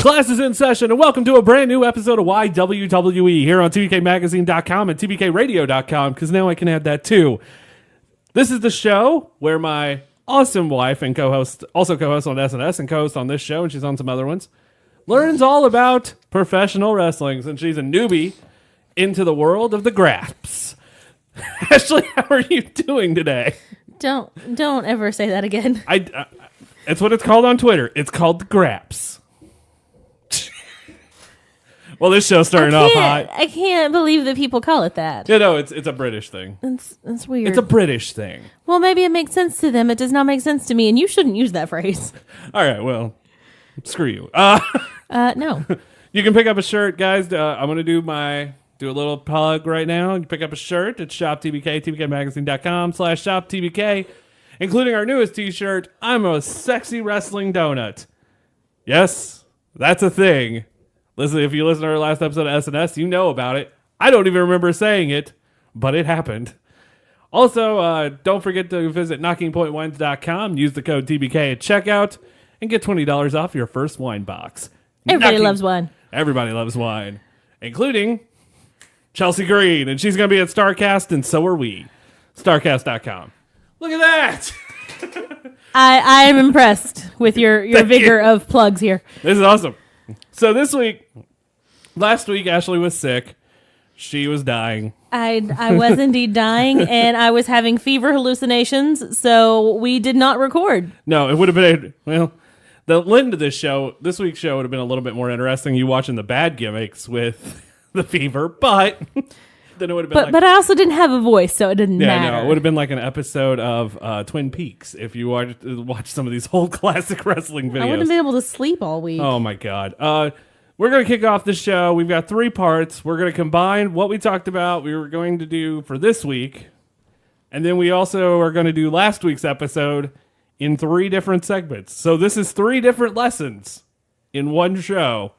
Class is in session, and welcome to a brand new episode of YWWE here on TBKMagazine.com and TBKRadio.com, because now I can add that too. This is the show where my awesome wife and co-host, also co-host on SNS and co-host on this show, and she's on some other ones, learns all about professional wrestling, since she's a newbie into the world of the graps. Ashlee, how are you doing today? Don't ever say that again. It's what it's called on Twitter. It's called the graps. Well, this show's starting off hot. I can't believe that people call it that. Yeah, no, it's a British thing. It's weird. It's a British thing. Well, maybe it makes sense to them. It does not make sense to me, and you shouldn't use that phrase. All right, well, screw you. No. You can pick up a shirt, guys. I'm going to do a little plug right now. You can pick up a shirt at ShopTBK, TBKMagazine.com/ShopTBK, including our newest t-shirt, I'm a Sexy Wrestling Donut. Yes, that's a thing. Listen, if you listen to our last episode of SNS, you know about it. I don't even remember saying it, but it happened. Also, don't forget to visit knockingpointwines.com, use the code TBK at checkout, and get $20 off your first wine box. Everybody loves wine. Everybody loves wine, including Chelsea Green, and she's going to be at StarCast, and so are we. StarCast.com. Look at that! I am impressed with your vigor of plugs here. This is awesome. So last week, Ashlee was sick. She was dying. I was indeed dying, and I was having fever hallucinations, so we did not record. No, it would have been, the end of this week's show would have been a little bit more interesting, you watching the bad gimmicks with the fever, but then it would have been But I also didn't have a voice, so it didn't matter. No, it would have been like an episode of Twin Peaks if you watch some of these old classic wrestling videos. I wouldn't have been able to sleep all week. Oh, my God. We're going to kick off the show. We've got 3 parts. We're going to combine what we talked about we were going to do for this week, and then we also are going to do last week's episode in 3 different segments. So this is 3 different lessons in one show,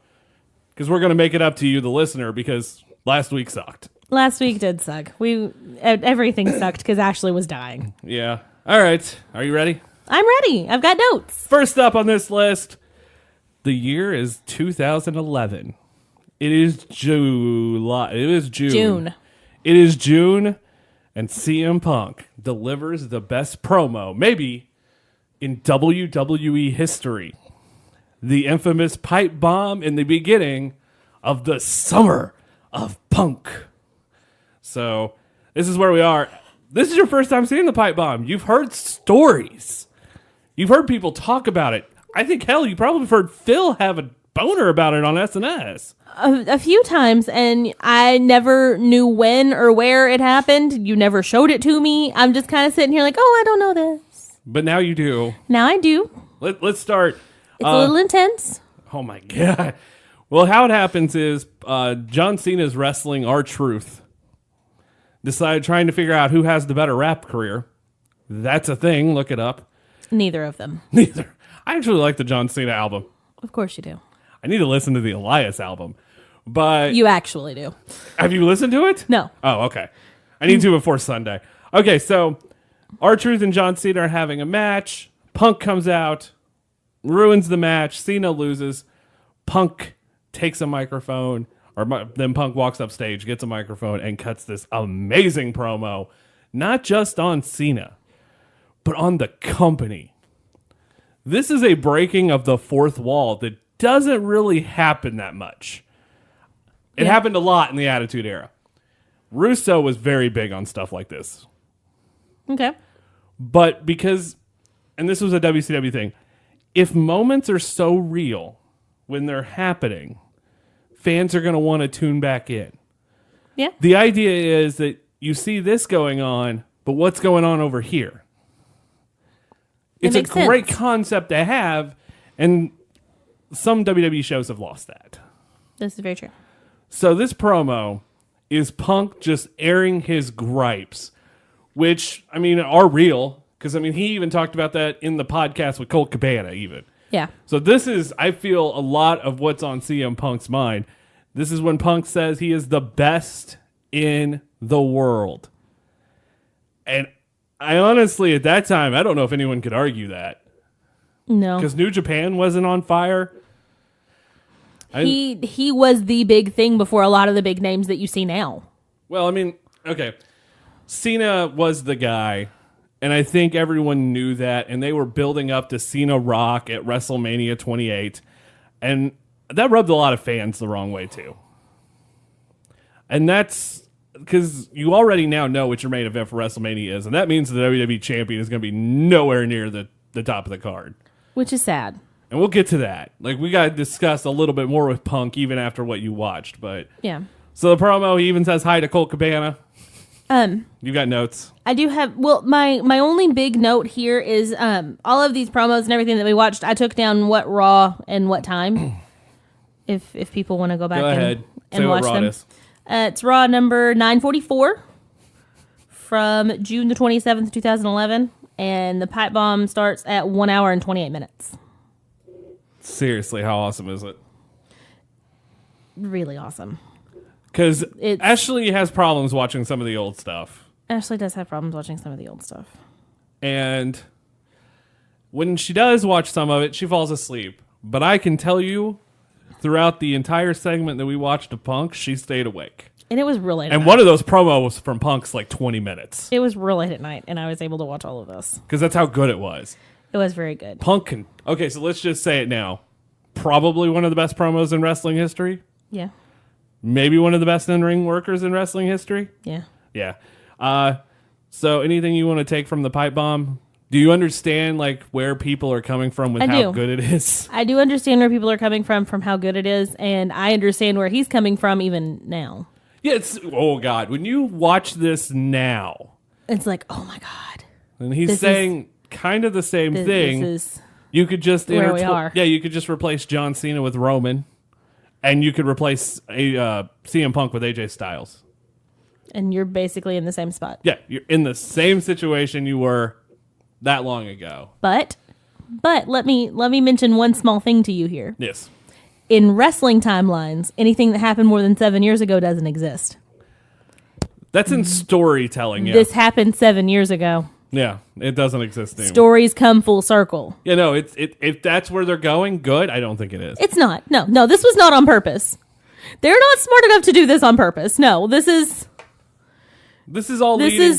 because we're going to make it up to you, the listener, because last week sucked. Last week did suck. Everything sucked because Ashlee was dying. Yeah. All right. Are you ready? I'm ready. I've got notes. First up on this list, the year is 2011. It is July. It is June. June. It is June, and CM Punk delivers the best promo, maybe in WWE history. The infamous pipe bomb in the beginning of the Summer of Punk. So, this is where we are. This is your first time seeing the pipe bomb. You've heard stories. You've heard people talk about it. I think, hell, you probably heard Phil have a boner about it on SNS. A few times, and I never knew when or where it happened. You never showed it to me. I'm just kind of sitting here like, oh, I don't know this. But now you do. Now I do. Let's start. It's a little intense. Oh, my God. Well, how it happens is John Cena's wrestling R-Truth. Trying to figure out who has the better rap career. That's a thing. Look it up. Neither of them. Neither. I actually like the John Cena album. Of course you do. I need to listen to the Elias album. But you actually do. Have you listened to it? No. Oh, okay. I need to before Sunday. Okay, so R-Truth and John Cena are having a match. Punk comes out, ruins the match. Cena loses. Punk takes a microphone. Then Punk walks up stage, gets a microphone, and cuts this amazing promo, not just on Cena, but on the company. This is a breaking of the fourth wall that doesn't really happen that much. It happened a lot in the Attitude Era. Russo was very big on stuff like this. Okay. But because, and this was a WCW thing, if moments are so real when they're happening, fans are going to want to tune back in. Yeah. The idea is that you see this going on, but what's going on over here? It's a great concept to have, and some WWE shows have lost that. This is very true. So this promo is Punk just airing his gripes, which, I mean, are real, because, I mean, he even talked about that in the podcast with Colt Cabana, even. Yeah. So this is, I feel, a lot of what's on CM Punk's mind. This is when Punk says he is the best in the world. And I honestly, at that time, I don't know if anyone could argue that. No. Because New Japan wasn't on fire. He was the big thing before a lot of the big names that you see now. Well, I mean, okay. Cena was the guy, and I think everyone knew that, and they were building up to Cena Rock at WrestleMania 28, and that rubbed a lot of fans the wrong way, too. And that's because you already now know what your main event for WrestleMania is, and that means the WWE Champion is going to be nowhere near the top of the card. Which is sad. And we'll get to that. Like, we got to discuss a little bit more with Punk, even after what you watched, but... Yeah. So the promo, he even says hi to Colt Cabana. You got notes? I do have. Well, my only big note here is all of these promos and everything that we watched. I took down what Raw and what time. if people want to go back and watch them. Is. It's Raw number 944 from June the 27th, 2011, and the pipe bomb starts at 1 hour and 28 minutes. Seriously, how awesome is it? Really awesome. Because Ashlee has problems watching some of the old stuff. Ashlee does have problems watching some of the old stuff. And when she does watch some of it, she falls asleep. But I can tell you, throughout the entire segment that we watched of Punk, she stayed awake. And it was real late at night. And one of those promos from Punk's like 20 minutes. It was real late at night, and I was able to watch all of this. Because that's how good it was. It was very good. Punk can... Okay, so let's just say it now. Probably one of the best promos in wrestling history. Yeah. Maybe one of the best in-ring workers in wrestling history. Yeah. Yeah. So anything you want to take from the pipe bomb? Do you understand like where people are coming from with how good it is? I do understand where people are coming from how good it is, and I understand where he's coming from even now. Yeah, oh God. When you watch this now, it's like, oh my God. And he's saying kind of the same thing. This is you could just where we are. Yeah, you could just replace John Cena with Roman. And you could replace CM Punk with AJ Styles. And you're basically in the same spot. Yeah, you're in the same situation you were that long ago. But let me mention one small thing to you here. Yes. In wrestling timelines, anything that happened more than 7 years ago doesn't exist. That's in storytelling, yeah. This happened 7 years ago. Yeah, it doesn't exist anymore. Stories come full circle. Yeah, no, if that's where they're going, good. I don't think it is. It's not. No, this was not on purpose. They're not smart enough to do this on purpose. No, this is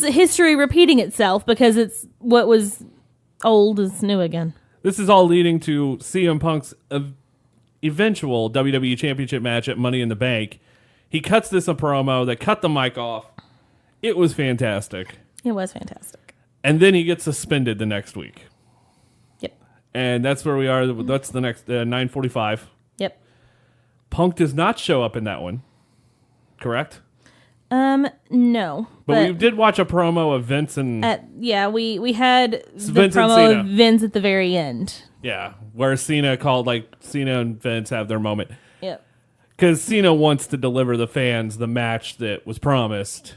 history repeating itself because it's what was old is new again. This is all leading to CM Punk's eventual WWE Championship match at Money in the Bank. He cuts this a promo. They cut the mic off. It was fantastic. It was fantastic. And then he gets suspended the next week. Yep. And that's where we are. That's the next 9:45. Yep. Punk does not show up in that one. Correct? No. But we did watch a promo of Vince and... we had the Vince promo of Vince at the very end. Yeah, where Cena called, like, Cena and Vince have their moment. Yep. Because Cena wants to deliver the fans the match that was promised.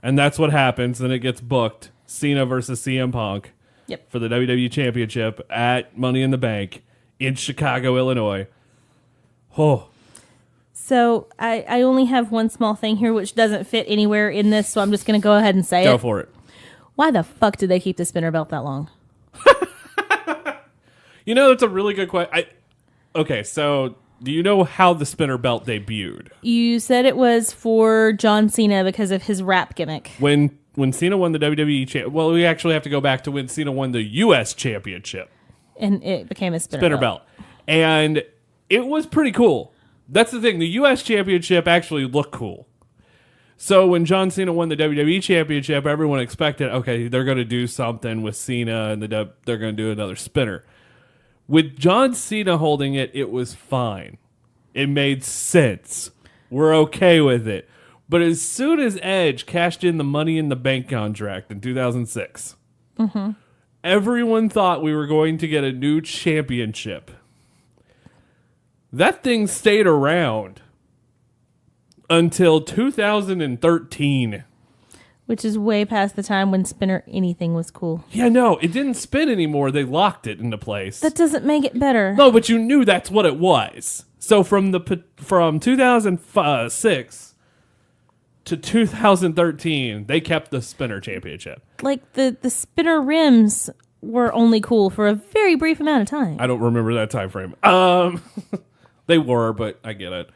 And that's what happens. Then it gets booked. Cena versus CM Punk. Yep. For the WWE Championship at Money in the Bank in Chicago, Illinois. Oh. So I only have one small thing here which doesn't fit anywhere in this, so I'm just going to go ahead and say Go for it. Why the fuck did they keep the spinner belt that long? You know, that's a really good question. Okay, so do you know how the spinner belt debuted? You said it was for John Cena because of his rap gimmick. When Cena won the WWE well, we actually have to go back to when Cena won the U.S. Championship. And it became a spinner belt. And it was pretty cool. That's the thing. The U.S. Championship actually looked cool. So when John Cena won the WWE Championship, everyone expected, okay, they're going to do something with Cena and they're going to do another spinner. With John Cena holding it, it was fine. It made sense. We're okay with it. But as soon as Edge cashed in the Money in the Bank contract in 2006, everyone thought we were going to get a new championship. That thing stayed around until 2013. Which is way past the time when spinner anything was cool. Yeah, no, it didn't spin anymore. They locked it into place. That doesn't make it better. No, but you knew that's what it was. So from 2006 to 2013, they kept the spinner championship. Like the spinner rims were only cool for a very brief amount of time. I don't remember that time frame. They were, but I get it.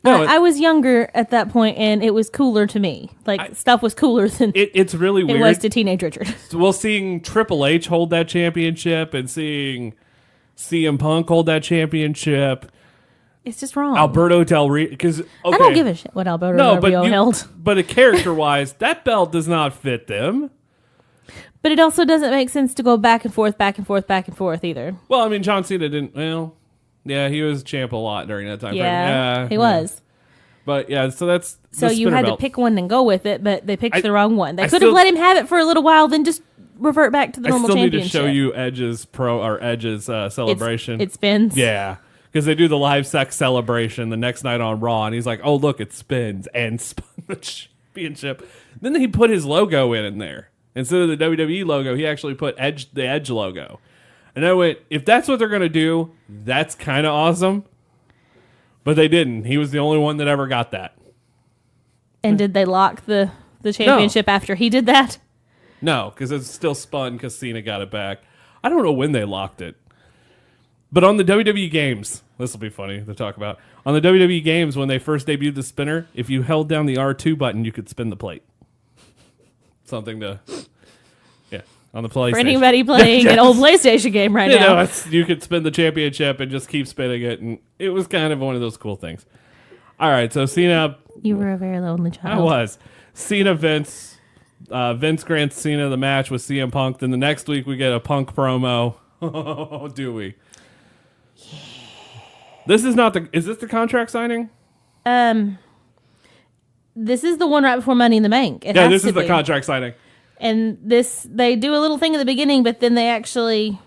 No, I was younger at that point, and it was cooler to me. Like, stuff was cooler than it's really weird. It was to Teenage Richard. Well, seeing Triple H hold that championship and seeing CM Punk hold that championship. It's just wrong. Alberto Del Rio, because I don't give a shit what Alberto Del Rio held. But character-wise, that belt does not fit them. But it also doesn't make sense to go back and forth, back and forth, back and forth either. Well, I mean, John Cena didn't. Well, yeah, he was champ a lot during that time. Yeah, he was. But yeah, so that's so you had to pick one and go with it, but they picked the wrong one. They could have let him have it for a little while, then just revert back to the normal championship. I still need to show you Edge's celebration. It spins. Yeah. Because they do the live sex celebration the next night on Raw, and he's like, "Oh, look, it spins and spun the championship." Then he put his logo in there instead of the WWE logo. He actually put the Edge logo, and I went, "If that's what they're gonna do, that's kind of awesome." But they didn't. He was the only one that ever got that. And did they lock the championship after he did that? No, because it's still spun because Cena got it back. I don't know when they locked it. But on the WWE games, this will be funny to talk about. On the WWE games, when they first debuted the spinner, if you held down the R2 button, you could spin the plate. Something to, on the PlayStation. For anybody playing an old PlayStation game right now. You could spin the championship and just keep spinning it, and it was kind of one of those cool things. All right, so Cena. You were a very lonely child. I was. Cena, Vince grants Cena the match with CM Punk. Then the next week we get a Punk promo. Oh, do we? Yeah. This is not is this the contract signing? This is the one right before Money in the Bank. This is the contract signing. And they do a little thing at the beginning, but then they actually...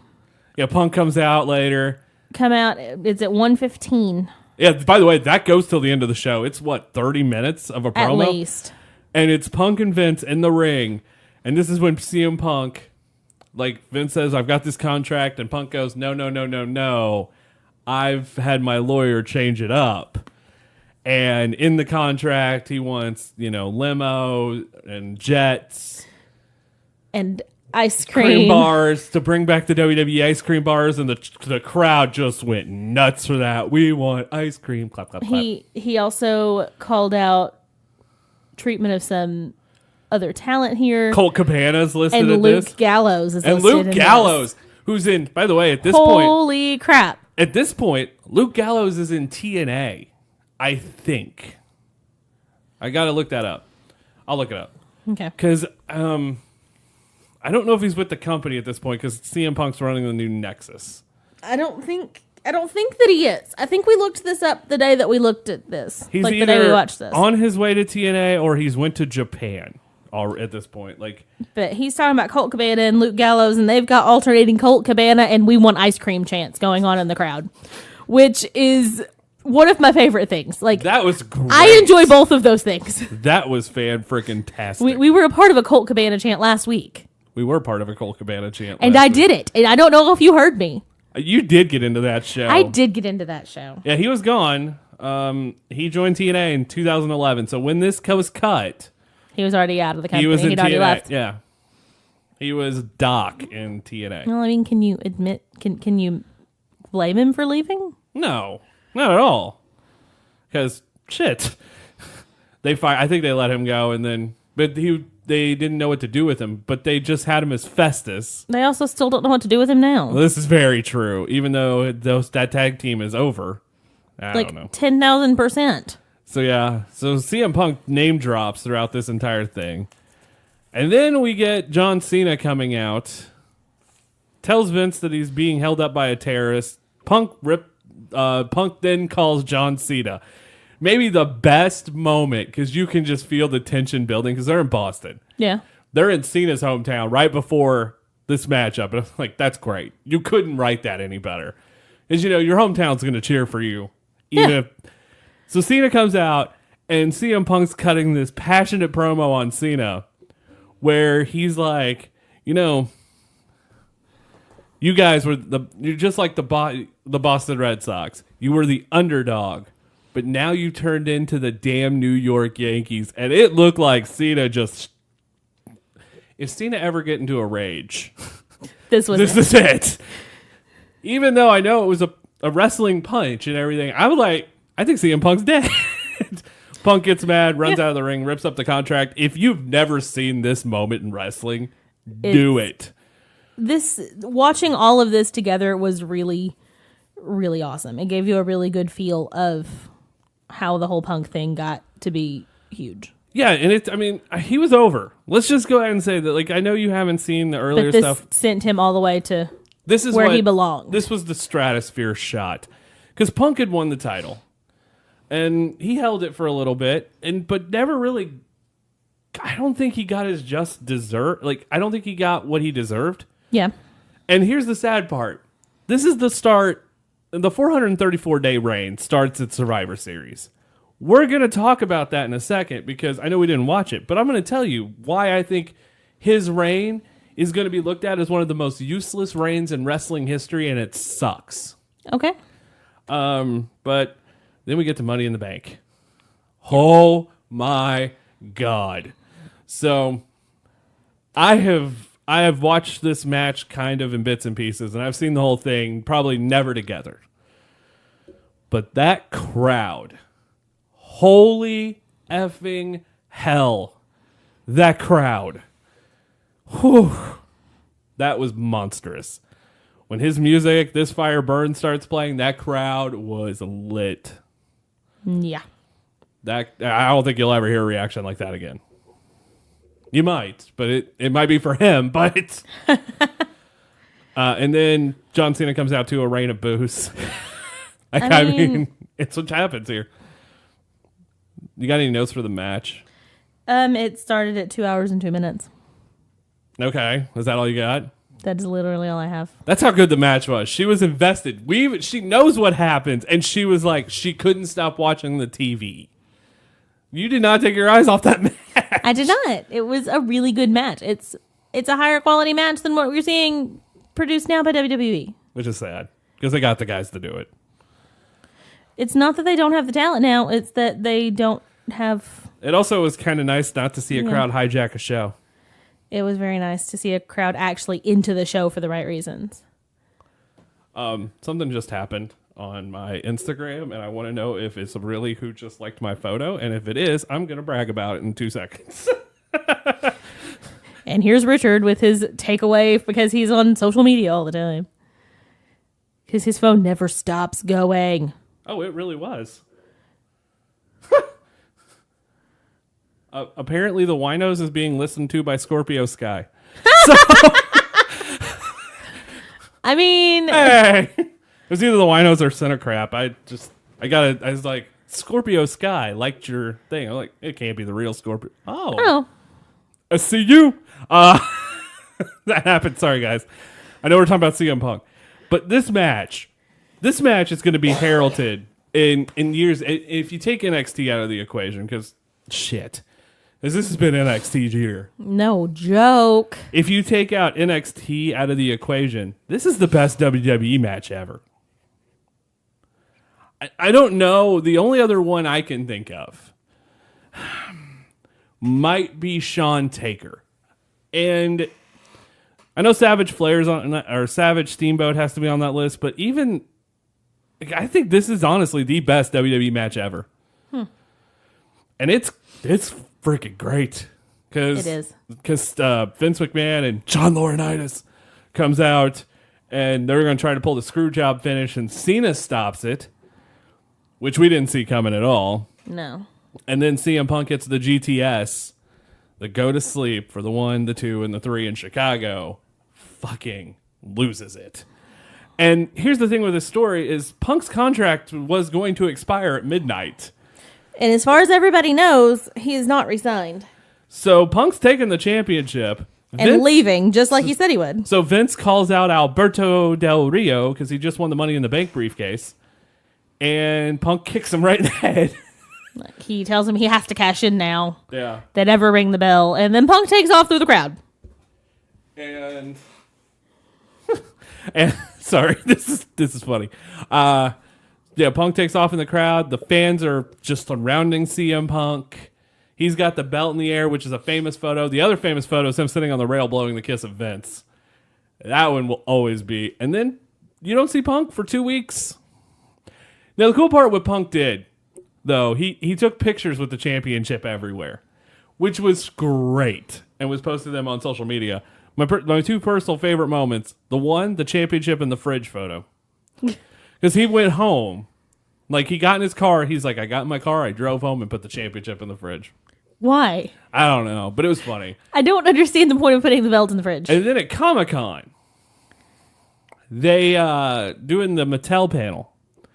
Yeah, Punk comes out later. It's at 1:15. Yeah, by the way, that goes till the end of the show. It's, 30 minutes of a promo? At least. And it's Punk and Vince in the ring. And this is when CM Punk, Vince says, I've got this contract. And Punk goes, no. I've had my lawyer change it up. And in the contract, he wants, limo and jets. And ice cream bars to bring back the WWE ice cream bars, and the crowd just went nuts for that. We want ice cream. Clap, clap, clap. He also called out treatment of some other talent here. Colt Cabana's listed and in Luke this. Gallows is and listed Luke in Gallows, this. Who's in? By the way, at this holy crap! At this point, Luke Gallows is in TNA. I think. I gotta look that up. I'll look it up. Okay. Because I don't know if he's with the company at this point because CM Punk's running the new Nexus. I don't think that he is. I think we looked this up the day that we looked at this. He's the day we watched this. On his way to TNA or he's went to Japan at this point. But he's talking about Colt Cabana and Luke Gallows, and they've got alternating Colt Cabana and We Want Ice Cream chants going on in the crowd, which is one of my favorite things. That was great. I enjoy both of those things. That was fan-freaking-tastic. We were a part of a Colt Cabana chant last week. We were part of a Colt Cabana chant and I did it. And I don't know if you heard me. You did get into that show. I did get into that show. Yeah, he was gone. He joined TNA in 2011. So when this was cut... He was already out of the company. He was in He'd TNA. Already left. Yeah. He was Doc in TNA. Well, I mean, can you admit... Can you blame him for leaving? No. Not at all. Because, shit. I think they let him go, and then... But they didn't know what to do with him, but they just had him as Festus. They also still don't know what to do with him now. Well, this is very true, even though that tag team is over. I don't know. 10,000%. So, yeah. So, CM Punk name drops throughout this entire thing. And then we get John Cena coming out, tells Vince that he's being held up by a terrorist. Punk then calls John Cena. Maybe the best moment, because you can just feel the tension building, because they're in Boston. Yeah. They're in Cena's hometown right before this matchup. And I'm like, that's great. You couldn't write that any better. Because, your hometown's going to cheer for you. So Cena comes out, and CM Punk's cutting this passionate promo on Cena, where he's like, you guys you're just like the Boston Red Sox. You were the underdog. But now you turned into the damn New York Yankees. And it looked like Cena just... If Cena ever get into a rage... This is it. Even though I know it a wrestling punch and everything. I think CM Punk's dead. Punk gets mad, runs out of the ring, rips up the contract. If you've never seen this moment in wrestling, do it. Watching all of this together was really, really awesome. It gave you a really good feel of how the whole Punk thing got to be huge. Yeah, and he was over. Let's just go ahead and say that, like, I know you haven't seen the earlier stuff. Sent him all the way to where he belonged. This was the stratosphere shot. Because Punk had won the title. And he held it for a little bit, but never really, I don't think he got his just desert. Like, I don't think he got what he deserved. Yeah. And here's the sad part. This is the start, the 434-day reign starts at Survivor Series. We're going to talk about that in a second because I know we didn't watch it, but I'm going to tell you why I think his reign is going to be looked at as one of the most useless reigns in wrestling history, and it sucks. Okay. But then we get to Money in the Bank. Oh my God. So I have watched this match kind of in bits and pieces, and I've seen the whole thing, probably never together. But that crowd, holy effing hell, that crowd. Whew, that was monstrous. When his music, This Fire Burns, starts playing, that crowd was lit. Yeah. I don't think you'll ever hear a reaction like that again. You might, but it might be for him, but... and then John Cena comes out to a rain of boos. I mean, it's what happens here. You got any notes for the match? It started at 2 hours and 2 minutes. Okay. Is that all you got? That's literally all I have. That's how good the match was. She was invested. She knows what happens, and she was like, she couldn't stop watching the TV. You did not take your eyes off that match. I did not. It was a really good match. It's a higher quality match than what we're seeing produced now by WWE. Which is sad, because they got the guys to do it. It's not that they don't have the talent now. It's that they don't have... It also was kind of nice not to see a crowd hijack a show. It was very nice to see a crowd actually into the show for the right reasons. Something just happened on my Instagram, and I want to know if it's really who just liked my photo, and if it is, I'm going to brag about it in 2 seconds. And here's Richard with his takeaway because he's on social media all the time. Because his phone never stops going. Oh, it really was. Apparently, the Winos is being listened to by Scorpio Sky. So, I mean, hey, it was either the Winos or Center Crap. I was like, Scorpio Sky liked your thing. I'm like, it can't be the real Scorpio. Oh, I see you. That happened. Sorry, guys. I know we're talking about CM Punk, but this match is going to be heralded in years. If you take NXT out of the equation, because shit. This has been NXT's year. No joke. If you take out NXT out of the equation, this is the best WWE match ever. I don't know. The only other one I can think of might be Shawn Taker. And I know Savage Flair's on, or Savage Steamboat has to be on that list, but even I think this is honestly the best WWE match ever. And it's freaking great. It is. Because Vince McMahon and John Laurinaitis comes out, and they're going to try to pull the screw job finish, and Cena stops it, which we didn't see coming at all. No. And then CM Punk gets the GTS, the go to sleep for the 1, the 2, and the 3 in Chicago, fucking loses it. And here's the thing with this story is Punk's contract was going to expire at midnight. And as far as everybody knows, he is not resigned. So Punk's taking the championship. And leaving, just like he said he would. So Vince calls out Alberto Del Rio, because he just won the Money in the Bank briefcase. And Punk kicks him right in the head. He tells him he has to cash in now. Yeah. They never ring the bell. And then Punk takes off through the crowd. And sorry, this is funny. Yeah, Punk takes off in the crowd. The fans are just surrounding CM Punk. He's got the belt in the air, which is a famous photo. The other famous photo is him sitting on the rail blowing the kiss of Vince. That one will always be. And then you don't see Punk for 2 weeks. Now, the cool part what Punk did, though, he took pictures with the championship everywhere, which was great, and was posted them on social media. My two personal favorite moments, the championship in the fridge photo. Because he went home, like he got in his car, he's like, I got in my car, I drove home and put the championship in the fridge. Why? I don't know, but it was funny. I don't understand the point of putting the belt in the fridge. And then at Comic-Con, they doing the Mattel panel.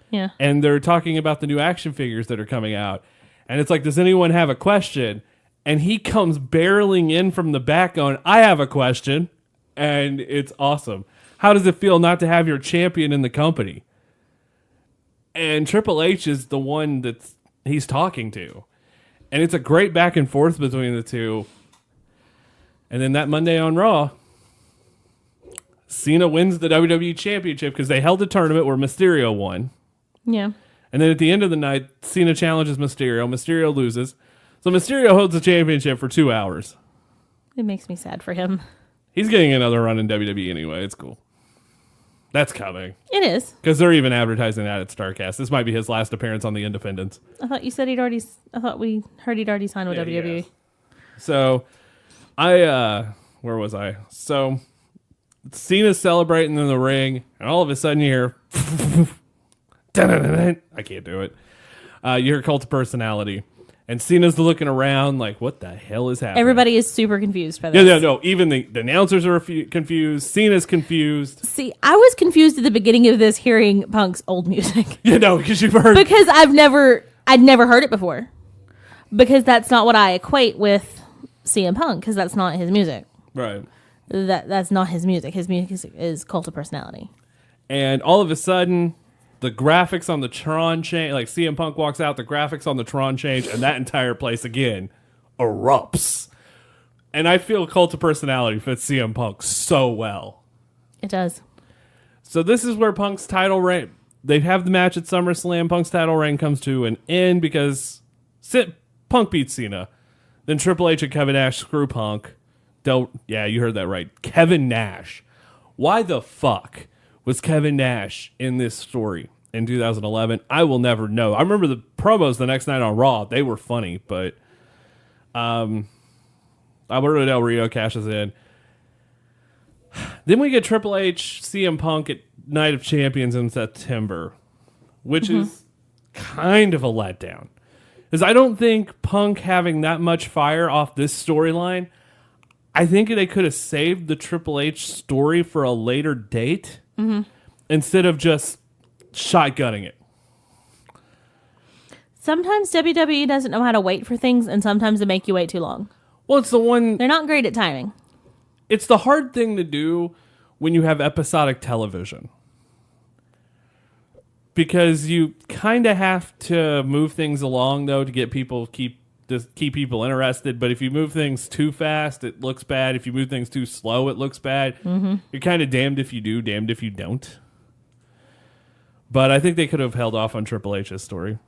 Yeah. And they're talking about the new action figures that are coming out. And it's like, does anyone have a question? And he comes barreling in from the back going, I have a question. And it's awesome. How does it feel not to have your champion in the company? And Triple H is the one that he's talking to. And it's a great back and forth between the two. And then that Monday on Raw, Cena wins the WWE Championship because they held a tournament where Mysterio won. Yeah. And then at the end of the night, Cena challenges Mysterio. Mysterio loses. So Mysterio holds the championship for 2 hours. It makes me sad for him. He's getting another run in WWE anyway. It's cool. That's coming. It is. Because they're even advertising that at StarCast. This might be his last appearance on the Independents. I thought you said I thought we heard he'd already signed with WWE. So, where was I? So, Cena's celebrating in the ring, and all of a sudden you hear, I can't do it. You hear Cult of Personality. And Cena's looking around like, what the hell is happening? Everybody is super confused by this. Yeah, no. Even the announcers are confused. Cena's confused. See, I was confused at the beginning of this hearing Punk's old music. Yeah, no, because you've heard. Because I'd never heard it before. Because that's not what I equate with CM Punk, because that's not his music. Right. That's not his music. His music is Cult of Personality. And all of a sudden, the graphics on the Tron change, like CM Punk walks out, the graphics on the Tron change, and that entire place again erupts. And I feel Cult of Personality fits CM Punk so well. It does. So this is where Punk's title reign, they have the match at SummerSlam. Punk's title reign comes to an end because Punk beats Cena. Then Triple H and Kevin Nash screw Punk. Yeah, you heard that right. Kevin Nash. Why the fuck was Kevin Nash in this story in 2011? I will never know. I remember the promos the next night on Raw. They were funny, but Alberto Del Rio cashes in. Then we get Triple H, CM Punk at Night of Champions in September, which is kind of a letdown. Because I don't think Punk having that much fire off this storyline, I think they could have saved the Triple H story for a later date. Instead of just shotgunning it. Sometimes WWE doesn't know how to wait for things, and sometimes they make you wait too long. Well, it's the one... They're not great at timing. It's the hard thing to do when you have episodic television. Because you kind of have to move things along, though, to get people keep people interested. But if you move things too fast, it looks bad. If you move things too slow, it looks bad. You're kind of damned if you do, damned if you don't. But I think they could have held off on Triple H's story.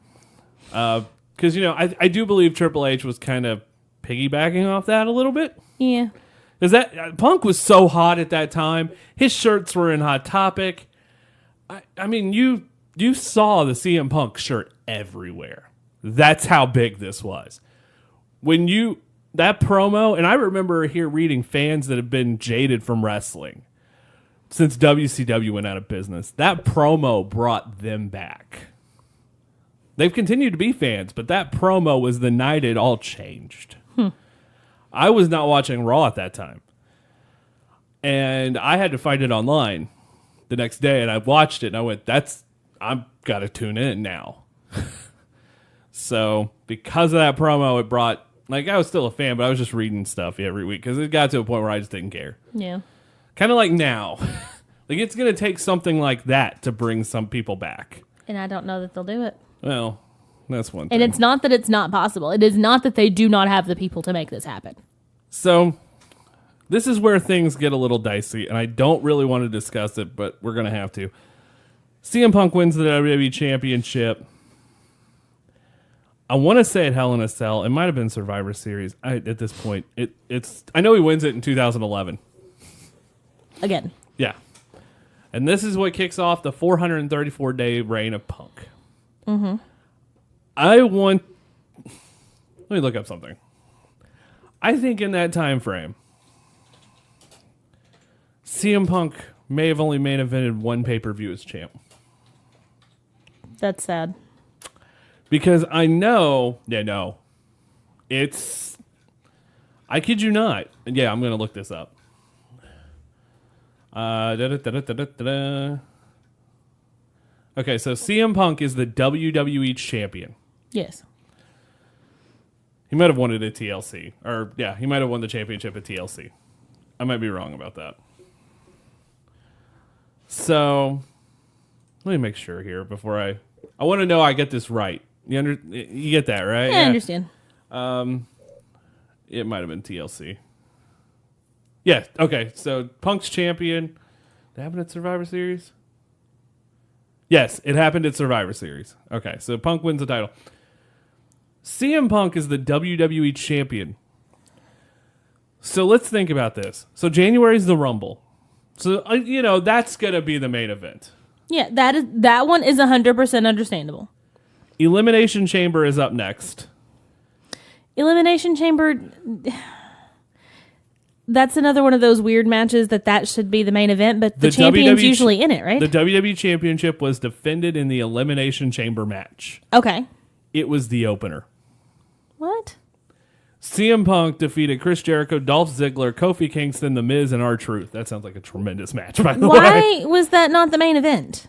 Because, I do believe Triple H was kind of piggybacking off that a little bit. Yeah. Because that Punk was so hot at that time. His shirts were in Hot Topic. I mean, you saw the CM Punk shirt everywhere. That's how big this was. That promo, and I remember here reading fans that have been jaded from wrestling since WCW went out of business. That promo brought them back. They've continued to be fans, but that promo was the night it all changed. I was not watching Raw at that time. And I had to find it online the next day, and I watched it, and I went, I've got to tune in now. So, because of that promo, it brought... I was still a fan, but I was just reading stuff every week, because it got to a point where I just didn't care. Yeah. Kind of like now. It's going to take something like that to bring some people back. And I don't know that they'll do it. Well, that's one thing. And it's not that it's not possible. It is not that they do not have the people to make this happen. So, this is where things get a little dicey, and I don't really want to discuss it, but we're going to have to. CM Punk wins the WWE Championship. I want to say at Hell in a Cell. It might have been Survivor Series. At this point, it's. I know he wins it in 2011. Again. Yeah. And this is what kicks off the 434-day reign of Punk. Mm-hmm. Let me look up something. I think in that time frame, CM Punk may have only main evented one pay-per-view as champ. That's sad. Because I know, it's, I kid you not. Yeah, I'm going to look this up. Okay, so CM Punk is the WWE champion. Yes. He might have won it at TLC. Or, yeah, he might have won the championship at TLC. I might be wrong about that. So, let me make sure here before I want to know I get this right. You get that, right? Yeah, I understand. It might have been TLC. Yeah, okay. So, Punk's champion. Did it happen at Survivor Series? Yes, it happened at Survivor Series. Okay, so Punk wins the title. CM Punk is the WWE champion. So let's think about this. So January's the Rumble. So, that's going to be the main event. Yeah, that one is 100% understandable. Elimination Chamber is up next. Elimination Chamber, that's another one of those weird matches that should be the main event, but the champion's usually in it, right? The WWE Championship was defended in the Elimination Chamber match. Okay. It was the opener. What? CM Punk defeated Chris Jericho, Dolph Ziggler, Kofi Kingston, The Miz, and R-Truth. That sounds like a tremendous match, by the way. Why was that not the main event?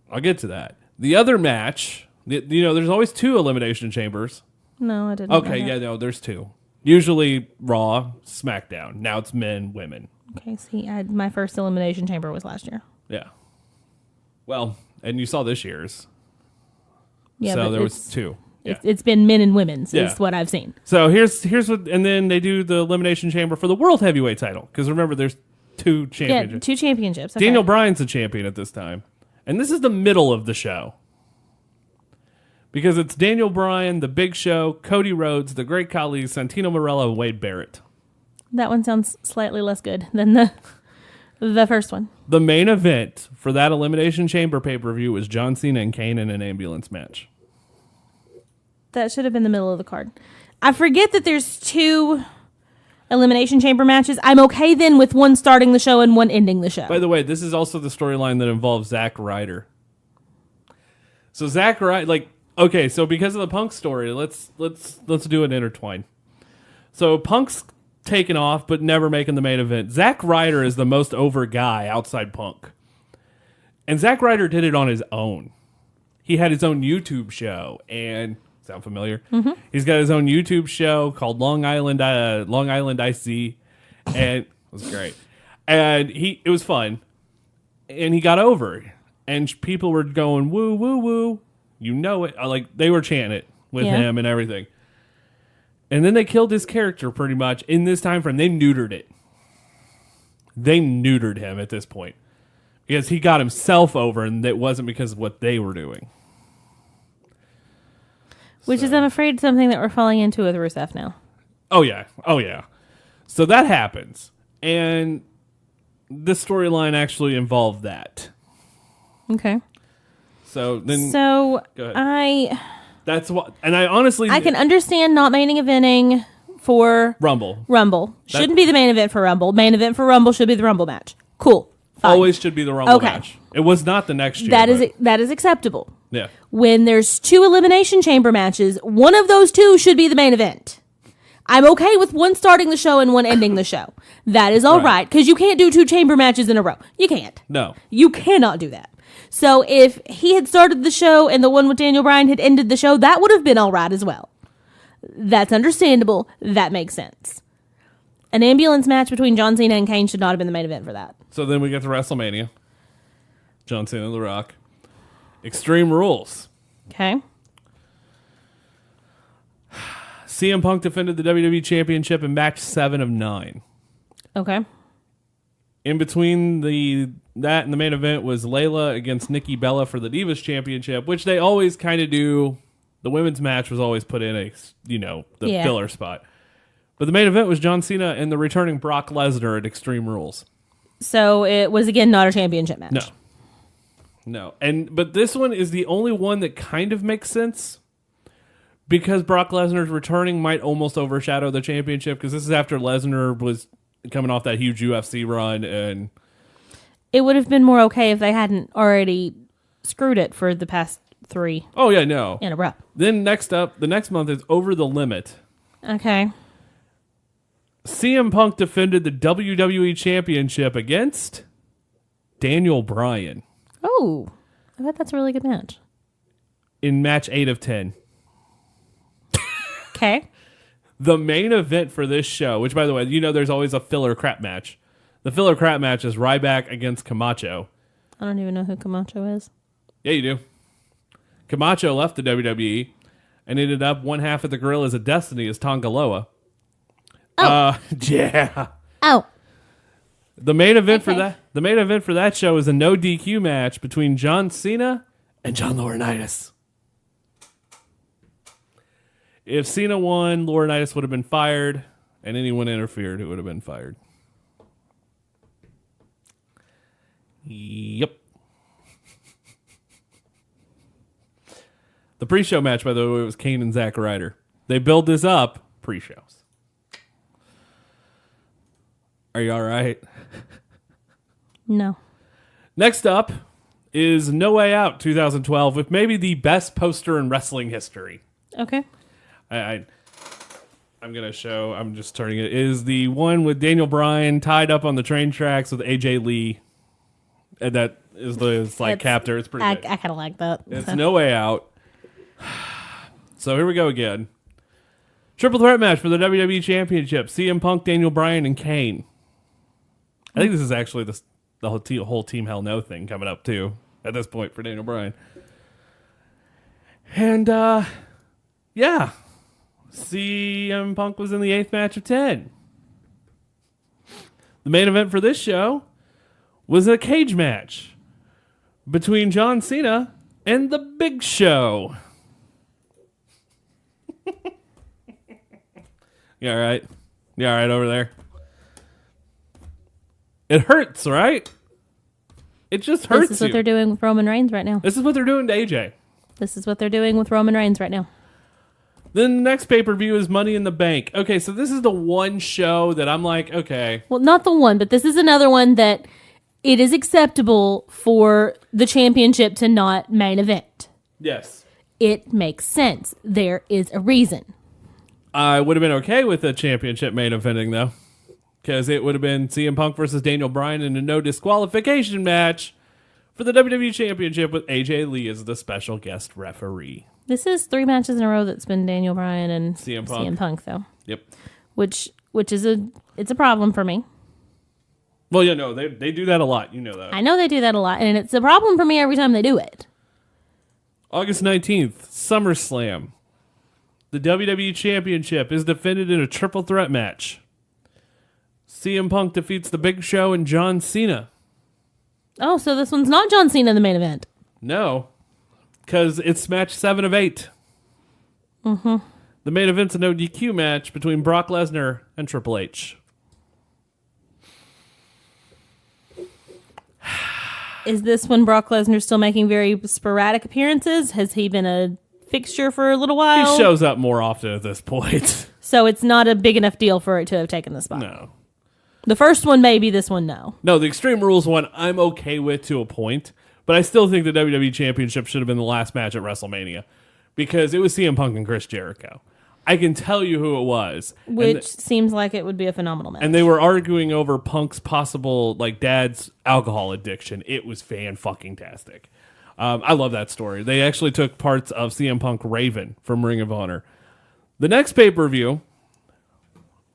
I'll get to that. The other match, there's always two Elimination Chambers. No, I didn't. Okay, yeah, no, there's two. Usually Raw, SmackDown. Now it's men, women. Okay, see, my first Elimination Chamber was last year. Yeah. Well, and you saw this year's. Yeah, so there was two. Yeah. It's been men and women's is what I've seen. So here's what, and then they do the Elimination Chamber for the World Heavyweight title. Because remember, there's two championships. Yeah, two championships. Okay. Daniel Bryan's the champion at this time. And this is the middle of the show. Because it's Daniel Bryan, The Big Show, Cody Rhodes, The Great Khali, Santino Marella, and Wade Barrett. That one sounds slightly less good than the first one. The main event for that Elimination Chamber pay-per-view was John Cena and Kane in an ambulance match. That should have been the middle of the card. I forget that there's two Elimination Chamber matches. I'm okay then with one starting the show and one ending the show. By the way, this is also the storyline that involves Zack Ryder. So Zack Ryder, okay, so because of the Punk story, let's do an intertwine. So Punk's taken off, but never making the main event. Zack Ryder is the most over guy outside Punk. And Zack Ryder did it on his own. He had his own YouTube show, and sound familiar? Mm-hmm. He's got his own YouTube show called Long Island IC, and it was great. And it was fun, and he got over, and people were going woo woo woo, it. They were chanting it with him and everything. And then they killed his character pretty much in this time frame. They neutered it. They neutered him at this point because he got himself over, and it wasn't because of what they were doing. Which is, I'm afraid, something that we're falling into with Rusev now. Oh, yeah. So that happens. And this storyline actually involved that. Okay. So then... So, go ahead. That's what... And I honestly... I can understand not main eventing for... Rumble. Shouldn't be the main event for Rumble. Main event for Rumble should be the Rumble match. Cool. Fine. Always should be the Rumble match. It was not the next year. That is acceptable. Yeah. When there's two Elimination Chamber matches, one of those two should be the main event. I'm okay with one starting the show and one ending the show. That is all right, because you can't do two chamber matches in a row. You can't. No. You cannot do that. So if he had started the show and the one with Daniel Bryan had ended the show, that would have been all right as well. That's understandable. That makes sense. An ambulance match between John Cena and Kane should not have been the main event for that. So then we get to WrestleMania. John Cena, The Rock. Extreme Rules. Okay. CM Punk defended the WWE Championship in match 7 of 9. Okay. In between that and the main event was Layla against Nikki Bella for the Divas Championship, which they always kind of do. The women's match was always put in filler spot. But the main event was John Cena and the returning Brock Lesnar at Extreme Rules. So it was, again, not a championship match. No. No. But this one is the only one that kind of makes sense because Brock Lesnar's returning might almost overshadow the championship because this is after Lesnar was coming off that huge UFC run. And it would have been more okay if they hadn't already screwed it for the past 3. Oh, yeah, no. In a row. Then next up, the next month is Over the Limit. Okay. CM Punk defended the WWE Championship against Daniel Bryan. Oh, I bet that's a really good match. In match 8 of 10. Okay. The main event for this show, which, by the way, there's always a filler crap match. The filler crap match is Ryback against Camacho. I don't even know who Camacho is. Yeah, you do. Camacho left the WWE and ended up one half of the Gorillas of Destiny as Tonga Loa. Oh. Yeah. Oh. The main event for that show is a no DQ match between John Cena and John Laurinaitis. If Cena won, Laurinaitis would have been fired, and anyone interfered, it would have been fired. Yep. The pre-show match, by the way, was Kane and Zack Ryder. They build this up pre-shows. Are you all right? No. Next up is No Way Out 2012 with maybe the best poster in wrestling history. Okay. I'm going to show, I'm just turning it, is the one with Daniel Bryan tied up on the train tracks with AJ Lee. And that is the captor. It's pretty good. I kind of like that. It's No Way Out. So here we go again. Triple threat match for the WWE Championship. CM Punk, Daniel Bryan, and Kane. I think this is actually the whole Team Hell No thing coming up, too, at this point for Daniel Bryan. And, yeah. CM Punk was in the 8th match of 10. The main event for this show was a cage match between John Cena and The Big Show. You all right? You all right over there? It hurts, right? It just hurts. This is what they're doing with Roman Reigns right now. This is what they're doing to AJ. This is what they're doing with Roman Reigns right now. Then the next pay-per-view is Money in the Bank. Okay, so this is the one show that I'm like, okay. Well, not the one, but this is another one that it is acceptable for the championship to not main event. Yes. It makes sense. There is a reason. I would have been okay with the championship main eventing, though. Because it would have been CM Punk versus Daniel Bryan in a no disqualification match for the WWE Championship with AJ Lee as the special guest referee. This is 3 matches in a row that's been Daniel Bryan and CM Punk though. Yep. Which is it's a problem for me. Well, yeah, no, they do that a lot. You know that. I know they do that a lot, and it's a problem for me every time they do it. August 19th, SummerSlam. The WWE Championship is defended in a triple threat match. CM Punk defeats The Big Show and John Cena. Oh, so this one's not John Cena in the main event. No, because it's match 7 of 8. Mm-hmm. The main event's a no DQ match between Brock Lesnar and Triple H. Is this when Brock Lesnar's still making very sporadic appearances? Has he been a fixture for a little while? He shows up more often at this point. So it's not a big enough deal for it to have taken the spot. No. The first one, maybe. This one, no. No, the Extreme Rules one, I'm okay with to a point. But I still think the WWE Championship should have been the last match at WrestleMania. Because it was CM Punk and Chris Jericho. I can tell you who it was. Which seems like it would be a phenomenal match. And they were arguing over Punk's possible, dad's alcohol addiction. It was fan-fucking-tastic. I love that story. They actually took parts of CM Punk Raven from Ring of Honor. The next pay-per-view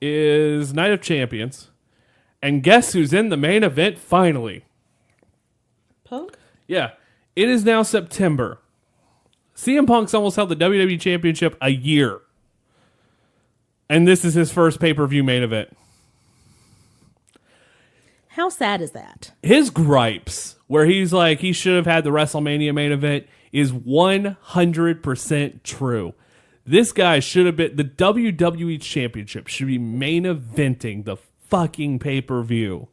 is Night of Champions. And guess who's in the main event finally? Punk? Yeah. It is now September. CM Punk's almost held the WWE Championship a year. And this is his first pay-per-view main event. How sad is that? His gripes, where he's like, he should have had the WrestleMania main event, is 100% true. This guy should have been, the WWE Championship should be main eventing the fucking pay-per-view.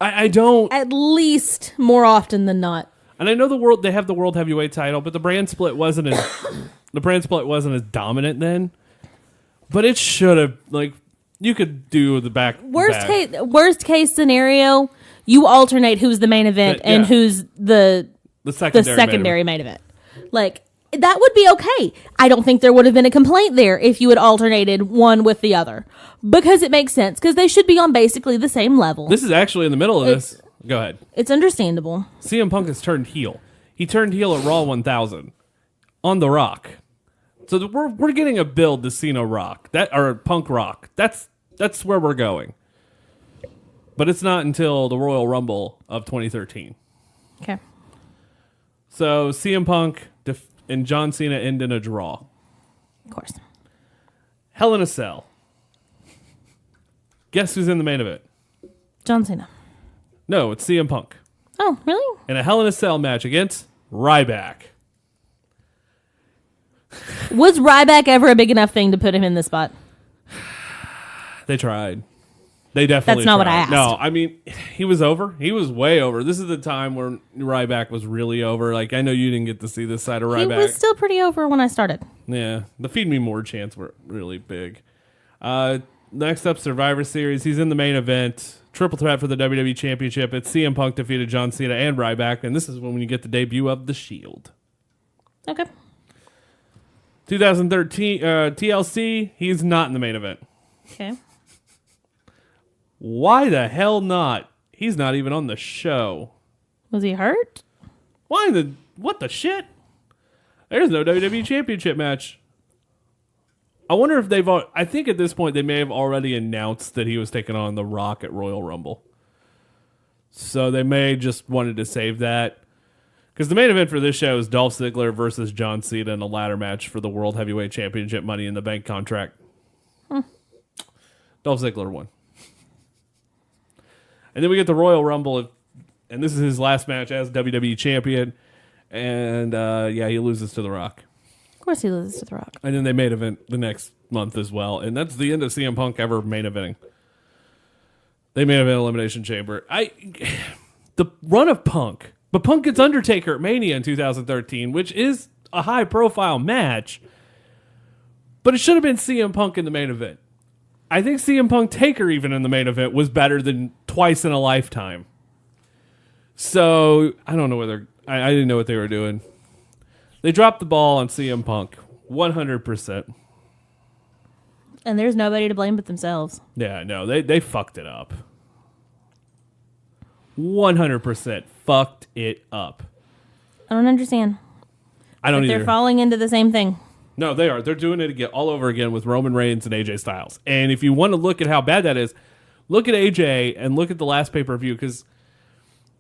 I don't. At least more often than not. And I know they have the world heavyweight title, but the brand split wasn't as dominant then. But it should have, like, you could do the back. Worst case scenario, you alternate who's the main event and who's the secondary main event. Like, that would be okay. I don't think there would have been a complaint there if you had alternated one with the other. Because it makes sense. Because they should be on basically the same level. This is actually in the middle of this. Go ahead. It's understandable. CM Punk has turned heel. He turned heel at Raw 1000 on The Rock. So we're getting a build to Cena Rock. Or Punk Rock. That's where we're going. But it's not until the Royal Rumble of 2013. Okay. So CM Punk and John Cena end in a draw. Of course. Hell in a Cell. Guess who's in the main event? John Cena. No, it's CM Punk. Oh, really? In a Hell in a Cell match against Ryback. Was Ryback ever a big enough thing to put him in this spot? They tried. They definitely That's not tried. what I asked. No, I mean, he was over. He was way over. This is the time where Ryback was really over. Like, I know you didn't get to see this side of Ryback. He was still pretty over when I started. Yeah. The Feed Me More chants were really big. Next up, Survivor Series. He's in the main event. Triple threat for the WWE Championship. It's CM Punk defeated John Cena and Ryback, and this is when you get the debut of The Shield. Okay. 2013 TLC, he's not in the main event. Okay. Why the hell not? He's not even on the show. Was he hurt? What the shit? There's no WWE Championship match. I wonder if I think at this point they may have already announced that he was taking on The Rock at Royal Rumble. So they may just wanted to save that. Because the main event for this show is Dolph Ziggler versus John Cena in a ladder match for the World Heavyweight Championship Money in the Bank contract. Dolph Ziggler won. And then we get the Royal Rumble, and this is his last match as WWE Champion. And, he loses to The Rock. Of course he loses to The Rock. And then they main event the next month as well. And that's the end of CM Punk ever main eventing. They main event Elimination Chamber. The run of Punk. But Punk gets Undertaker at Mania in 2013, which is a high-profile match. But it should have been CM Punk in the main event. I think CM Punk Taker even in the main event was better than Twice in a Lifetime. So, I don't know whether... I didn't know what they were doing. They dropped the ball on CM Punk. 100%. And there's nobody to blame but themselves. Yeah, no, they fucked it up. 100% fucked it up. I don't understand. I don't either. They're falling into the same thing. No, they are. They're doing it again, all over again with Roman Reigns and AJ Styles. And if you want to look at how bad that is, look at AJ and look at the last pay-per-view, because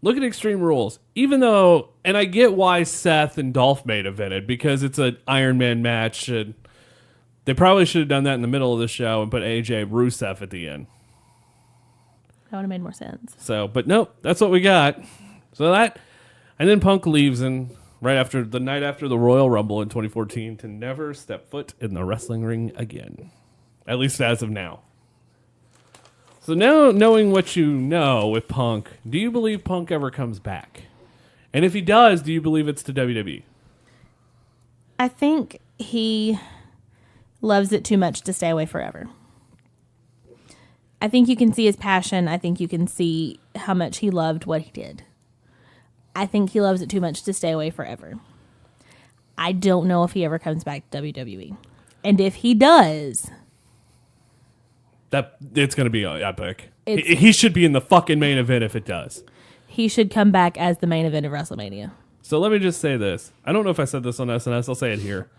look at Extreme Rules. Even though, and I get why Seth and Dolph main evented, because it's an Iron Man match, and they probably should have done that in the middle of the show and put AJ Rusev at the end. That would have made more sense. So, but nope, that's what we got. So that, and then Punk leaves right after the night after the Royal Rumble in 2014 to never step foot in the wrestling ring again. At least as of now. So now, knowing what you know with Punk, do you believe Punk ever comes back? And if he does, do you believe it's to WWE? I think he loves it too much to stay away forever. I think you can see his passion. I think you can see how much he loved what he did. I think he loves it too much to stay away forever. I don't know if he ever comes back to WWE. And if he does... It's going to be epic. He should be in the fucking main event if it does. He should come back as the main event of WrestleMania. So let me just say this. I don't know if I said this on SNS. I'll say it here.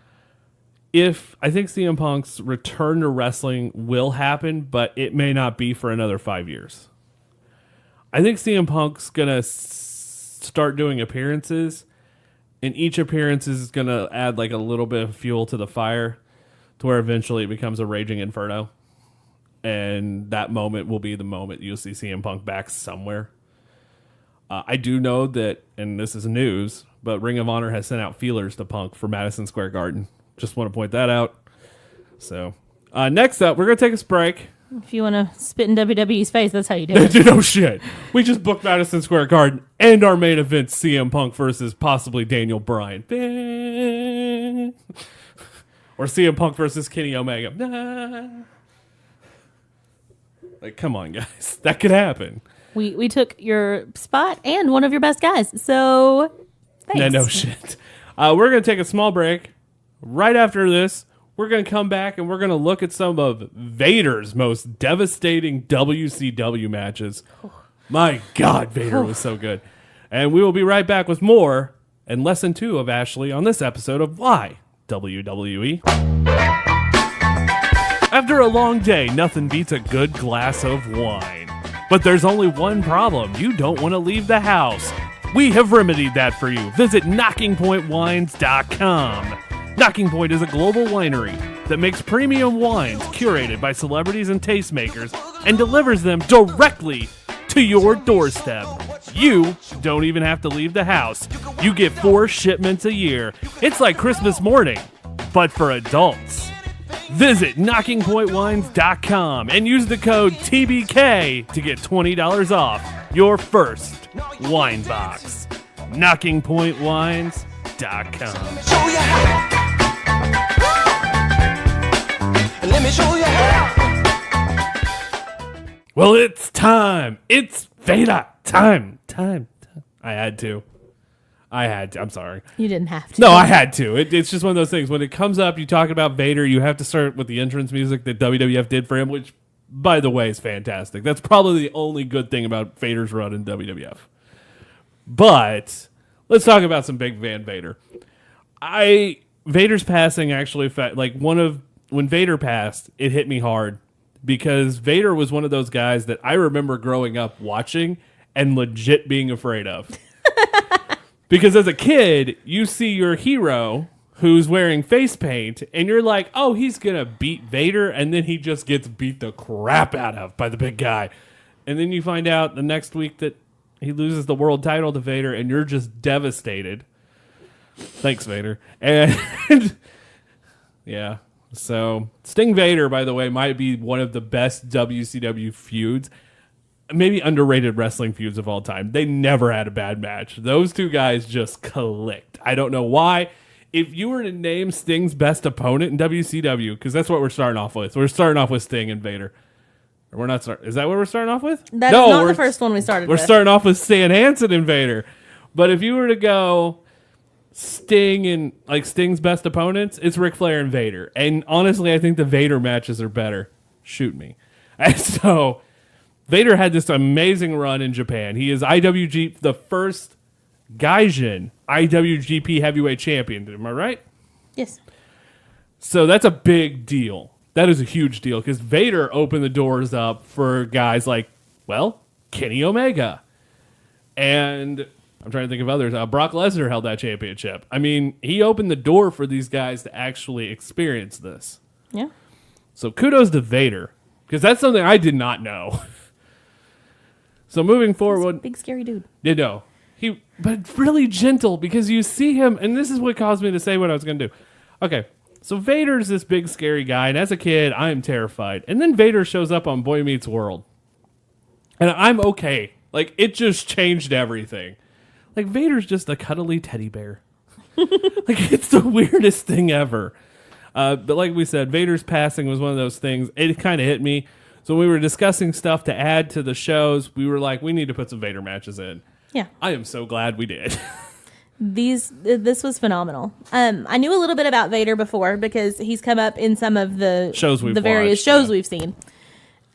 I think CM Punk's return to wrestling will happen, but it may not be for another 5 years. I think CM Punk's going to start doing appearances, and each appearance is going to add like a little bit of fuel to the fire to where eventually it becomes a raging inferno. And that moment will be the moment you'll see CM Punk back somewhere. I do know that, and this is news, but Ring of Honor has sent out feelers to Punk for Madison Square Garden. Just want to point that out. So, next up, we're going to take a break. If you want to spit in WWE's face, that's how you do it. No shit. We just booked Madison Square Garden and our main event, CM Punk versus possibly Daniel Bryan. Or CM Punk versus Kenny Omega. Like, come on, guys. That could happen. We took your spot and one of your best guys, so thanks. No shit. We're going to take a small break. Right after this, we're going to come back and we're going to look at some of Vader's most devastating WCW matches. My God, Vader was so good. And we will be right back with more and lesson 2 of Ashlee on this episode of YWWE. After a long day, nothing beats a good glass of wine. But there's only one problem. You don't want to leave the house. We have remedied that for you. Visit KnockingPointWines.com. Knocking Point is a global winery that makes premium wines curated by celebrities and tastemakers and delivers them directly to your doorstep. You don't even have to leave the house. You get 4 shipments a year. It's like Christmas morning, but for adults. Visit KnockingPointWines.com and use the code TBK to get $20 off your first wine box. KnockingPointWines.com. Let me show you how. Well, it's time. It's Vader time. I had to. I'm sorry. You didn't have to. No, I had to. It's just one of those things. When it comes up, you talk about Vader, you have to start with the entrance music that WWF did for him, which, by the way, is fantastic. That's probably the only good thing about Vader's run in WWF. But let's talk about some big Van Vader. Vader's passing actually, when Vader passed, it hit me hard because Vader was one of those guys that I remember growing up watching and legit being afraid of. Because as a kid, you see your hero who's wearing face paint and you're like, oh, he's going to beat Vader. And then he just gets beat the crap out of by the big guy. And then you find out the next week that he loses the world title to Vader and you're just devastated. Thanks, Vader. And yeah. So Sting Vader, by the way, might be one of the best WCW feuds. Maybe underrated wrestling feuds of all time. They never had a bad match. Those two guys just clicked. I don't know why. If you were to name Sting's best opponent in WCW, because that's what we're starting off with. We're starting off with Sting and Vader. Or we're not starting. Is that what we're starting off with? That's not the first one we started with. We're starting off with Stan Hansen and Vader. But if you were to go Sting and Sting's best opponents, it's Ric Flair and Vader. And honestly, I think the Vader matches are better. Shoot me. And so Vader had this amazing run in Japan. He is the first Gaijin IWGP Heavyweight Champion. Am I right? Yes. So that's a big deal. That is a huge deal because Vader opened the doors up for guys like, Kenny Omega. And I'm trying to think of others. Brock Lesnar held that championship. I mean, he opened the door for these guys to actually experience this. Yeah. So kudos to Vader because that's something I did not know. So moving forward, big scary dude. But really gentle because you see him, and this is what caused me to say what I was going to do. Okay, so Vader's this big scary guy, and as a kid, I am terrified. And then Vader shows up on Boy Meets World, and I'm okay. It just changed everything. Vader's just a cuddly teddy bear. It's the weirdest thing ever. But like we said, Vader's passing was one of those things. It kind of hit me. So when we were discussing stuff to add to the shows, we were like, we need to put some Vader matches in. Yeah. I am so glad we did. This was phenomenal. I knew a little bit about Vader before because he's come up in some of the various shows we've seen.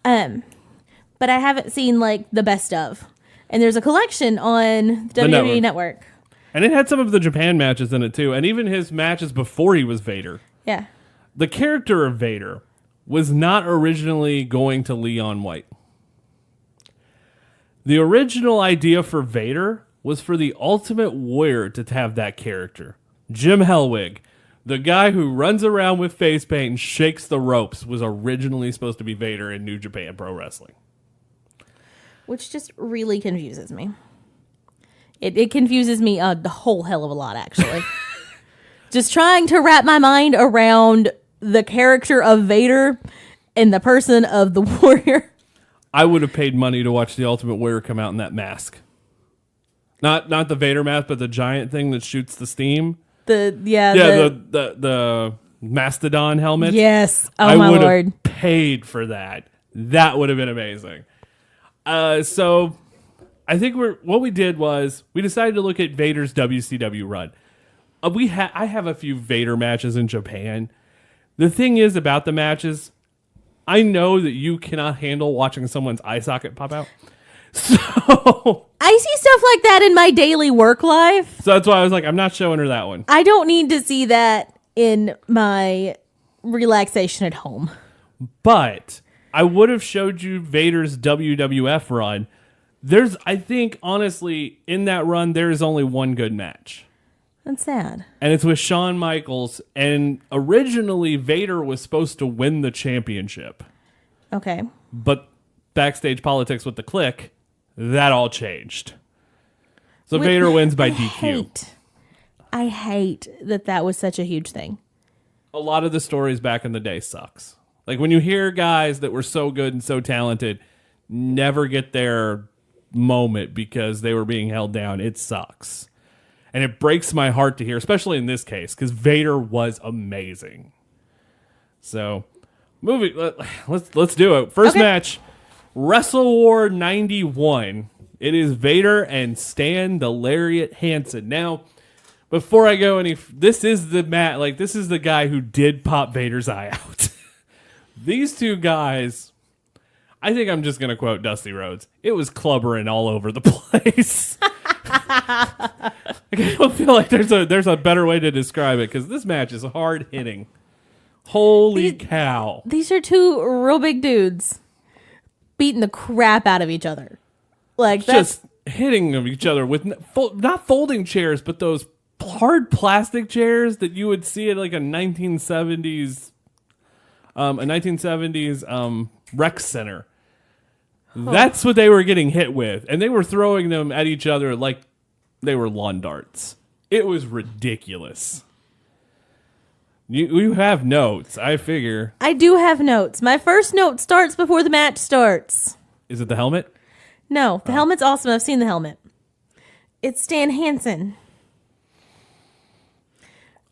But I haven't seen the best of. And there's a collection on the WWE Network. And it had some of the Japan matches in it too, and even his matches before he was Vader. Yeah. The character of Vader was not originally going to Leon White. The original idea for Vader was for the Ultimate Warrior to have that character. Jim Hellwig, the guy who runs around with face paint and shakes the ropes, was originally supposed to be Vader in New Japan Pro Wrestling. Which just really confuses me. It confuses me a whole hell of a lot, actually. Just trying to wrap my mind around the character of Vader in the person of the Warrior. I would have paid money to watch the Ultimate Warrior come out in that mask. Not the Vader mask, but the giant thing that shoots the steam. The mastodon helmet. Yes. Oh, my Lord. I would have paid for that. That would have been amazing. So I think what we did was we decided to look at Vader's WCW run. I have a few Vader matches in Japan. The thing is about the matches, I know that you cannot handle watching someone's eye socket pop out. So I see stuff like that in my daily work life. So that's why I was like, I'm not showing her that one. I don't need to see that in my relaxation at home. But I would have showed you Vader's WWF run. I think, honestly, in that run, there is only one good match. That's sad. And it's with Shawn Michaels. And originally, Vader was supposed to win the championship. Okay. But backstage politics with the Clique, that all changed. So Vader wins by DQ. I hate that was such a huge thing. A lot of the stories back in the day sucks. Like when you hear guys that were so good and so talented never get their moment because they were being held down, it sucks. And it breaks my heart to hear, especially in this case, because Vader was amazing. So, let's do it. First match, Wrestle War 91. It is Vader and Stan the Lariat Hansen. Now, before I go this is the this is the guy who did pop Vader's eye out. These two guys, I think I'm just going to quote Dusty Rhodes. It was clubbering all over the place. I don't feel like there's a better way to describe it because this match is hard hitting. Holy cow. These are two real big dudes beating the crap out of each other. Like just hitting of each other with not folding chairs, but those hard plastic chairs that you would see at like a 1970s rec center. That's what they were getting hit with, and they were throwing them at each other like they were lawn darts. It was ridiculous. You have notes, I figure. I do have notes. My first note starts before the match starts. Is it the helmet? No, the helmet's awesome. I've seen the helmet. It's Stan Hansen.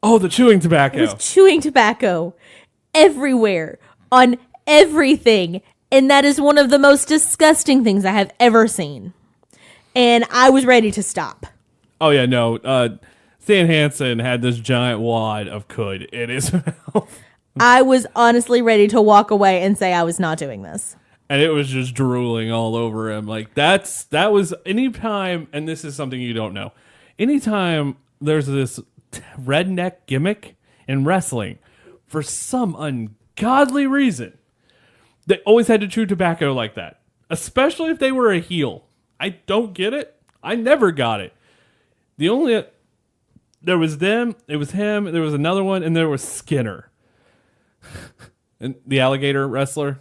Oh, the chewing tobacco. It was chewing tobacco everywhere, on everything. And that is one of the most disgusting things I have ever seen. And I was ready to stop. Oh, yeah, no. Stan Hansen had this giant wad of cud in his mouth. I was honestly ready to walk away and say I was not doing this. And it was just drooling all over him. Like, that was anytime, and this is something you don't know, anytime there's this redneck gimmick in wrestling, for some ungodly reason, they always had to chew tobacco like that, especially if they were a heel. I don't get it. I never got it. There was them, it was him, there was another one, and there was Skinner. And the alligator wrestler.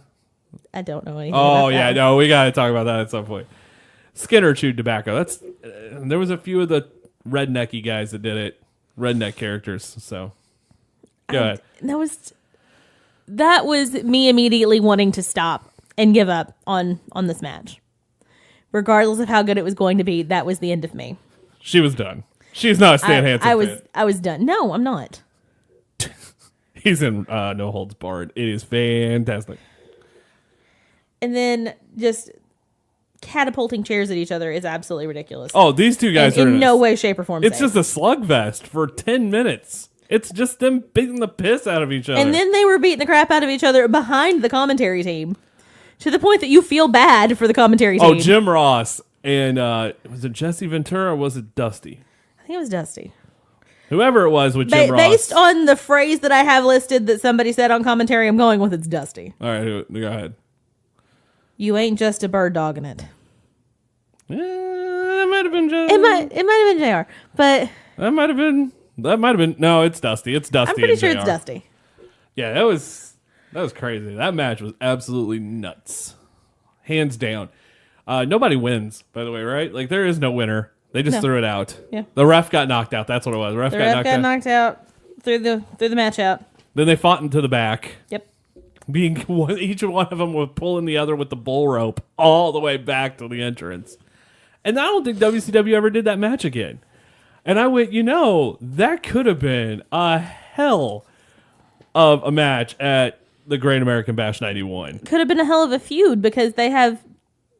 I don't know anything about that. No, we got to talk about that at some point. Skinner chewed tobacco. There was a few of the rednecky guys that did it. Redneck characters, so. Go ahead. That was me immediately wanting to stop and give up on this match. Regardless of how good it was going to be, that was the end of me. She was done. She's not a Stan Hansen I was done. No, I'm not. He's in No Holds Barred. It is fantastic. And then just catapulting chairs at each other is absolutely ridiculous. Oh, these two guys are in no way, shape, or form It's safe. just a slugfest for 10 minutes. It's just them beating the piss out of each other. And then they were beating the crap out of each other behind the commentary team. To the point that you feel bad for the commentary team. Oh, Jim Ross. And was it Jesse Ventura or was it Dusty? I think it was Dusty. Whoever it was with Jim Ross. Based on the phrase that I have listed that somebody said on commentary, I'm going with it's Dusty. All right, go ahead. You ain't just a bird dogging it. It might have been JR. It might have been JR, but that might have been. No, it's Dusty. It's Dusty. I'm pretty sure JR. it's Dusty. Yeah, that was crazy. That match was absolutely nuts, hands down. Nobody wins, by the way, right? Like there is no winner. They just threw it out. Yeah. The ref got knocked out. That's what it was. The ref got knocked out. Threw the match out. Then they fought into the back. Yep. each one of them was pulling the other with the bull rope all the way back to the entrance. And I don't think WCW ever did that match again. And I went, that could have been a hell of a match at the Great American Bash 91. Could have been a hell of a feud because they have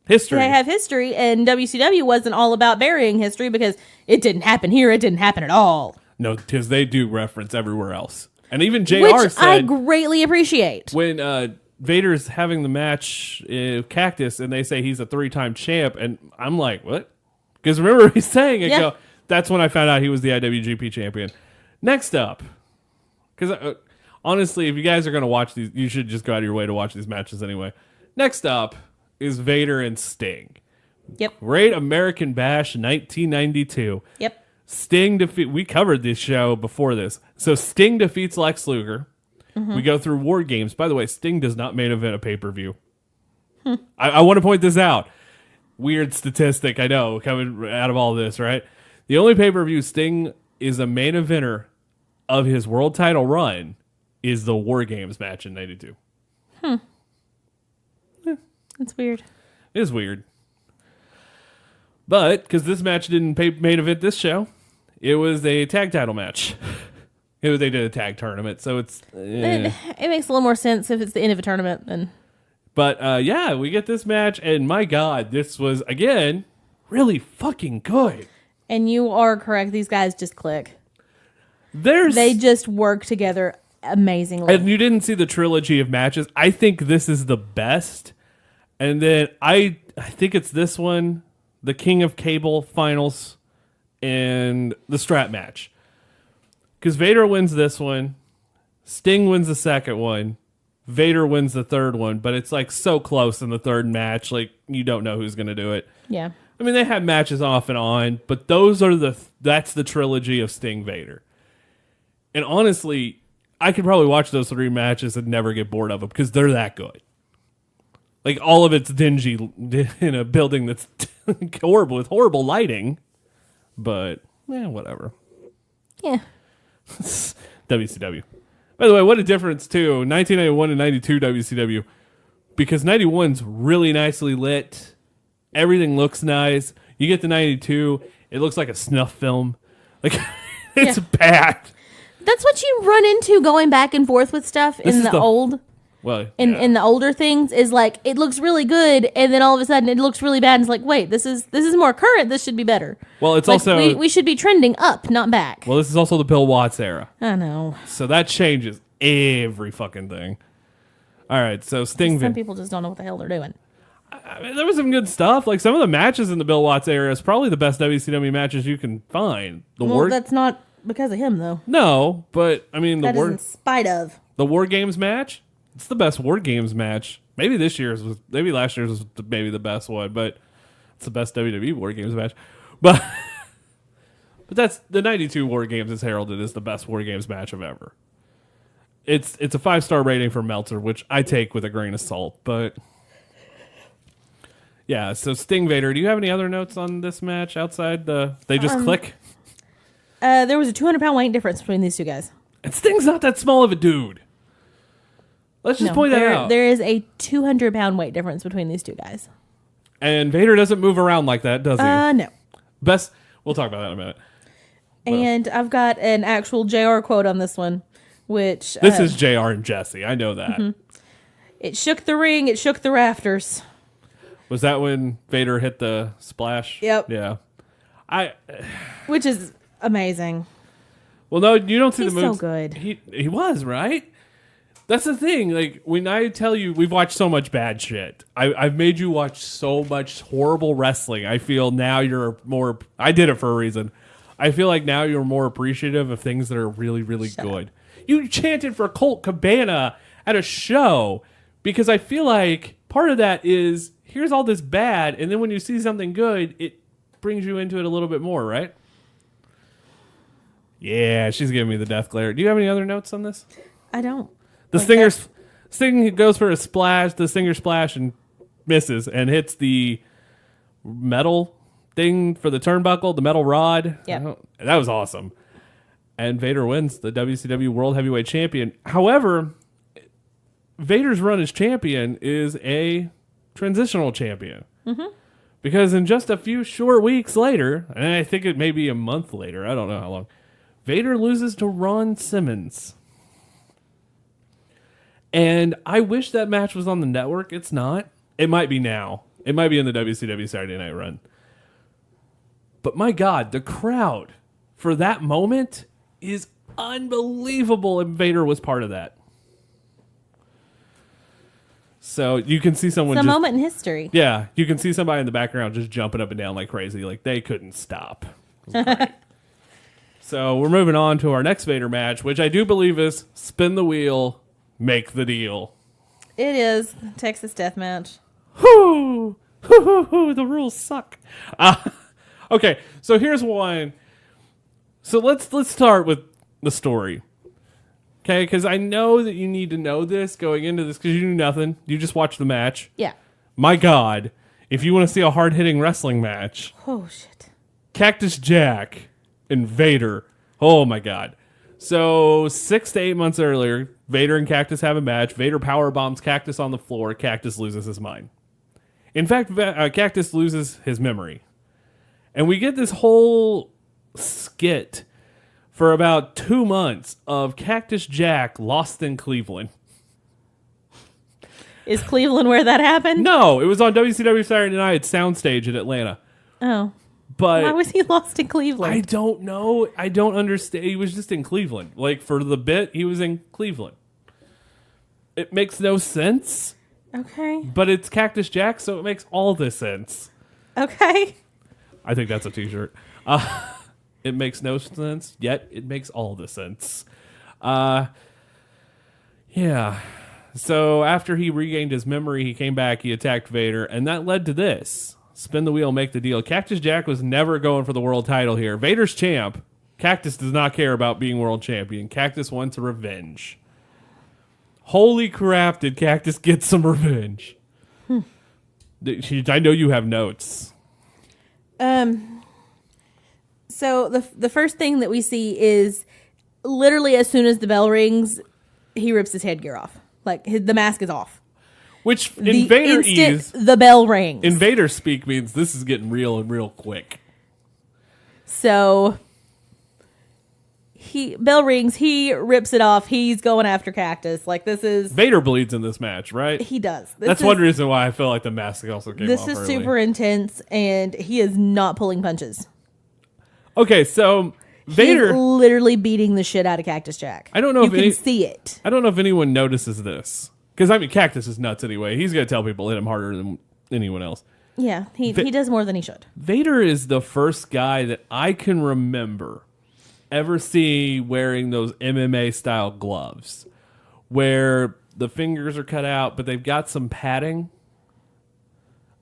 history. They have history, and WCW wasn't all about burying history because it didn't happen here. It didn't happen at all. No, because they do reference everywhere else. And even JR Which said... I greatly appreciate. When Vader's having the match Cactus, and they say he's a 3-time champ, and I'm like, what? Because remember he's saying it, Yeah. that's when I found out he was the IWGP champion. Next up, because honestly, if you guys are going to watch these, you should just go out of your way to watch these matches anyway. Next up is Vader and Sting. Yep. Great American Bash 1992. Yep. Sting we covered this show before this. So Sting defeats Lex Luger. Mm-hmm. We go through War Games. By the way, Sting does not main event a pay-per-view. I want to point this out. Weird statistic, I know, coming out of all this, right? The only pay-per-view Sting is a main eventer of his world title run is the War Games match in 92. That's weird. It is weird. But, because this match didn't main event this show, it was a tag title match. They did a tag tournament, so it's... It makes a little more sense if it's the end of a tournament. But, yeah, we get this match, and my God, this was, again, really fucking good. And you are correct. These guys just click. They just work together amazingly. And you didn't see the trilogy of matches. I think this is the best. And then I think it's this one, the King of Cable finals, and the strap match. Because Vader wins this one, Sting wins the second one, Vader wins the third one, but it's like so close in the third match, like you don't know who's going to do it. Yeah. I mean, they have matches off and on, but that's the trilogy of Sting Vader. And honestly, I could probably watch those 3 matches and never get bored of them because they're that good. Like, all of it's dingy in a building that's horrible with horrible lighting. But, whatever. Yeah. WCW. By the way, what a difference, too. 1991 and 92 WCW. Because 91's really nicely lit. Everything looks nice. You get to 92, it looks like a snuff film. Like, it's bad. That's what you run into going back and forth with stuff in the old... Well, in the older things is like it looks really good, and then all of a sudden it looks really bad. And it's like, wait, this is more current. This should be better. Well, it's like, also we should be trending up, not back. Well, this is also the Bill Watts era. I know. So that changes every fucking thing. All right, so Sting. Some people just don't know what the hell they're doing. I mean, there was some good stuff. Like some of the matches in the Bill Watts era is probably the best WCW matches you can find. That's not because of him though. No, but I mean that is in spite of the War Games match. It's the best War Games match. Maybe last year's was maybe the best one, but it's the best WWE War Games match. But that's the 92 War Games is heralded as the best War Games match of ever. It's a 5-star rating for Meltzer, which I take with a grain of salt, but yeah, so Sting Vader, do you have any other notes on this match outside they just click? There was a 200-pound weight difference between these two guys. And Sting's not that small of a dude. Let's just point that out. There is a 200-pound weight difference between these two guys. And Vader doesn't move around like that, does he? No. We'll talk about that in a minute. And I've got an actual JR quote on this one, which... This is JR and Jesse. I know that. Mm-hmm. It shook the ring. It shook the rafters. Was that when Vader hit the splash? Yep. Yeah. Which is amazing. Well, no, you don't see the moves. He's so good. He was, right? That's the thing. Like, when I tell you, we've watched so much bad shit. I've made you watch so much horrible wrestling. I feel now you're more... I did it for a reason. I feel like now you're more appreciative of things that are really, really good. You chanted for Colt Cabana at a show because I feel like part of that is, here's all this bad, and then when you see something good, it brings you into it a little bit more, right? Yeah, she's giving me the death glare. Do you have any other notes on this? I don't. The Stinger goes for a splash. The Stinger splash and misses and hits the metal thing for the turnbuckle, the metal rod. Yeah, that was awesome. And Vader wins the WCW World Heavyweight Champion. However, Vader's run as champion is a transitional champion. Mm-hmm. Because in just a few short weeks later, and I think it may be a month later, I don't know how long, Vader loses to Ron Simmons. And I wish that match was on the network. It's not. It might be now. It might be in the WCW Saturday Night Run. But my God, the crowd for that moment is unbelievable, and Vader was part of that. So you can see someone. It's a moment in history. Yeah, you can see somebody in the background just jumping up and down like crazy. Like they couldn't stop. So we're moving on to our next Vader match, which I do believe is spin the wheel, make the deal. It is Texas Death Match. Whoo! The rules suck. Okay, so here's one. So let's start with the story. Okay, because I know that you need to know this going into this because you knew nothing. You just watched the match. Yeah. My God, if you want to see a hard-hitting wrestling match. Oh, shit. Cactus Jack and Vader. Oh, my God. So 6 to 8 months earlier, Vader and Cactus have a match. Vader power bombs Cactus on the floor. Cactus loses his mind. In fact, Cactus loses his memory. And we get this whole skit for about 2 months of Cactus Jack lost in Cleveland. Is Cleveland where that happened? No, it was on WCW Saturday Night Soundstage in Atlanta. Oh. But why was he lost in Cleveland? I don't know. I don't understand. He was just in Cleveland. Like, for the bit, he was in Cleveland. It makes no sense. Okay. But it's Cactus Jack, so it makes all the sense. Okay. I think that's a t-shirt. It makes no sense, yet it makes all the sense. Yeah. So after he regained his memory, he came back, he attacked Vader, and that led to this. Spin the wheel, make the deal. Cactus Jack was never going for the world title here. Vader's champ. Cactus does not care about being world champion. Cactus wants revenge. Holy crap, did Cactus get some revenge? I know you have notes. So the first thing that we see is literally as soon as the bell rings, he rips his headgear off. Like the mask is off. Which in Vader the bell rings. In Vader speak means this is getting real and real quick. So bell rings, he rips it off. He's going after Cactus. Like this is Vader bleeds in this match, right? He does. That's one reason why I feel like the mask also came off This is early. super intense, and he is not pulling punches. Okay, so Vader He's literally beating the shit out of Cactus Jack. I don't know you can see it. I don't know if anyone notices this. Because, I mean, Cactus is nuts anyway. He's going to tell people to hit him harder than anyone else. Yeah, he does more than he should. Vader is the first guy that I can remember ever see wearing those MMA-style gloves where the fingers are cut out, but they've got some padding.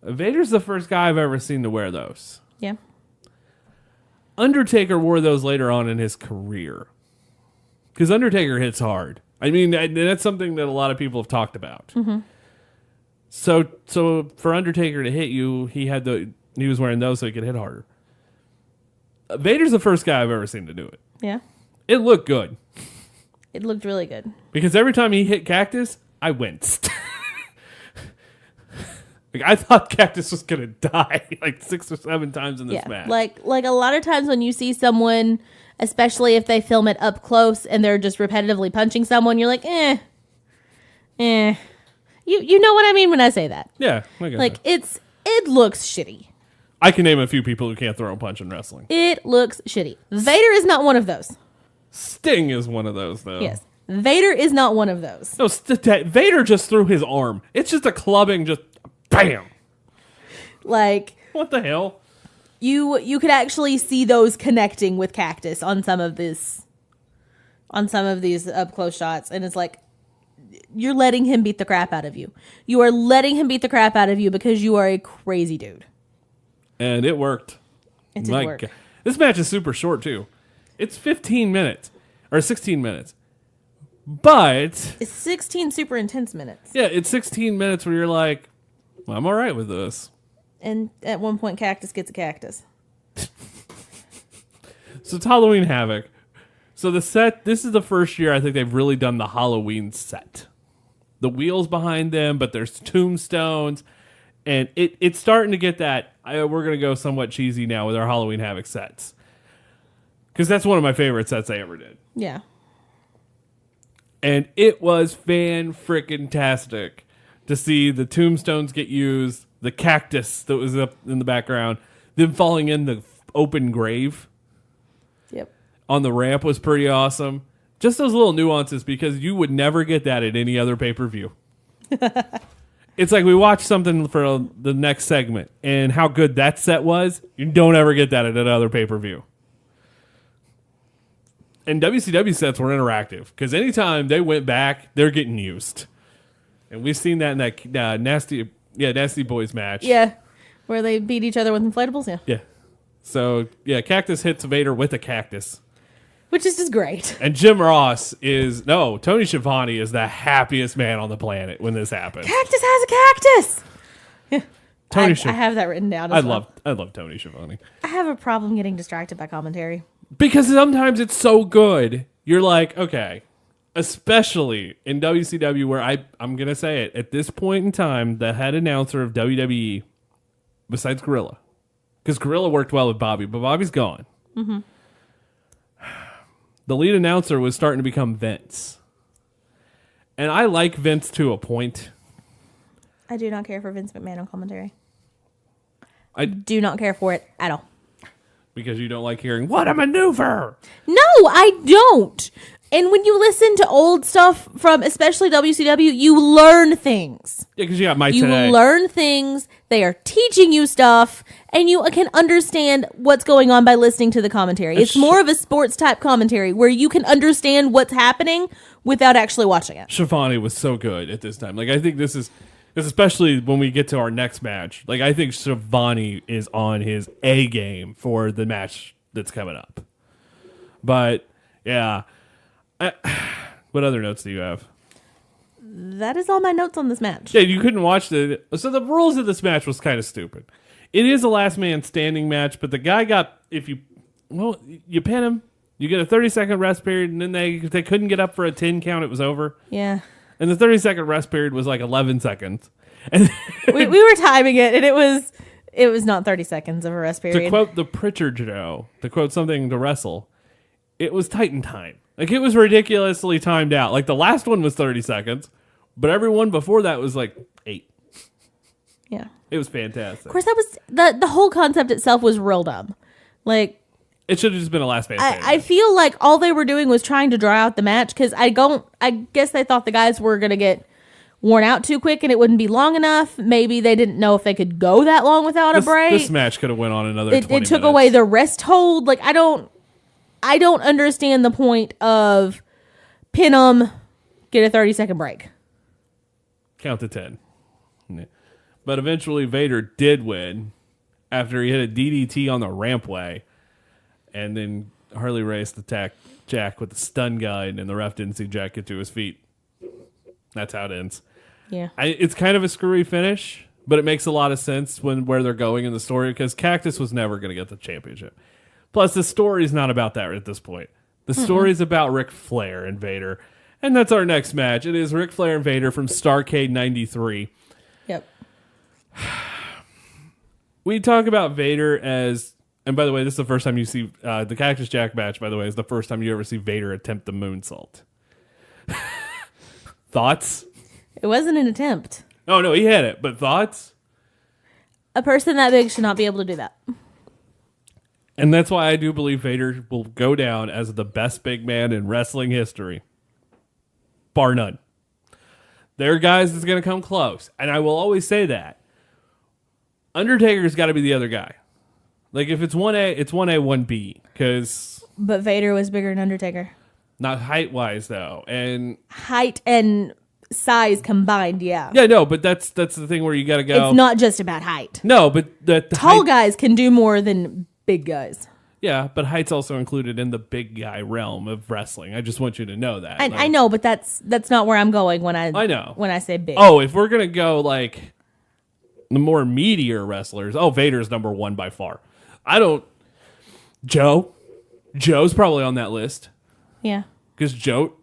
Vader's the first guy I've ever seen to wear those. Yeah. Undertaker wore those later on in his career. Because Undertaker hits hard. I mean, that's something that a lot of people have talked about. Mm-hmm. So for Undertaker to hit you, he was wearing those so he could hit harder. Vader's the first guy I've ever seen to do it. Yeah. It looked good. It looked really good. Because every time he hit Cactus, I winced. Like, I thought Cactus was going to die like 6 or 7 times in this match. Like a lot of times when you see someone, especially if they film it up close and they're just repetitively punching someone, you're like, eh. You know what I mean when I say that. Yeah. Like, it looks shitty. I can name a few people who can't throw a punch in wrestling. It looks shitty. Vader is not one of those. Sting is one of those, though. Yes. Vader is not one of those. No, Vader just threw his arm. It's just a clubbing, just bam. Like, what the hell? You could actually see those connecting with Cactus on some of these up close shots, and it's like you're letting him beat the crap out of you. You are letting him beat the crap out of you because you are a crazy dude. And it worked. It did work. God. This match is super short too. It's 15 minutes or 16 minutes. But it's 16 super intense minutes. Yeah, it's 16 minutes where you're like, well, I'm all right with this. And at one point, Cactus gets a cactus. So it's Halloween Havoc. So the set, this is the first year I think they've really done the Halloween set. the wheels behind them, but there's tombstones. And it's starting to get that. We're going to go somewhat cheesy now with our Halloween Havoc sets. Because that's one of my favorite sets I ever did. Yeah. And it was fan-frickin-tastic to see the tombstones get used, the cactus that was up in the background, them falling in the open grave. Yep. On the ramp was pretty awesome. Just those little nuances, because you would never get that at any other pay-per-view. It's like we watched something for the next segment, and how good that set was, you don't ever get that at another pay-per-view. And WCW sets were interactive, because anytime they went back, they're getting used. And we've seen that in that Nasty Boys match. Yeah, where they beat each other with inflatables, yeah. Yeah. So, yeah, Cactus hits Vader with a cactus. Which is just great. And Tony Schiavone is the happiest man on the planet when this happens. Cactus has a cactus! I have that written down as well. I love Tony Schiavone. I have a problem getting distracted by commentary. Because sometimes it's so good, you're like, okay, especially in WCW where I'm going to say it, at this point in time, the head announcer of WWE, besides Gorilla, because Gorilla worked well with Bobby, but Bobby's gone. Mm-hmm. The lead announcer was starting to become Vince. And I like Vince to a point. I do not care for Vince McMahon on commentary. I do not care for it at all. Because you don't like hearing, what a maneuver! No, I don't. And when you listen to old stuff from especially WCW, you learn things. Yeah, because you got You learn things. They are teaching you stuff. And you can understand what's going on by listening to the commentary. It's more of a sports type commentary where you can understand what's happening without actually watching it. Schiavone was so good at this time. Like, I think this is especially when we get to our next match. Like, I think Schiavone is on his A game for the match that's coming up. But, yeah. What other notes do you have? That is all my notes on this match. Yeah, you couldn't watch So the rules of this match was kind of stupid. It is a last man standing match, but the guy got, you pin him, you get a 30-second rest period, and then they couldn't get up for a 10 count, it was over. Yeah. And the 30-second rest period was like 11 seconds. And we were timing it, and it was not 30 seconds of a rest period. To quote the Pritchard show, to quote something to wrestle, it was Titan time. Like, it was ridiculously timed out. Like, the last one was 30 seconds, but every one before that was like 8. Yeah. It was fantastic. Of course, that was the whole concept itself was real dumb. Like, it should have just been a last man standing. I feel like all they were doing was trying to draw out the match because I guess they thought the guys were going to get worn out too quick and it wouldn't be long enough. Maybe they didn't know if they could go that long without a break. This match could have went on another 20 minutes. It took away the rest hold. Like, I don't understand the point of pin 'em, get a 30-second break. Count to 10. But eventually Vader did win after he hit a DDT on the rampway. And then Harley Race attacked Jack with a stun gun, and the ref didn't see Jack get to his feet. That's how it ends. Yeah. It's kind of a screwy finish, but it makes a lot of sense where they're going in the story, because Cactus was never going to get the championship. Plus, the story's not about that at this point. The story's about Ric Flair and Vader. And that's our next match. It is Ric Flair and Vader from Starrcade 93. Yep. We talk about Vader as... And by the way, this is the first time you see... the Cactus Jack match, by the way, is the first time you ever see Vader attempt the moonsault. Thoughts? It wasn't an attempt. Oh, no, he had it. But thoughts? A person that big should not be able to do that. And that's why I do believe Vader will go down as the best big man in wrestling history. Bar none. There are guys that's going to come close. And I will always say that. Undertaker's got to be the other guy. Like, if it's 1A, it's 1A, 1B. But Vader was bigger than Undertaker. Not height-wise, though. And height and size combined, yeah. Yeah, no, but that's the thing where you got to go. It's not just about height. No, but the tall guys can do more than big guys. Yeah, but height's also included in the big guy realm of wrestling. I just want you to know that. I know, but that's not where I'm going when I know when I say big. Oh, if we're gonna go like the more meatier wrestlers, Vader's number one by far. Joe's probably on that list. Yeah, because Joe,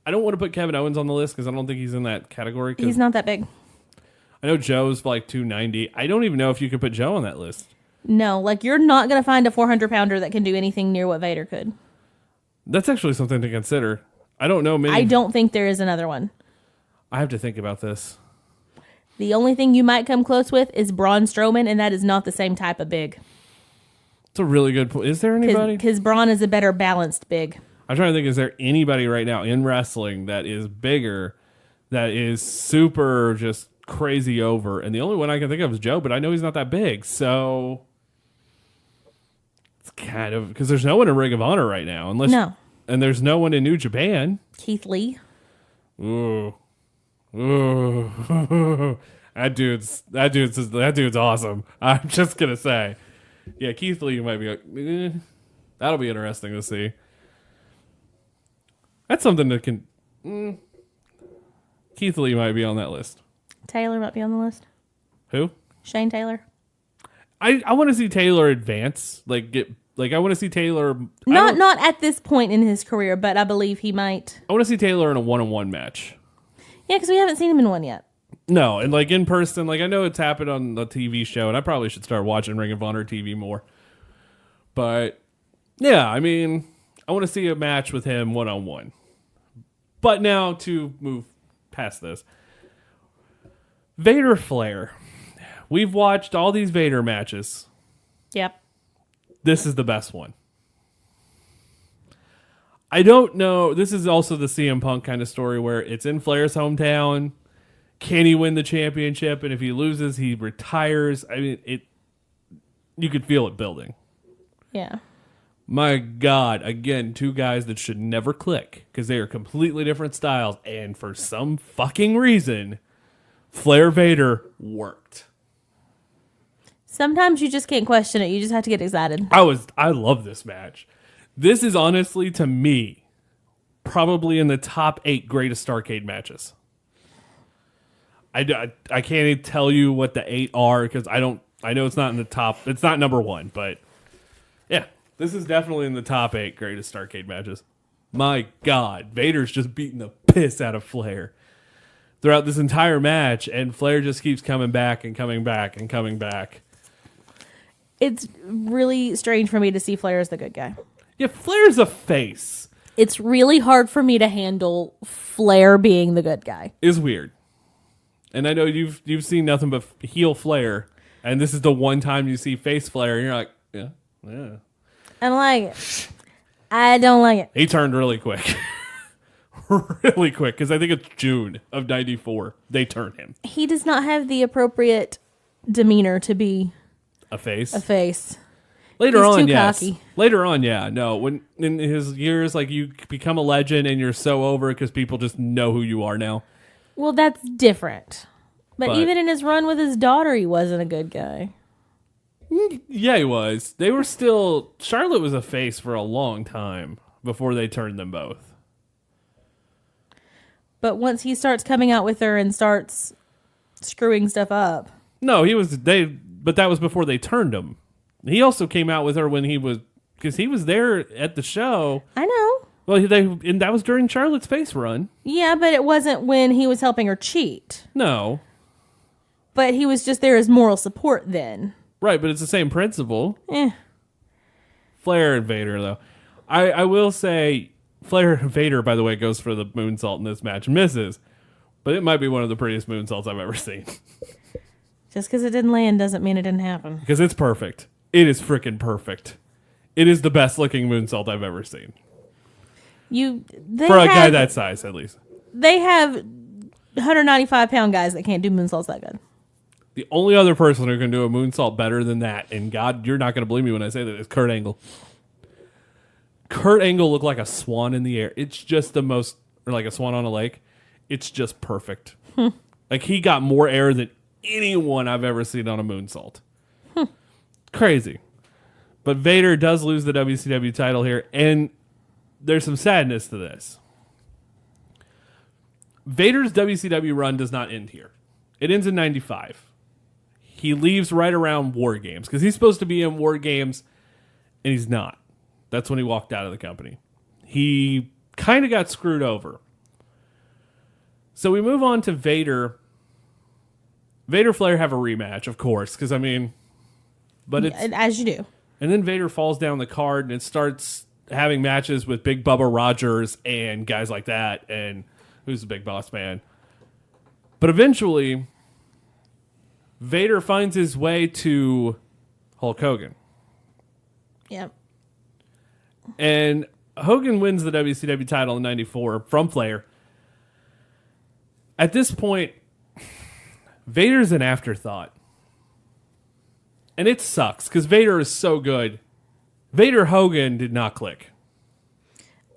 I don't want to put Kevin Owens on the list because I don't think he's in that category. He's not that big. I know Joe's like 290. I don't even know if you could put Joe on that list. No, like you're not going to find a 400-pounder that can do anything near what Vader could. That's actually something to consider. I don't know. I don't think there is another one. I have to think about this. The only thing you might come close with is Braun Strowman, and that is not the same type of big. It's a really good point. Is there anybody? Because Braun is a better balanced big. I'm trying to think, is there anybody right now in wrestling that is bigger, that is super just crazy over? And the only one I can think of is Joe, but I know he's not that big. So it's kind of, because there's no one in Ring of Honor right now. And there's no one in New Japan. Keith Lee. Ooh. That dude's awesome. I'm just going to say. Yeah, Keith Lee might be like, that'll be interesting to see. That's something that can... Keith Lee might be on that list. Taylor might be on the list. Who? Shane Taylor. I want to see Taylor advance. I want to see Taylor... Not at this point in his career, but I believe he might. I want to see Taylor in a one-on-one match. Yeah, because we haven't seen him in one yet. No, and in person, I know it's happened on the TV show, and I probably should start watching Ring of Honor TV more. But, yeah, I want to see a match with him one-on-one. But now to move past this. Vader Flair. We've watched all these Vader matches. Yep. This is the best one. I don't know. This is also the CM Punk kind of story where it's in Flair's hometown. Can he win the championship? And if he loses, he retires. You could feel it building. Yeah. My God, again, two guys that should never click because they are completely different styles. And for some fucking reason, Flair Vader worked. Sometimes you just can't question it. You just have to get excited. I love this match. This is honestly, to me, probably in the top 8 greatest Starrcade matches. I can't even tell you what the 8 are because I know it's not in the top. It's not number 1, but yeah. This is definitely in the top 8 greatest Starrcade matches. My God, Vader's just beating the piss out of Flair throughout this entire match, and Flair just keeps coming back and coming back and coming back. It's really strange for me to see Flair as the good guy. Yeah, Flair's a face. It's really hard for me to handle Flair being the good guy. It's weird. And I know you've seen nothing but heel Flair, and this is the one time you see face Flair, and you're like, yeah. I'm like, I don't like it. He turned really quick. Really quick, because I think it's June of 94. They turned him. He does not have the appropriate demeanor to be a face. Later on, too yes. cocky. Later on, yeah. No, when in his years, you become a legend and you're so over because people just know who you are now. Well, that's different. But even in his run with his daughter, he wasn't a good guy. Yeah, he was. They were still... Charlotte was a face for a long time before they turned them both. But once he starts coming out with her and starts screwing stuff up... No, but that was before they turned him. He also came out with her when he was... Because he was there at the show. I know. Well, and that was during Charlotte's face run. Yeah, but it wasn't when he was helping her cheat. No. But he was just there as moral support then. Right, but it's the same principle. Flair and Vader, though. I will say, Flair and Vader, by the way, goes for the moonsault in this match. Misses. But it might be one of the prettiest moonsaults I've ever seen. Just because it didn't land doesn't mean it didn't happen. Because it's perfect. It is freaking perfect. It is the best looking moonsault I've ever seen. For a guy that size, at least. They have 195-pound guys that can't do moonsaults that good. The only other person who can do a moonsault better than that, and God, you're not going to believe me when I say that, is Kurt Angle. Kurt Angle looked like a swan in the air. It's just the most, or like a swan on a lake. It's just perfect. He got more air than anyone I've ever seen on a moonsault. Crazy. But Vader does lose the WCW title here, and there's some sadness to this. Vader's WCW run does not end here. It ends in 95. He leaves right around War Games, because he's supposed to be in War Games, and he's not. That's when he walked out of the company. He kind of got screwed over. So we move on to Vader. Vader Flair have a rematch, of course, because but it's as you do. And then Vader falls down the card and it starts having matches with Big Bubba Rogers and guys like that, and who's the Big Boss Man. But eventually, Vader finds his way to Hulk Hogan. Yep. And Hogan wins the WCW title in '94 from Flair. At this point, Vader's an afterthought. And it sucks because Vader is so good. Vader Hogan did not click.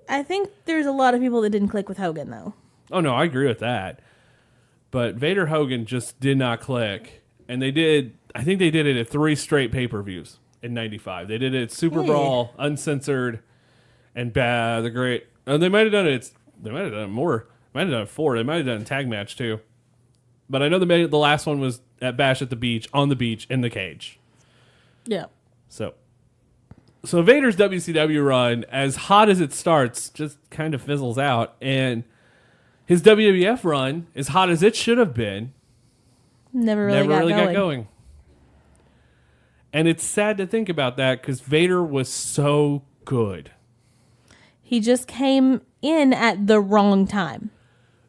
I think there's a lot of people that didn't click with Hogan, though. Oh, no, I agree with that. But Vader Hogan just did not click. And I think they did it at 3 straight pay-per-views in '95. They did it at Super Brawl, Uncensored, and the Great. They might have done it. They might have done it more. Might have done it 4. They might have done a tag match, too. But I know the last one was at Bash at the Beach, on the beach, in the cage. Yeah. So Vader's WCW run, as hot as it starts, just kind of fizzles out. And his WWF run, as hot as it should have been, never really got going. And it's sad to think about that because Vader was so good. He just came in at the wrong time.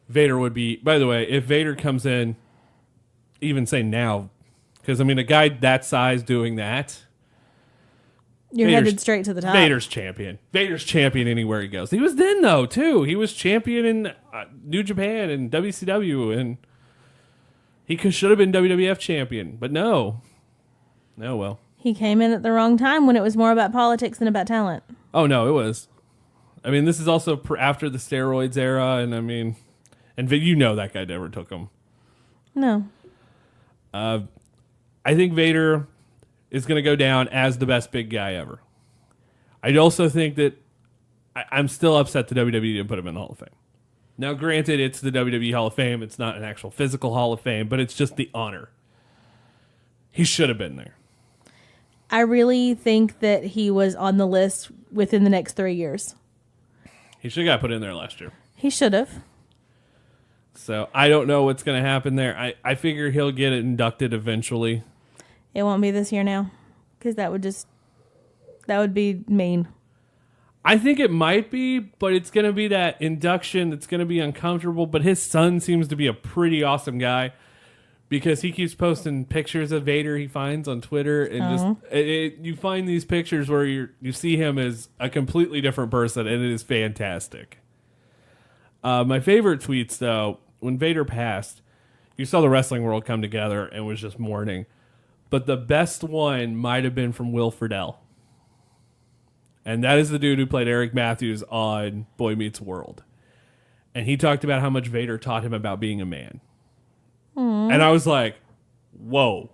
Vader would be, by the way, if Vader comes in, even say now, because, a guy that size doing that. You're headed straight to the top. Vader's champion. Vader's champion anywhere he goes. He was then, though, too. He was champion in New Japan and WCW, and he should have been WWF champion, but no. Oh, well. He came in at the wrong time when it was more about politics than about talent. Oh, no, it was. This is also after the steroids era, and and that guy never took them. No. I think Vader is going to go down as the best big guy ever. I also think that I'm still upset the WWE didn't put him in the Hall of Fame. Now, granted, it's the WWE Hall of Fame. It's not an actual physical Hall of Fame, but it's just the honor. He should have been there. I really think that he was on the list within the next 3 years. He should have got put in there last year. He should have. So I don't know what's going to happen there. I figure he'll get inducted eventually. It won't be this year now, because that would be mean. I think it might be, but it's going to be that induction that's going to be uncomfortable. But his son seems to be a pretty awesome guy because he keeps posting pictures of Vader he finds on Twitter. And you find these pictures where you see him as a completely different person, and it is fantastic. My favorite tweets, though, when Vader passed, you saw the wrestling world come together and was just mourning. But the best one might have been from Will Friedle. And that is the dude who played Eric Matthews on Boy Meets World. And he talked about how much Vader taught him about being a man. Aww. And I was like, whoa.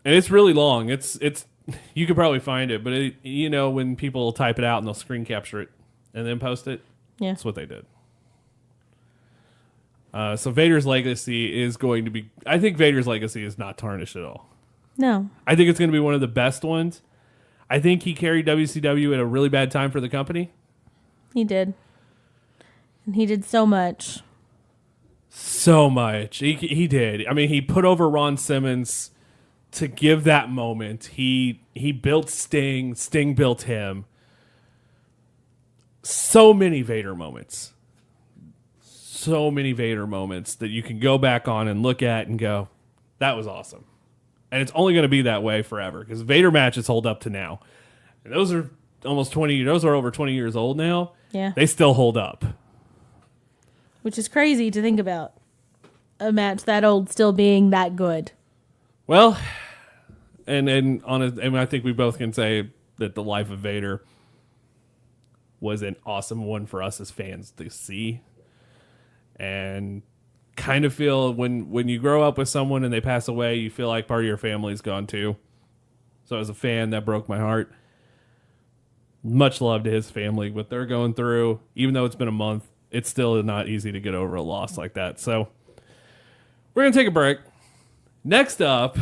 And it's really long. It's you could probably find it. But, when people type it out and they'll screen capture it and then post it, that's what they did. So Vader's legacy is going to be... I think Vader's legacy is not tarnished at all. No. I think it's going to be one of the best ones. I think he carried WCW at a really bad time for the company. He did. And he did so much. So much. He did. He put over Ron Simmons to give that moment. He built Sting. Sting built him. So many Vader moments. So many Vader moments that you can go back on and look at and go, that was awesome. And it's only going to be that way forever because Vader matches hold up to now. And those are almost 20. Those are over 20 years old now. Yeah. They still hold up. Which is crazy to think about. A match that old still being that good. Well, and I think we both can say that the life of Vader was an awesome one for us as fans to see. And kind of feel when you grow up with someone and they pass away, you feel like part of your family's gone too. So as a fan, that broke my heart. Much love to his family, what they're going through. Even though it's been a month, it's still not easy to get over a loss like that. So we're going to take a break. Next up,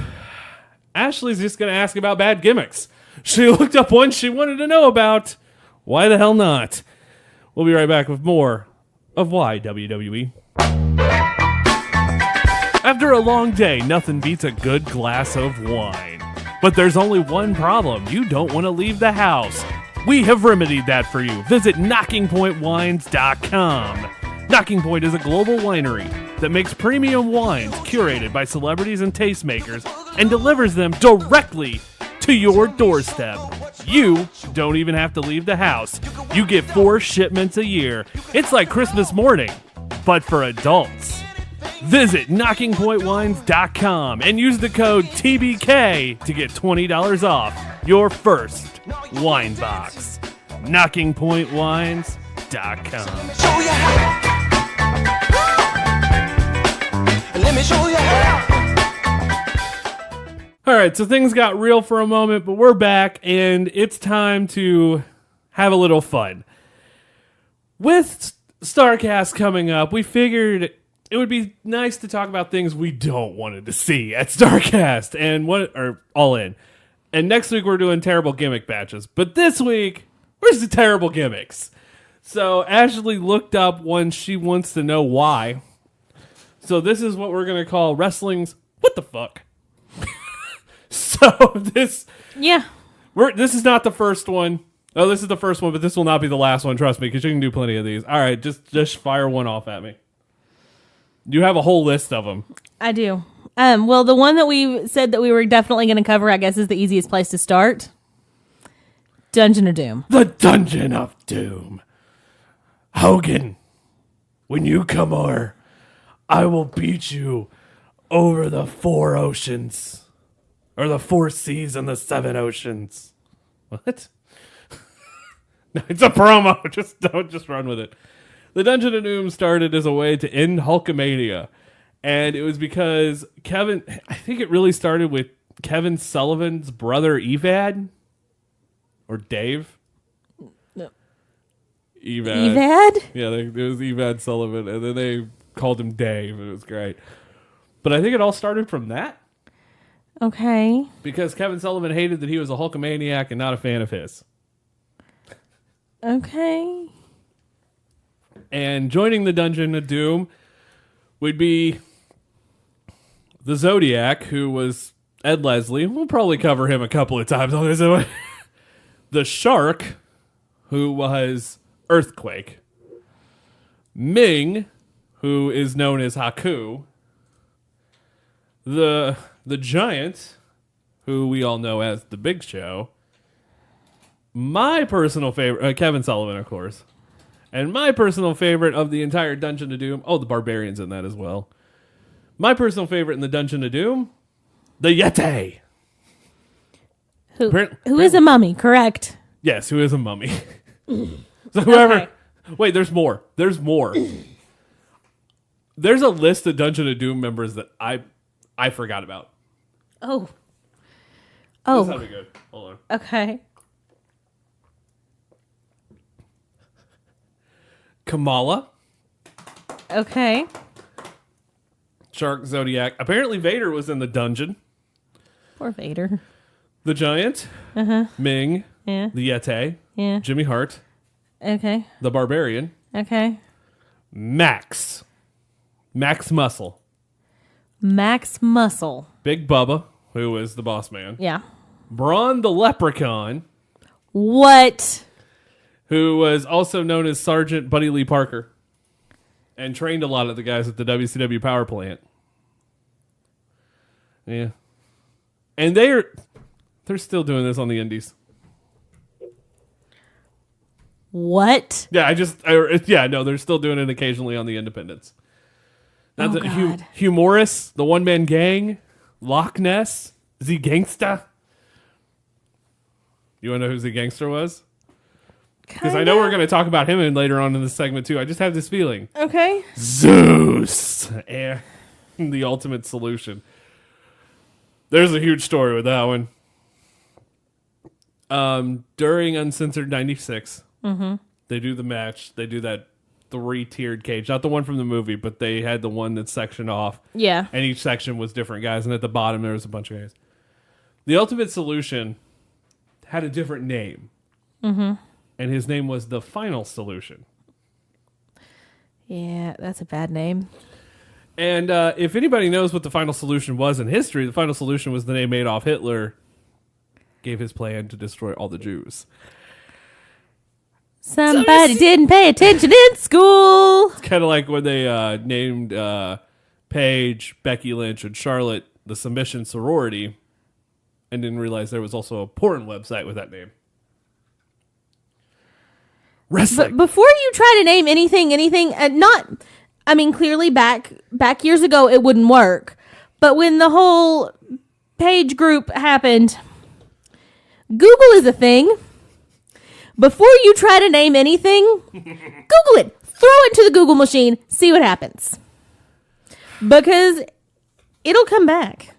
Ashlee's just going to ask about bad gimmicks. She looked up one she wanted to know about. Why the hell not? We'll be right back with more of YWWE. After a long day, nothing beats a good glass of wine. But there's only one problem. You don't want to leave the house. We have remedied that for you. Visit KnockingPointWines.com. Knocking Point is a global winery that makes premium wines curated by celebrities and tastemakers and delivers them directly to your doorstep. You don't even have to leave the house. You get 4 shipments a year. It's like Christmas morning, but for adults. Visit KnockingPointWines.com and use the code TBK to get $20 off your first wine box. KnockingPointWines.com. Let me show you how. All right, so things got real for a moment, but we're back, and it's time to have a little fun. With StarCast coming up, we figured it would be nice to talk about things we don't wanted to see at StarCast, and all in. And next week we're doing terrible gimmick batches, but this week where's the terrible gimmicks? So Ashlee looked up one she wants to know why. So this is what we're gonna call wrestling's what the fuck. So this is not the first one. Oh, this is the first one, but this will not be the last one. Trust me, because you can do plenty of these. All right, just fire one off at me. You have a whole list of them. I do. Well, the one that we said that we were definitely going to cover, I guess, is the easiest place to start. Dungeon of Doom. The Dungeon of Doom. Hogan, when you come over, I will beat you over the 4 oceans. Or the 4 seas and the 7 oceans. What? No, it's a promo. Just run with it. The Dungeon of Doom started as a way to end Hulkamania. And it was because I think it really started with Kevin Sullivan's brother, Evad. Or Dave. No. Evad? Yeah, it was Evad Sullivan. And then they called him Dave. It was great. But I think it all started from that. Okay. Because Kevin Sullivan hated that he was a Hulkamaniac and not a fan of his. Okay. And joining the Dungeon of Doom would be the Zodiac, who was Ed Leslie. We'll probably cover him a couple of times on this. The Shark, who was Earthquake. Ming, who is known as Haku. The Giant, who we all know as the Big Show. My personal favorite, Kevin Sullivan, of course. And my personal favorite of the entire Dungeon of Doom, the Barbarian's in that as well. My personal favorite in the Dungeon of Doom, the Yeti. Who is a mummy, correct? Yes, who is a mummy. So whoever... Okay. Wait, there's more. There's a list of Dungeon of Doom members that I forgot about. Oh. This is how we go. Hold on. Okay. Kamala. Okay. Shark, Zodiac. Apparently Vader was in the dungeon. Poor Vader. The Giant. Uh-huh. Ming. Yeah. The Yeti. Yeah. Jimmy Hart. Okay. The Barbarian. Okay. Max Muscle. Max Muscle. Big Bubba, who was the boss man. Yeah. Braun the Leprechaun. What? Who was also known as Sergeant Buddy Lee Parker. And trained a lot of the guys at the WCW power plant. Yeah. And they're still doing this on the indies. What? Yeah, they're still doing it occasionally on the independents. Now the God. Humorous, the One Man Gang, Loch Ness, Z Gangsta. You want to know who Z Gangster was? Because I know we're going to talk about him later on in the segment too. I just have this feeling. Okay. Zeus, the ultimate solution. There's a huge story with that one. During Uncensored 96, they do the match. They do that 3-tiered cage, not the one from the movie, but they had the one that's sectioned off. Yeah. And each section was different guys, and at the bottom there was a bunch of guys. The Ultimate Solution had a different name. Mm-hmm. And his name was The Final Solution. Yeah, that's a bad name. And if anybody knows what the final solution was in history, the final solution was the name Adolf Hitler gave his plan to destroy all the Jews. Somebody didn't pay attention in school. It's kind of like when they named Paige, Becky Lynch, and Charlotte the Submission Sorority and didn't realize there was also a porn website with that name. Wrestling. But before you try to name anything, clearly back years ago it wouldn't work. But when the whole Page group happened, Google is a thing. Before you try to name anything, Google it. Throw it to the Google machine. See what happens. Because it'll come back.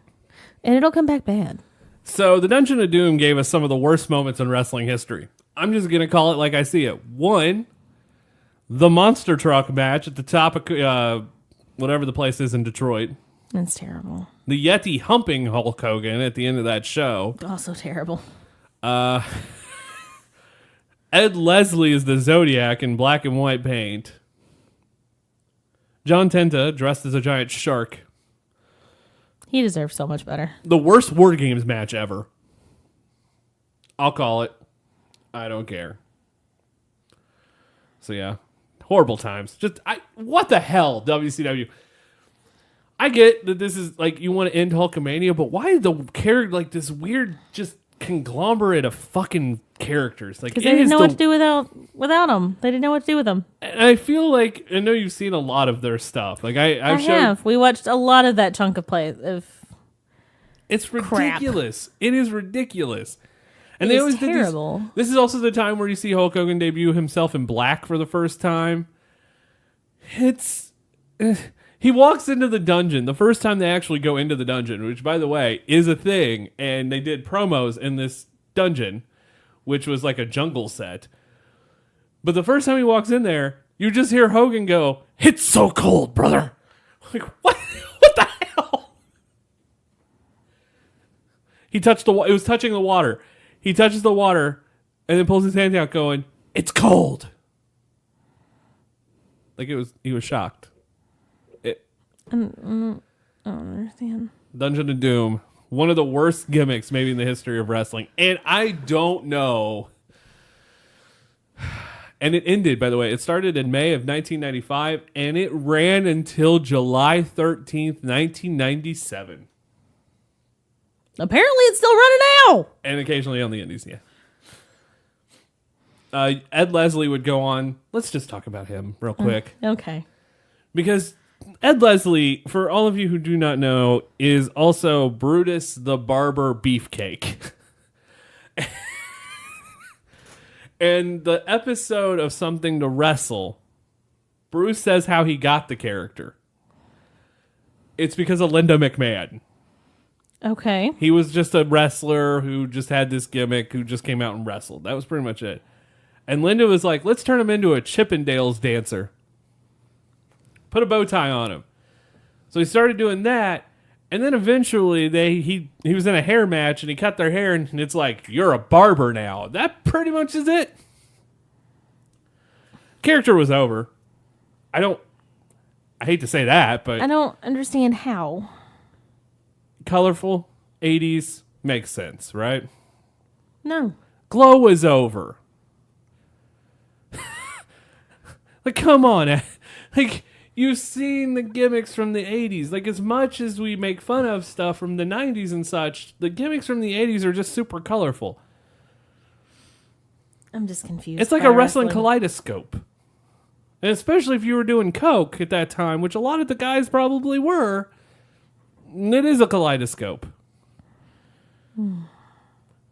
And it'll come back bad. So the Dungeon of Doom gave us some of the worst moments in wrestling history. I'm just going to call it like I see it. One, the monster truck match at the top of whatever the place is in Detroit. That's terrible. The Yeti humping Hulk Hogan at the end of that show. Also terrible. Ed Leslie is the Zodiac in black and white paint. John Tenta dressed as a giant shark. He deserves so much better. The worst War Games match ever. I'll call it. I don't care. So yeah, horrible times. What the hell, WCW? I get that this is like you want to end Hulkamania, but why the character like this weird just conglomerate of fucking characters? Like because they didn't know what to do without them. They didn't know what to do with them. And I feel like I know you've seen a lot of their stuff. Like I have. We watched a lot of that chunk of play of. It's ridiculous. Crap. It is ridiculous. And they always terrible. did this is also the time where you see Hulk Hogan debut himself in black for the first time. He walks into the dungeon the first time they actually go into the dungeon, which, by the way, is a thing. And they did promos in this dungeon, which was like a jungle set. But the first time he walks in there, you just hear Hogan go, "It's so cold, brother." Like, what? What the hell? It was touching the water. He touches the water and then pulls his hand out going, "It's cold." Like he was shocked. I don't understand. Dungeon of Doom, one of the worst gimmicks maybe in the history of wrestling. And I don't know. And it ended, by the way. It started in May of 1995 and it ran until July 13th, 1997. Apparently it's still running now. And occasionally on the indies, yeah. Ed Leslie would go on. Let's just talk about him real quick. Okay. Because Ed Leslie, for all of you who do not know, is also Brutus the Barber Beefcake. And the episode of Something to Wrestle, Bruce says how he got the character. It's because of Linda McMahon. Okay. He was just a wrestler who just had this gimmick, who just came out and wrestled. That was pretty much it. And Linda was like, let's turn him into a Chippendales dancer. Put a bow tie on him. So he started doing that. And then eventually he was in a hair match and he cut their hair and it's like, you're a barber now. That pretty much is it. Character was over. I hate to say that, but I don't understand how. Colorful 80s makes sense, right? No. Glow was over. Like, come on. Like, you've seen the gimmicks from the 80s. Like, as much as we make fun of stuff from the 90s and such, the gimmicks from the 80s are just super colorful. I'm just confused. It's like a wrestling kaleidoscope. And especially if you were doing coke at that time, which a lot of the guys probably were, it is a kaleidoscope.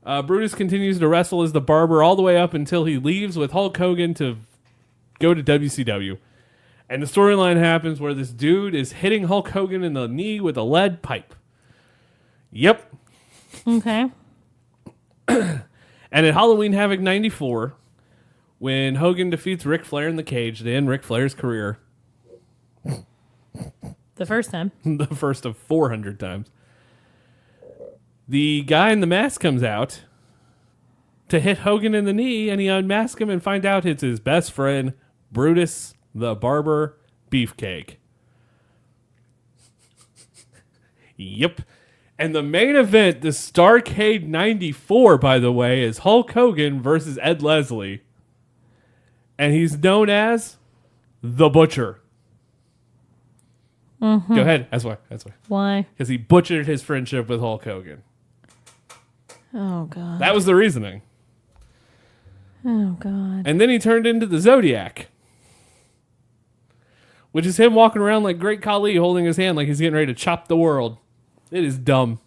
Brutus continues to wrestle as the Barber all the way up until he leaves with Hulk Hogan to go to WCW. And the storyline happens where this dude is hitting Hulk Hogan in the knee with a lead pipe. Yep. Okay. And at Halloween Havoc 94, when Hogan defeats Ric Flair in the cage to end Ric Flair's career. The first time. The first of 400 times. The guy in the mask comes out to hit Hogan in the knee, and he unmasks him and find out it's his best friend, Brutus the Barber Beefcake. Yep. And the main event, the Starrcade 94, by the way, is Hulk Hogan versus Ed Leslie. And he's known as the Butcher. Mm-hmm. Go ahead. That's why. Why? Because he butchered his friendship with Hulk Hogan. Oh, God. That was the reasoning. Oh, God. And then he turned into the Zodiac. Which is him walking around like Great Khali holding his hand like he's getting ready to chop the world. It is dumb.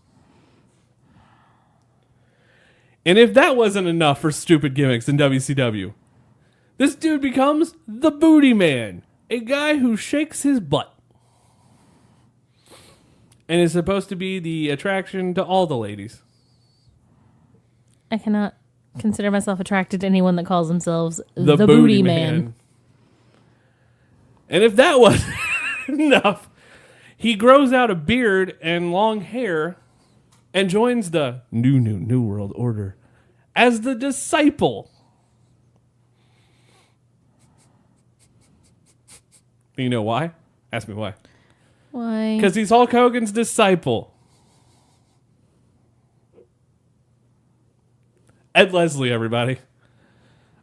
And if that wasn't enough for stupid gimmicks in WCW, this dude becomes the Booty Man. A guy who shakes his butt. And is supposed to be the attraction to all the ladies. I cannot consider myself attracted to anyone that calls themselves the Booty Man. And if that wasn't enough, he grows out a beard and long hair and joins the New World Order as the Disciple. You know why? Ask me why. Why? Because he's Hulk Hogan's disciple. Ed Leslie, everybody.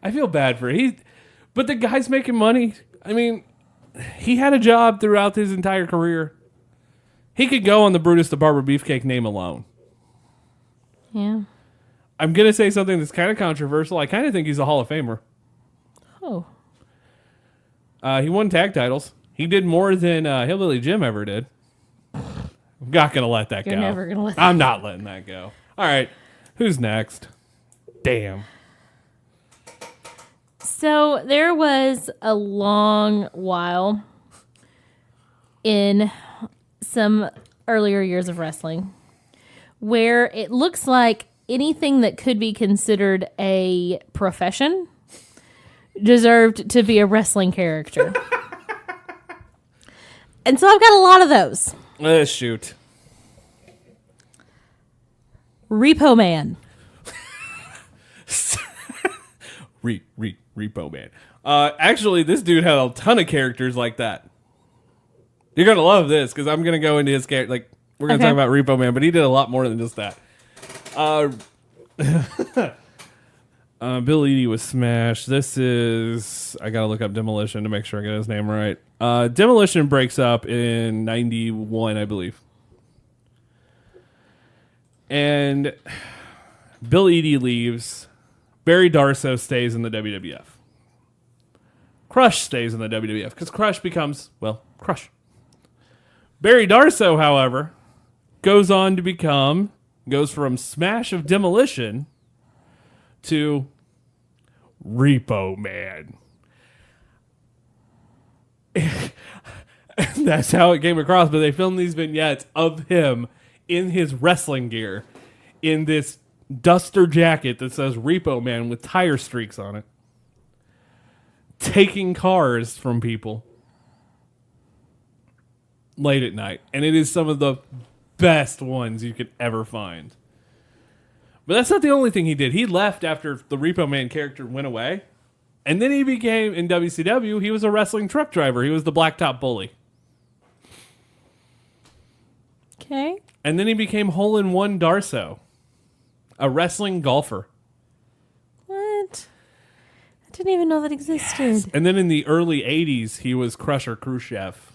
I feel bad for him. But the guy's making money. I mean, he had a job throughout his entire career. He could go on the Brutus the Barber Beefcake name alone. Yeah. I'm going to say something that's kind of controversial. I kind of think he's a Hall of Famer. Oh. He won tag titles. He did more than Hillbilly Jim ever did. I'm not going to let that go. You're never going to let that I'm not letting that go. All right. Who's next? Damn. So there was a long while in some earlier years of wrestling where it looks like anything that could be considered a profession deserved to be a wrestling character. And so I've got a lot of those. Shoot. Repo Man. Repo Man. Actually, this dude had a ton of characters like that. You're going to love this because I'm going to go into his character. Like, we're going to talk about Repo Man, but he did a lot more than just that. Bill Eadie was smashed. This is... I got to look up Demolition to make sure I get his name right. Demolition breaks up in 91, I believe. And Bill Eadie leaves. Barry Darsow stays in the WWF. Crush stays in the WWF because Crush becomes, well, Crush. Barry Darsow, however, goes from Smash of Demolition to Repo Man. That's how it came across, but they filmed these vignettes of him in his wrestling gear in this duster jacket that says Repo Man with tire streaks on it, taking cars from people late at night. And it is some of the best ones you could ever find. But that's not the only thing he did. He left after the Repo Man character went away. And then he became, in WCW, he was a wrestling truck driver. He was the Blacktop Bully. Okay. And then he became Hole-in-One Darsow, a wrestling golfer. What? I didn't even know that existed. Yes. And then in the early 80s, he was Crusher Khrushchev.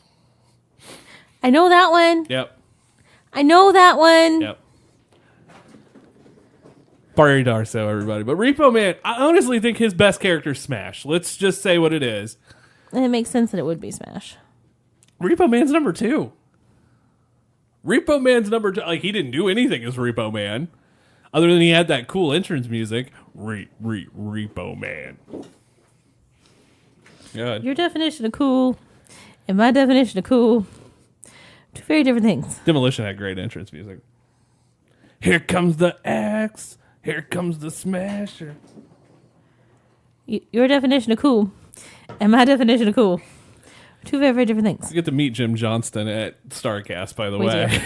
I know that one. Yep. I know that one. Yep. Barry Darsow, everybody. But Repo Man, I honestly think his best character is Smash. Let's just say what it is. And it makes sense that it would be Smash. Repo Man's number 2. Repo Man's number 2. Like, he didn't do anything as Repo Man. Other than he had that cool entrance music. Repo Man. Good. Your definition of cool and my definition of cool, two very different things. Demolition had great entrance music. Here comes the axe. Here comes the smasher. Your definition of cool and my definition of cool, two very, very different things. You get to meet Jim Johnston at StarCast, by the way.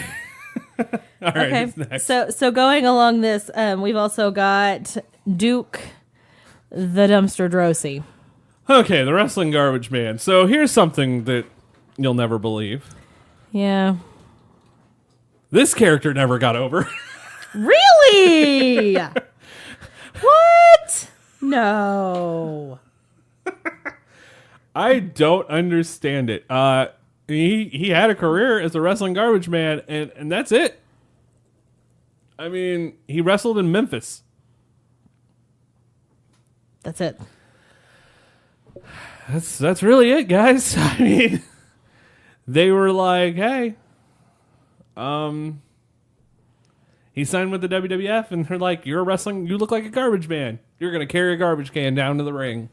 All right, okay. who's next? So going along this, we've also got Duke the Dumpster Drosy. Okay, the wrestling garbage man. So here's something that you'll never believe. Yeah. This character never got over. Really? What? No. I don't understand it. He had a career as a wrestling garbage man, and that's it. I mean, he wrestled in Memphis. That's it. That's really it, guys. I mean, they were like, hey, he signed with the WWF, and they're like, you look like a garbage man. You're going to carry a garbage can down to the ring.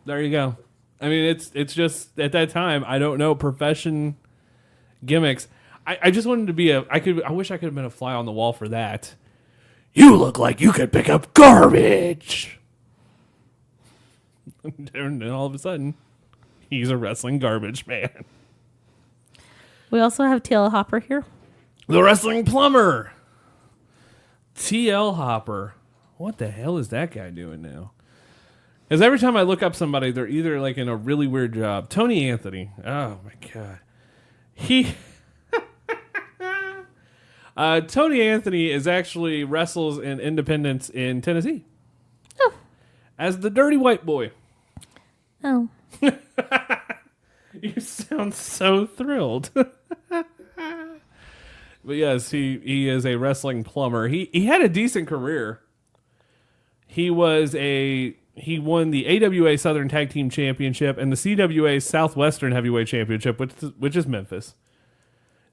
There you go. I mean, it's just, at that time, I don't know, profession gimmicks. I just wanted to be I wish I could have been a fly on the wall for that. You look like you could pick up garbage. And then all of a sudden, he's a wrestling garbage man. We also have TL Hopper here. The wrestling plumber. TL Hopper. What the hell is that guy doing now? Because every time I look up somebody, they're either like in a really weird job. Tony Anthony. Oh my God. Tony Anthony is actually wrestles in Independence in Tennessee. Oh. As the dirty white boy. Oh. You sound so thrilled. But yes, he is a wrestling plumber. He had a decent career. He won the AWA Southern Tag Team Championship and the CWA Southwestern Heavyweight Championship, which is Memphis.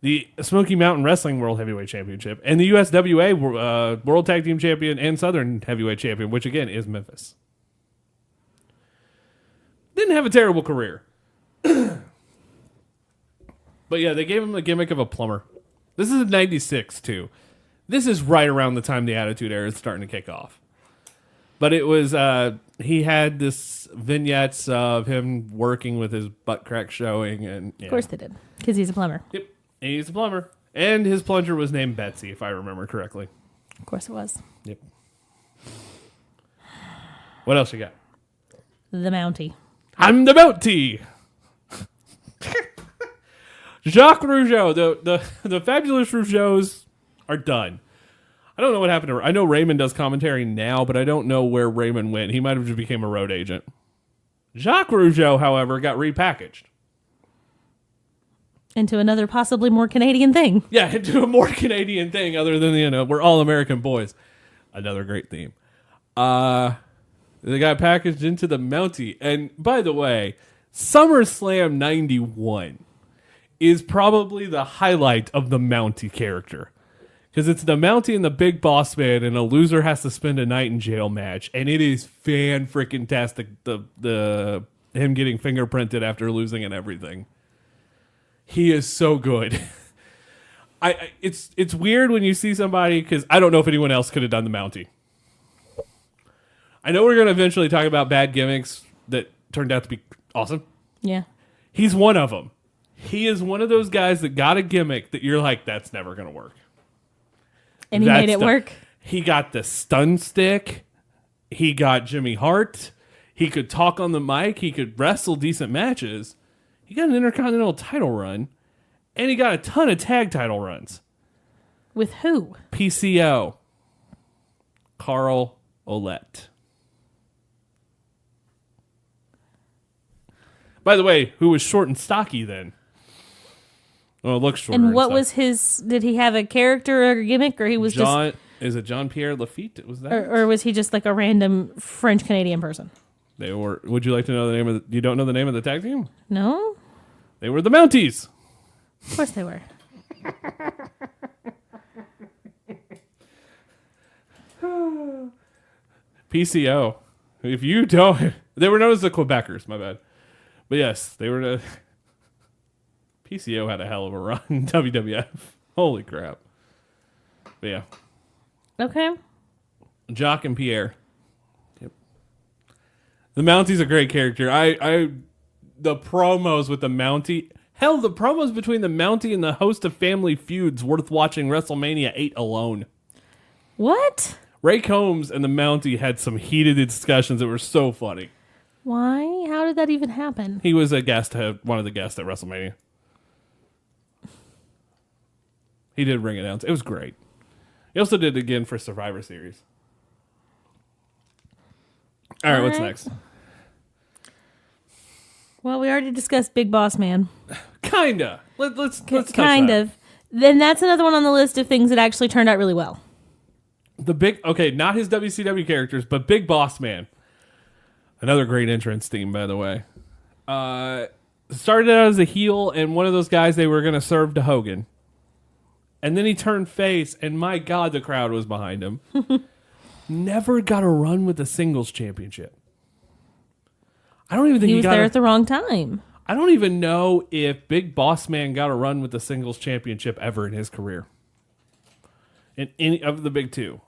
The Smoky Mountain Wrestling World Heavyweight Championship, and the USWA World Tag Team Champion and Southern Heavyweight Champion, which again is Memphis. Didn't have a terrible career. But yeah, they gave him the gimmick of a plumber. This is in 96 too. This is right around the time the Attitude Era is starting to kick off. But it was, he had this vignettes of him working with his butt crack showing. And yeah. Of course they did, because he's a plumber. Yep, he's a plumber. And his plunger was named Betsy, if I remember correctly. Of course it was. Yep. What else you got? The Mountie. I'm the Mountie. Jacques Rougeau. The fabulous Rougeaus are done. I don't know what happened to I know Raymond does commentary now, but I don't know where Raymond went. He might have just became a road agent. Jacques Rougeau, however, got repackaged. Into another possibly more Canadian thing. Yeah, into a more Canadian thing other than, we're all American boys. Another great theme. They got packaged into the Mountie. And by the way, SummerSlam 91 is probably the highlight of the Mountie character. Because it's the Mountie and the Big Boss Man, and a loser has to spend a night in jail match. And it is fan-freaking-tastic, the him getting fingerprinted after losing and everything. He is so good. It's weird when you see somebody, because I don't know if anyone else could have done the Mountie. I know we're going to eventually talk about bad gimmicks that turned out to be awesome. Yeah. He's one of them. He is one of those guys that got a gimmick that you're like, that's never going to work. And he made it work. He got the stun stick. He got Jimmy Hart. He could talk on the mic. He could wrestle decent matches. He got an Intercontinental title run. And he got a ton of tag title runs. With who? PCO. Carl Ouellet. By the way, who was short and stocky then? Well, it looks short. And what was his? Did he have a character or a gimmick, or he was just? Is it Jean-Pierre Lafitte? Was that? Or was he just like a random French Canadian person? They were. Would you like to know the name of? You don't know the name of the tag team? No. They were the Mounties. Of course they were. PCO. If you don't, they were known as the Quebecers. My bad. But yes, they were the PCO had a hell of a run in WWF. Holy crap. But yeah. Okay. Jacques and Pierre. Yep. The Mountie's a great character. The promos with the Mountie. Hell, the promos between the Mountie and the host of Family Feud's worth watching WrestleMania 8 alone. What? Ray Combs and the Mountie had some heated discussions that were so funny. Why? How did that even happen? He was a guest, one of the guests at WrestleMania. He did ring announce. It was great. He also did it again for Survivor Series. All right, what's next? Well, we already discussed Big Boss Man. Kinda. Let's touch kind that. of. Then that's another one on the list of things that actually turned out really well. Not his WCW characters, but Big Boss Man. Another great entrance theme, by the way. Started out as a heel, and one of those guys they were going to serve to Hogan. And then he turned face, and my God, the crowd was behind him. Never got a run with the singles championship. I don't even think he was there at the wrong time. I don't even know if Big Boss Man got a run with the singles championship ever in his career. In any of the big two.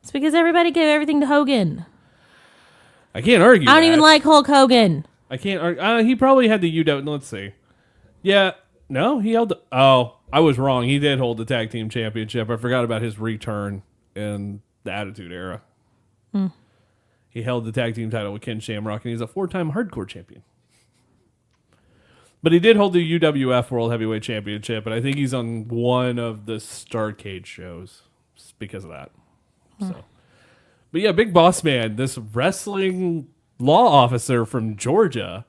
It's because everybody gave everything to Hogan. I can't argue. I don't even like Hulk Hogan. I can't argue. He probably had the UW. Let's see. Yeah. No, he held. I was wrong. He did hold the tag team championship. I forgot about his return in the Attitude Era. He held the tag team title with Ken Shamrock, and he's a 4-time hardcore champion. But he did hold the UWF World Heavyweight Championship, and I think he's on one of the Starrcade shows because of that. So, but yeah, Big Boss Man, this wrestling law officer from Georgia.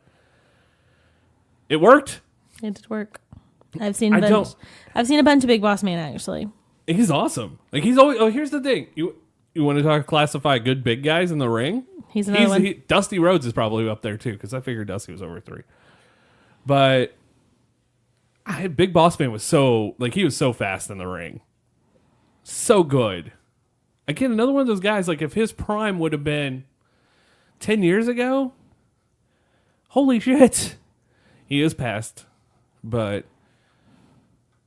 It worked. It did work. I've seen a bunch of Big Boss Man actually. He's awesome. Like he's always. Oh, here's the thing. You want to classify good big guys in the ring? He's another one. Dusty Rhodes is probably up there too because I figured Dusty was over 3. But Big Boss Man was he was so fast in the ring, so good. Again, another one of those guys. Like if his prime would have been 10 years ago, holy shit, he is past. But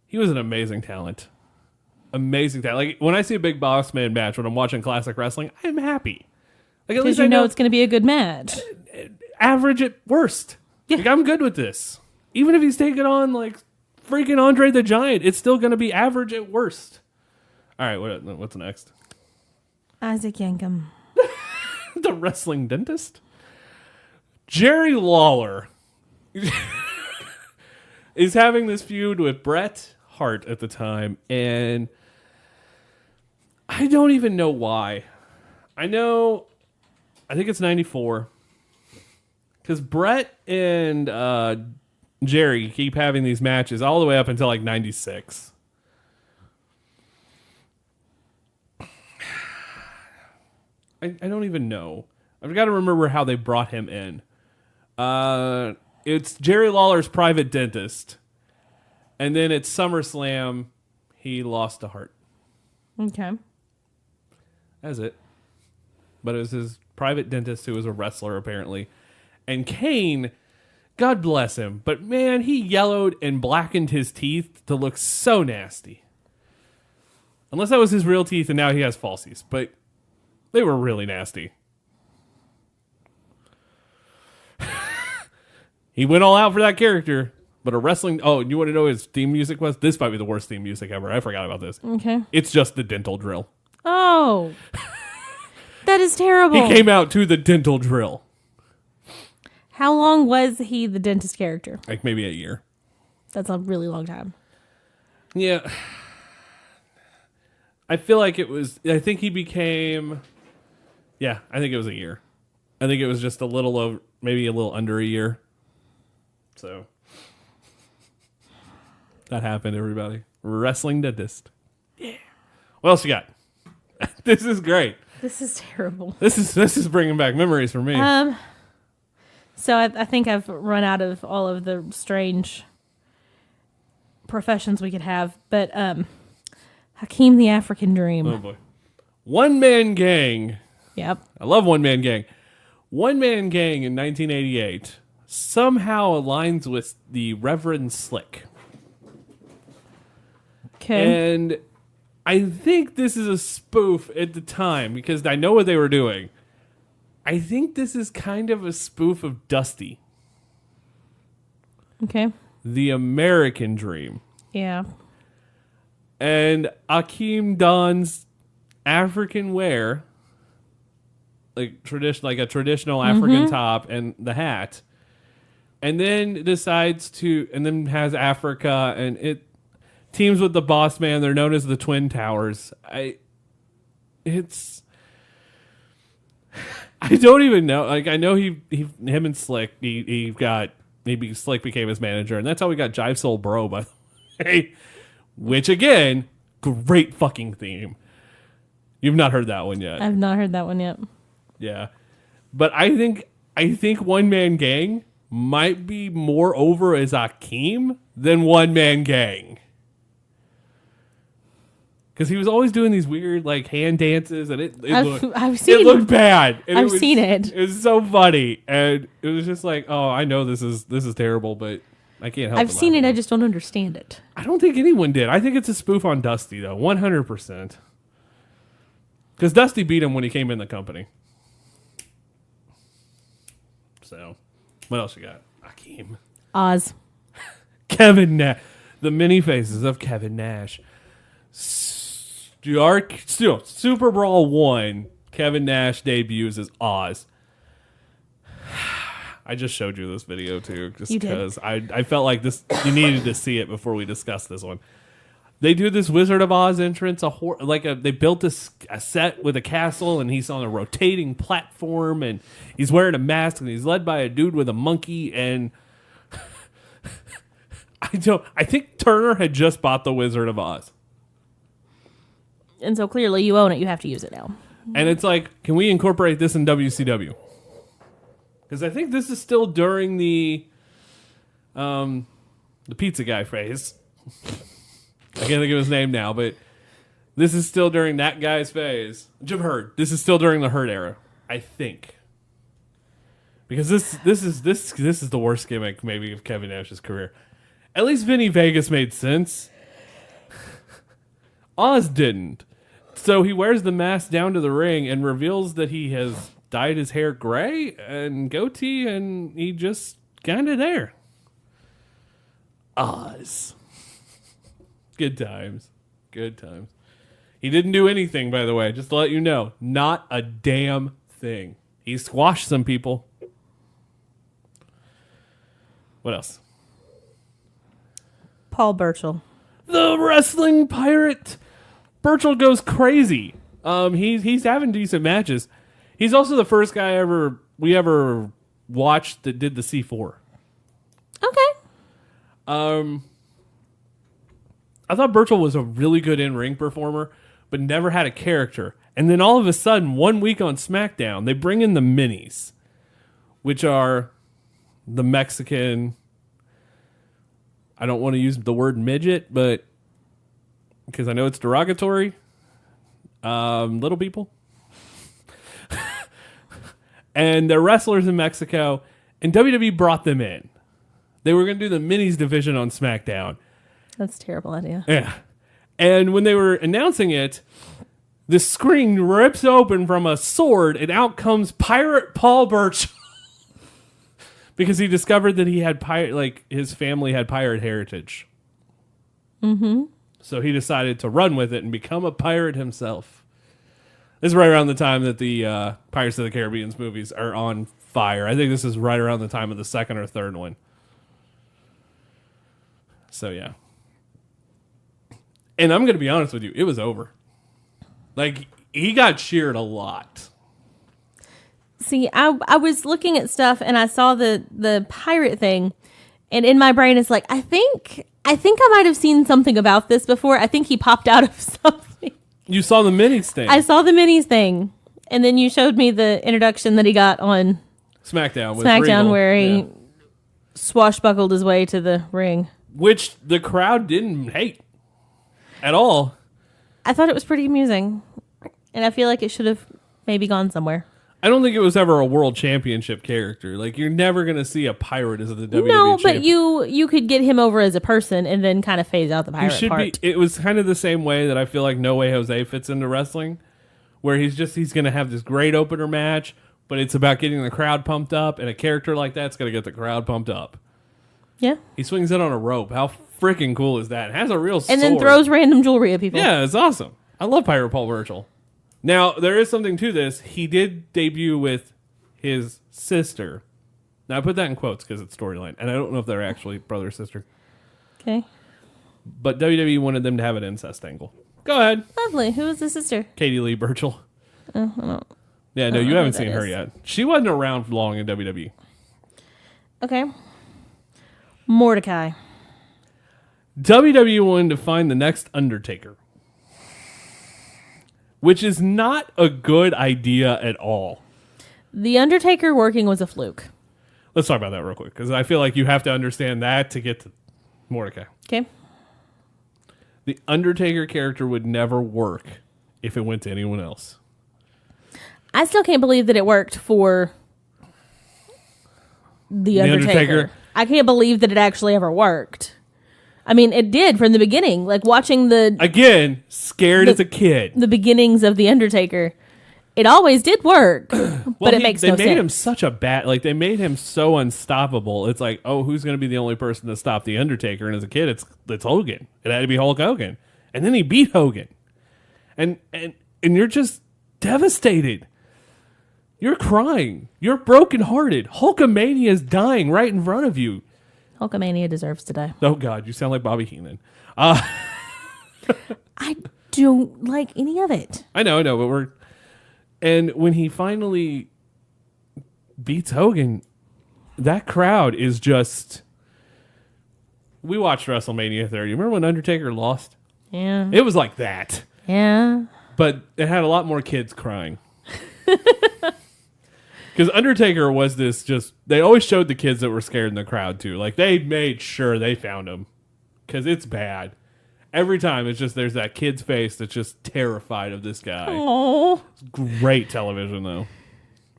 he was an amazing talent. Amazing talent. Like when I see a Big Boss Man match when I'm watching classic wrestling, I'm happy. Like at least I know it's going to be a good match. Average at worst. Yeah. Like I'm good with this. Even if he's taking on like freaking Andre the Giant, it's still going to be average at worst. All right, what's next? Isaac Yankem. The wrestling dentist? Jerry Lawler is having this feud with Bret Hart at the time, and I don't even know why. I think it's 94. Because Bret and Jerry keep having these matches all the way up until like 96. I don't even know. I've got to remember how they brought him in. It's Jerry Lawler's private dentist. And then at SummerSlam, he lost to Hart. Okay. That's it. But it was his private dentist who was a wrestler, apparently. And Kane, God bless him, but man, he yellowed and blackened his teeth to look so nasty. Unless that was his real teeth and now he has falsies. But they were really nasty. He went all out for that character. But a wrestling... Oh, you want to know what his theme music was? This might be the worst theme music ever. I forgot about this. Okay. It's just the dental drill. Oh. That is terrible. He came out to the dental drill. How long was he the dentist character? Like maybe a year. That's a really long time. Yeah. I feel like it was... I think he became... Yeah, I think it was a year. I think it was just a little over... Maybe a little under a year. So... That happened, everybody. Wrestling dentist. Yeah. What else you got? This is great. This is terrible. This is bringing back memories for me. So I think I've run out of all of the strange professions we could have. But Hakeem the African Dream. Oh, boy. One Man Gang. Yep. I love One Man Gang. One Man Gang in 1988 somehow aligns with the Reverend Slick. Okay. And I think this is a spoof at the time because I know what they were doing. I think this is kind of a spoof of Dusty. Okay. The American Dream. Yeah. And Akeem dons African wear, like a traditional African top and the hat, and then decides to, and then has Africa, and teams with the Boss Man. They're known as the Twin Towers. I don't even know. Like, I know him and Slick. Maybe Slick became his manager, and that's how we got Jive Soul Bro, by the way. Which again, great fucking theme. You've not heard that one yet. I've not heard that one yet. Yeah, but I think One Man Gang might be more over as Akeem than One Man Gang. Because he was always doing these weird like hand dances, and it looked bad. And I've seen it. It was so funny, and it was just like, oh, I know this is terrible, but I can't help. I've seen it. I just don't understand it. I don't think anyone did. I think it's a spoof on Dusty, though, 100%. Because Dusty beat him when he came in the company. So, what else you got? Akeem. Oz. Kevin Nash. The mini faces of Kevin Nash. Super Brawl 1, Kevin Nash debuts as Oz. I just showed you this video too, just because I felt like this. You needed to see it before we discuss this one. They do this Wizard of Oz entrance, they built a set with a castle, and he's on a rotating platform, and he's wearing a mask, and he's led by a dude with a monkey, and I think Turner had just bought the Wizard of Oz. And so clearly you own it. You have to use it now. And it's like, can we incorporate this in WCW? Because I think this is still during the pizza guy phase. I can't think of his name now, but this is still during that guy's phase. Jim Herd. This is still during the Herd era, I think. Because this is the worst gimmick maybe of Kevin Nash's career. At least Vinny Vegas made sense. Oz didn't. So he wears the mask down to the ring and reveals that he has dyed his hair gray and goatee, and he just kind of there. Oz. Good times. Good times. He didn't do anything, by the way, just to let you know. Not a damn thing. He squashed some people. What else? Paul Burchill. The wrestling pirate. Burchill goes crazy. He's having decent matches. He's also the first guy we ever watched that did the C4. Okay. I thought Burchill was a really good in-ring performer, but never had a character. And then all of a sudden, 1 week on SmackDown, they bring in the Minis, which are the Mexican. I don't want to use the word midget, but because I know it's derogatory. Little people. And they're wrestlers in Mexico, and WWE brought them in. They were going to do the Minis division on SmackDown. That's a terrible idea. Yeah. And when they were announcing it, the screen rips open from a sword, and out comes Pirate Paul Burchill. Because he discovered that he had his family had pirate heritage. Mm-hmm. So he decided to run with it and become a pirate himself. This is right around the time that the Pirates of the Caribbean movies are on fire. I think this is right around the time of the second or third one. So, yeah. And I'm going to be honest with you, it was over. Like, he got cheered a lot. See, I was looking at stuff and I saw the pirate thing, and in my brain it's like, I think I might have seen something about this before. I think he popped out of something. You saw the minis thing. I saw the minis thing, and then you showed me the introduction that he got on SmackDown where he swashbuckled his way to the ring, which the crowd didn't hate at all. I thought it was pretty amusing, and I feel like it should have maybe gone somewhere. I don't think it was ever a world championship character. Like, you're never going to see a pirate as the WWE No, but champion. you could get him over as a person and then kind of phase out the pirate part. It was kind of the same way that I feel like No Way Jose fits into wrestling, where he's going to have this great opener match, but it's about getting the crowd pumped up, and a character like that's going to get the crowd pumped up. Yeah. He swings it on a rope. How freaking cool is that? It has a real sword. And then throws random jewelry at people. Yeah, it's awesome. I love Pirate Paul Burchill. Now, there is something to this. He did debut with his sister. Now, I put that in quotes because it's storyline, and I don't know if they're actually brother or sister. Okay. but WWE wanted them to have an incest angle. Go ahead. Lovely. Who is the sister? Katie Lee Burchill. I don't. Yeah, no, you haven't seen her yet. She wasn't around long in WWE. Okay. Mordecai. WWE wanted to find the next Undertaker, which is not a good idea at all. The Undertaker working was a fluke. Let's talk about that real quick, because I feel like you have to understand that to get to Mordecai. Okay. The Undertaker character would never work if it went to anyone else. I still can't believe that it worked for the Undertaker. I can't believe that it actually ever worked. I mean, it did from the beginning. Like watching Again, scared as a kid. The beginnings of the Undertaker. It always did work, but it makes no sense. They made him such a they made him so unstoppable. It's like, oh, who's going to be the only person to stop the Undertaker? And as a kid, it's Hogan. It had to be Hulk Hogan, and then he beat Hogan, and you're just devastated. You're crying. You're brokenhearted. Hulkamania is dying right in front of you. Hulkamania deserves to die. Oh God, you sound like Bobby Heenan. I don't like any of it. I know, but and when he finally beats Hogan, that crowd is just... We watched WrestleMania 30. Remember when Undertaker lost? Yeah. It was like that. Yeah. But it had a lot more kids crying. Because Undertaker was this just... They always showed the kids that were scared in the crowd, too. Like, they made sure they found him. Because it's bad. Every time, it's just there's that kid's face that's just terrified of this guy. Oh, Great television, though.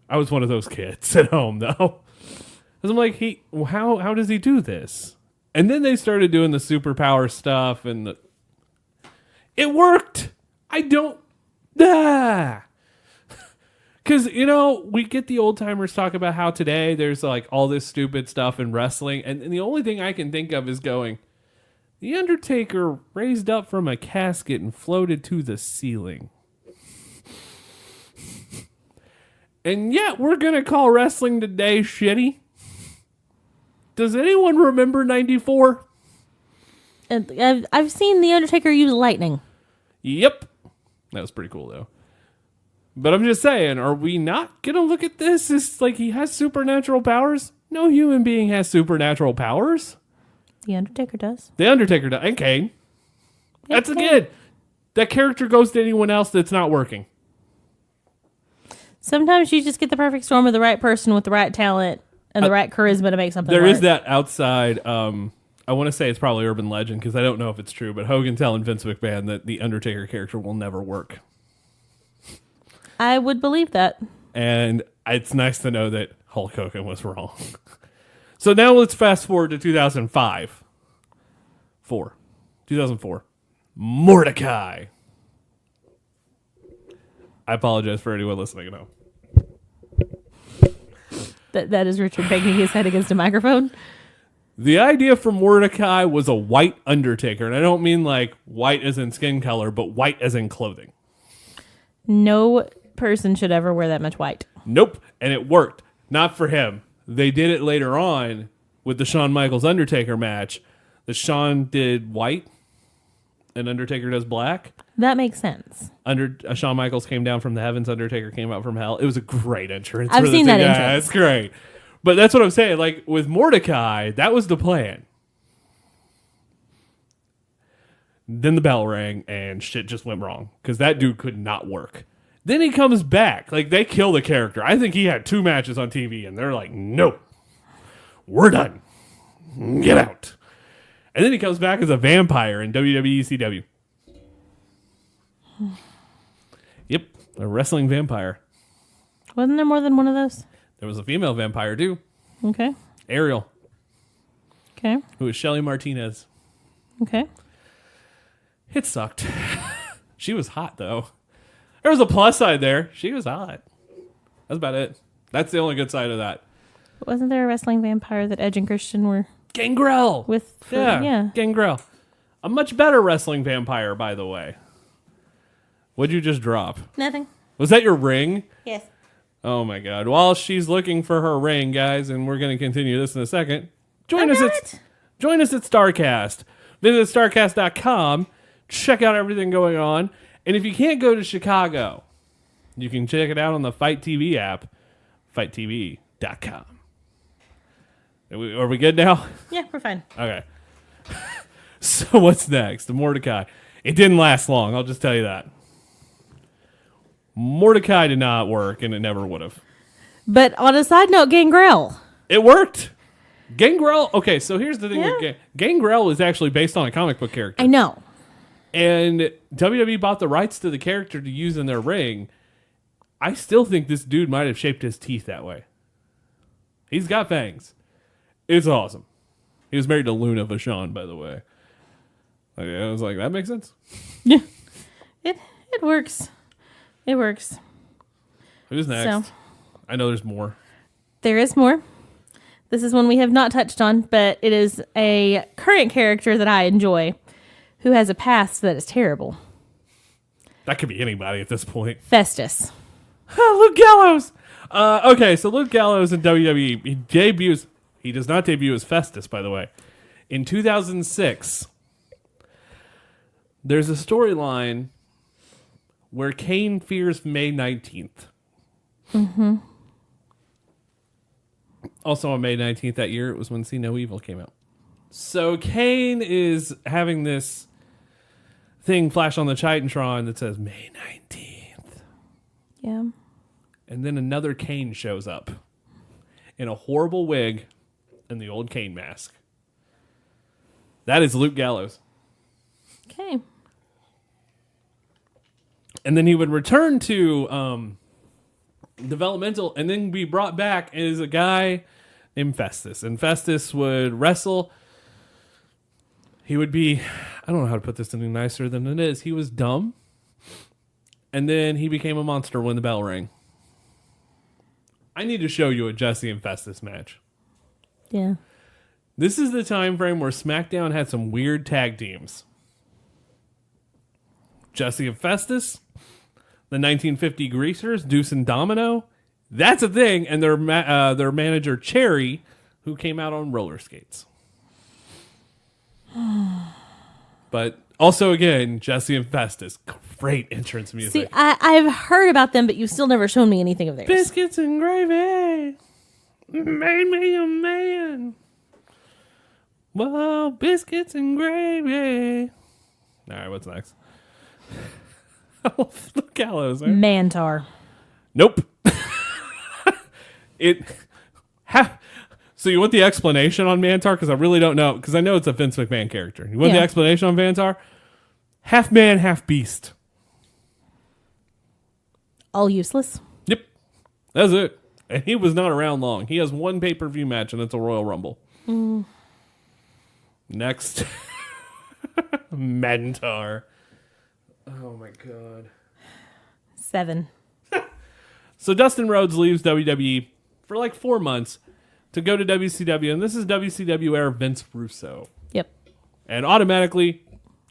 I was one of those kids at home, though. Because I'm like, how does he do this? And then they started doing the superpower stuff, and it worked. Because, we get the old timers talk about how today there's like all this stupid stuff in wrestling, and the only thing I can think of is going, The Undertaker raised up from a casket and floated to the ceiling. And yet we're going to call wrestling today shitty. Does anyone remember 94? I've seen The Undertaker use lightning. Yep. That was pretty cool, though. But I'm just saying, are we not going to look at this as like he has supernatural powers? No human being has supernatural powers. The Undertaker does. The Undertaker does. And Kane. That's again. That character goes to anyone else that's not working. Sometimes you just get the perfect storm of the right person with the right talent and the right charisma to make something There work. is that outside, I want to say it's probably urban legend because I don't know if it's true, but Hogan telling Vince McMahon that the Undertaker character will never work. I would believe that. And it's nice to know that Hulk Hogan was wrong. So now let's fast forward to 2005. 2004. Mordecai. I apologize for anyone listening at home. That is Richard banging his head against a microphone. The idea for Mordecai was a white Undertaker. And I don't mean like white as in skin color, but white as in clothing. No person should ever wear that much white. Nope. And it worked. Not for him. They did it later on with the Shawn Michaels Undertaker match. The Shawn did white and Undertaker does black. That makes sense. Shawn Michaels came down from the heavens. Undertaker came out from hell. It was a great entrance. I've seen that entrance. Yeah, it's great. But that's what I'm saying. Like with Mordecai, that was the plan. Then the bell rang and shit just went wrong because that dude could not work. Then he comes back. Like, they kill the character. I think he had 2 matches on TV, and they're like, no, we're done. Get out. And then he comes back as a vampire in WWE ECW. Yep, a wrestling vampire. Wasn't there more than one of those? There was a female vampire, too. Okay. Ariel. Okay. Who was Shelly Martinez. Okay. It sucked. She was hot, though. There was a plus side there. She was hot. That's about it. That's the only good side of that. Wasn't there a wrestling vampire that Edge and Christian were Gangrel with? Yeah, Gangrel. A much better wrestling vampire, by the way. What'd you just drop? Nothing. Was that your ring? Yes. Oh my God. While she's looking for her ring, guys, and we're going to continue this in a second. Join us at StarCast. Visit starcast.com. Check out everything going on. And if you can't go to Chicago, you can check it out on the Fight TV app, fighttv.com. Are we good now? Yeah, we're fine. Okay. So what's next? The Mordecai. It didn't last long, I'll just tell you that. Mordecai did not work, and it never would have. But on a side note, Gangrel. It worked. Gangrel. Okay, so here's the thing with Gangrel is actually based on a comic book character. I know. And WWE bought the rights to the character to use in their ring. I still think this dude might have shaped his teeth that way. He's got fangs. It's awesome. He was married to Luna Vachon, by the way. Okay, I was like, that makes sense. Yeah. It works. It works. Who's next? So, I know there's more. There is more. This is one we have not touched on, but it is a current character that I enjoy who has a past that is terrible. That could be anybody at this point. Festus. Luke Gallows. Okay, so Luke Gallows in WWE. He does not debut as Festus, by the way. In 2006, there's a storyline where Kane fears May 19th. Mm-hmm. Also on May 19th that year, it was when See No Evil came out. So Kane is having this thing flash on the Titantron that says May 19th. Yeah. And then another Kane shows up in a horrible wig and the old Kane mask. That is Luke Gallows. Okay. And then he would return to developmental and then be brought back as a guy named Festus. And Festus would wrestle. He would be, I don't know how to put this any nicer than it is. He was dumb. And then he became a monster when the bell rang. I need to show you a Jesse and Festus match. Yeah. This is the time frame where SmackDown had some weird tag teams. Jesse and Festus, the 1950 Greasers, Deuce and Domino. That's a thing. And their manager, Cherry, who came out on roller skates. But also, again, Jesse and Festus. Great entrance music. See, I've heard about them, but you've still never shown me anything of theirs. Biscuits and gravy made me a man. Whoa, biscuits and gravy. All right, what's next? Luke Gallows. Right? Mantar. Nope. So you want the explanation on Mantar? Because I really don't know. Because I know it's a Vince McMahon character. You want the explanation on Mantar? Half man, half beast. All useless? Yep. That's it. And he was not around long. He has one pay-per-view match, and it's a Royal Rumble. Next. Mantar. Oh, my God. 7. So Dustin Rhodes leaves WWE for like 4 months to go to WCW, and this is WCW era Vince Russo. Yep. And automatically,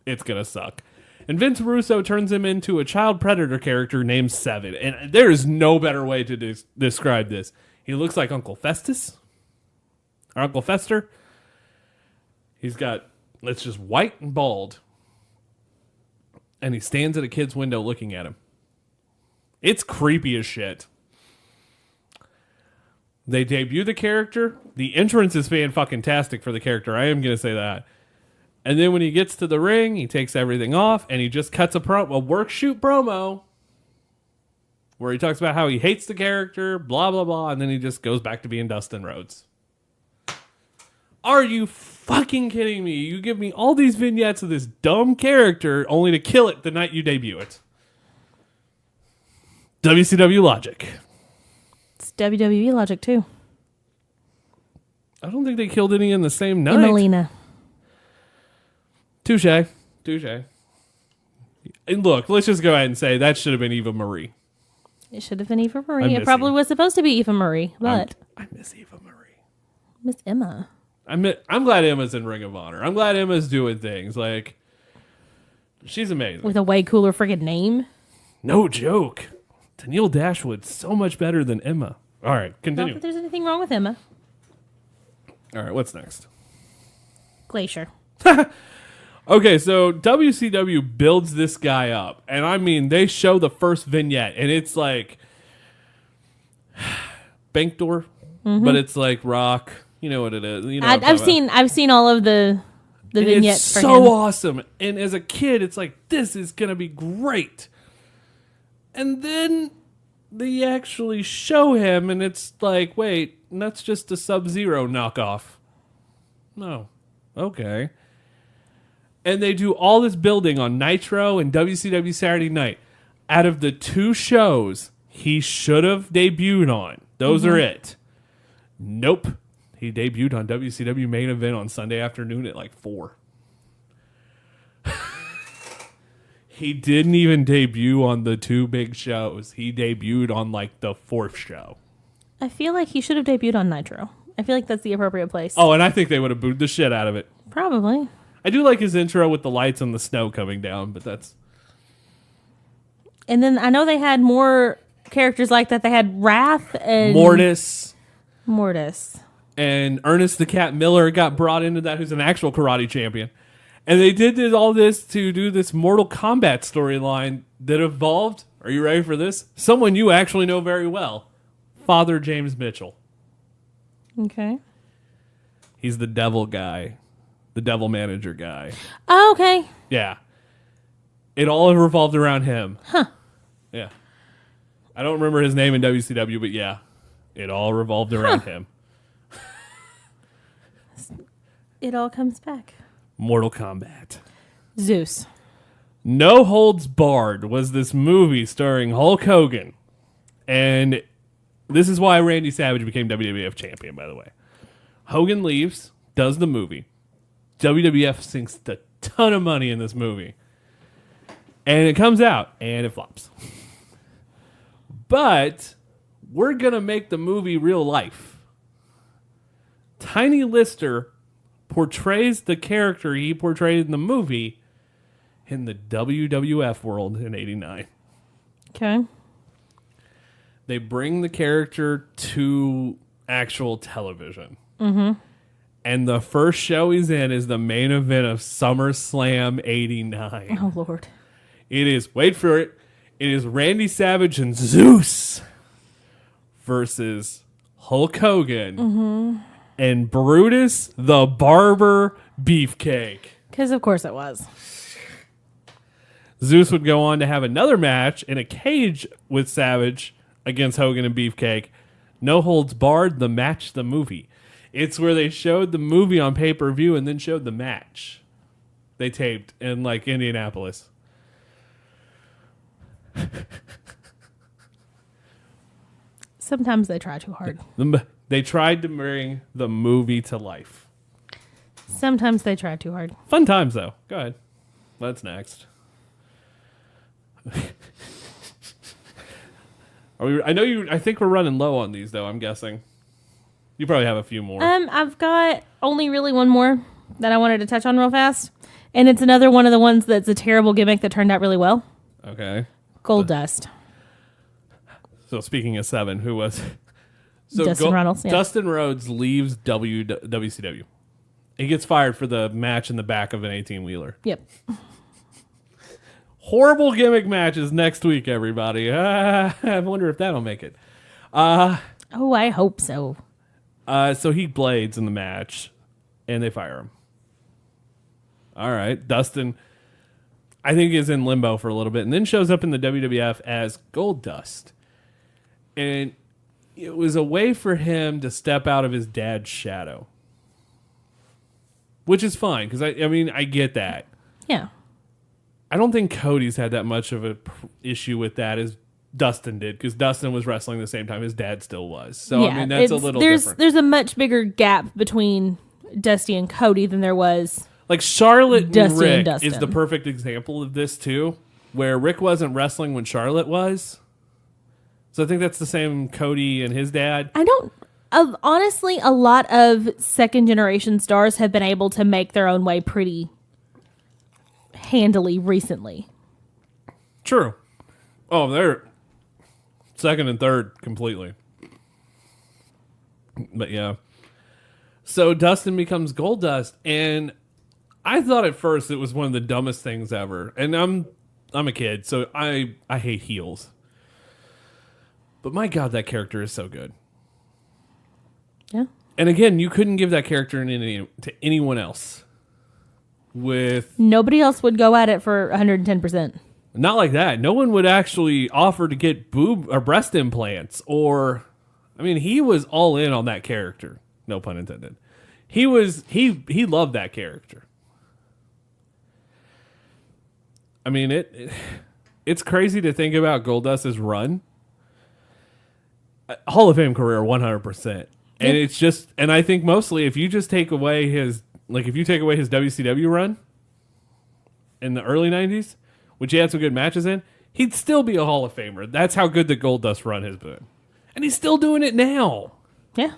it's going to suck. And Vince Russo turns him into a child predator character named Seven. And there is no better way to describe this. He looks like Uncle Festus. Or Uncle Fester. He's got, it's just white and bald. And he stands at a kid's window looking at him. It's creepy as shit. They debut the character. The entrance is fan-fucking-tastic for the character. I am going to say that. And then when he gets to the ring, he takes everything off, and he just cuts a work-shoot promo where he talks about how he hates the character, blah, blah, blah, and then he just goes back to being Dustin Rhodes. Are you fucking kidding me? You give me all these vignettes of this dumb character only to kill it the night you debut it. WCW logic. It's WWE logic, too. I don't think they killed any in the same night. Emelina. Touche. And look, let's just go ahead and say that should have been Eva Marie. It should have been Eva Marie. It probably was supposed to be Eva Marie, but I miss Eva Marie. Miss Emma. I'm glad Emma's in Ring of Honor. I'm glad Emma's doing things. Like, she's amazing. With a way cooler friggin' name. No joke. Tennille Dashwood's so much better than Emma. All right, continue. Not that there's anything wrong with Emma. All right, what's next? Glacier. Okay, so WCW builds this guy up, and I mean, they show the first vignette, and it's like bank door, but it's like rock. You know what it is. You know I've seen all of the vignettes. It's for so him. awesome, and as a kid, it's like this is gonna be great, and then they actually show him, and it's like, wait, that's just a Sub-Zero knockoff. No, okay. And they do all this building on Nitro and WCW Saturday Night. Out of the 2 shows he should have debuted on, those are it. Nope. He debuted on WCW Main Event on Sunday afternoon at like 4. He didn't even debut on the 2 big shows. He debuted on like the 4th show. I feel like he should have debuted on Nitro. I feel like that's the appropriate place. Oh, and I think they would have booed the shit out of it. Probably. I do like his intro with the lights and the snow coming down, but that's... And then I know they had more characters like that. They had Wrath and... Mortis. And Ernest the Cat Miller got brought into that, who's an actual karate champion. And they did all this to do this Mortal Kombat storyline that evolved... Are you ready for this? Someone you actually know very well. Father James Mitchell. Okay. He's the devil guy. The devil manager guy. Oh, okay. Yeah. It all revolved around him. Huh. Yeah. I don't remember his name in WCW, but yeah. It all revolved around him. It all comes back. Mortal Kombat. Zeus. No Holds Barred was this movie starring Hulk Hogan. And this is why Randy Savage became WWF champion, by the way. Hogan leaves, does the movie. WWF sinks a ton of money in this movie. And it comes out, and it flops. But we're going to make the movie real life. Tiny Lister portrays the character he portrayed in the movie in the WWF world in 89. Okay. They bring the character to actual television. Mm-hmm. And the first show he's in is the main event of SummerSlam 89. Oh, Lord. It is, wait for it, it is Randy Savage and Zeus versus Hulk Hogan and Brutus the Barber Beefcake. Because of course it was. Zeus would go on to have another match in a cage with Savage against Hogan and Beefcake. No Holds Barred, the match, the movie. It's where they showed the movie on pay-per-view and then showed the match they taped in like Indianapolis. Sometimes they try too hard. They tried to bring the movie to life. Sometimes they try too hard. Fun times, though. Go ahead. What's next? I think we're running low on these, though, I'm guessing. You probably have a few more. I've got only really one more that I wanted to touch on real fast. And it's another one of the ones that's a terrible gimmick that turned out really well. Okay. Gold Dust. So speaking of 7, who was... Dustin Runnels. Yeah. Dustin Rhodes leaves WCW. He gets fired for the match in the back of an 18-wheeler. Yep. Horrible gimmick matches next week, everybody. I wonder if that'll make it. Oh, I hope so. So he blades in the match, and they fire him. All right. Dustin, I think, is in limbo for a little bit, and then shows up in the WWF as Gold Dust. And it was a way for him to step out of his dad's shadow. Which is fine, because I mean, I get that. Yeah. I don't think Cody's had that much of an issue with that as Dustin did, because Dustin was wrestling the same time his dad still was. So, yeah, I mean, that's a little different. There's a much bigger gap between Dusty and Cody than there was. Like, Charlotte Dusty and Rick and is the perfect example of this, too, where Rick wasn't wrestling when Charlotte was. So I think that's the same Cody and his dad. Honestly, a lot of second-generation stars have been able to make their own way pretty handily recently. True. Oh, they're second and third completely. But yeah. So Dustin becomes Gold Dust, and I thought at first it was one of the dumbest things ever. And I'm a kid, so I hate heels. But my God, that character is so good. Yeah. And again, you couldn't give that character to anyone else. Nobody else would go at it for 110%. Not like that. No one would actually offer to get boob or breast implants he was all in on that character. No pun intended. He loved that character. I mean, it's crazy to think about Goldust's run. Hall of Fame career 100%. And it's just, and I think mostly if you just take away his WCW run in the early 90s, which he had some good matches in, he'd still be a Hall of Famer. That's how good the Goldust run has been. And he's still doing it now. Yeah.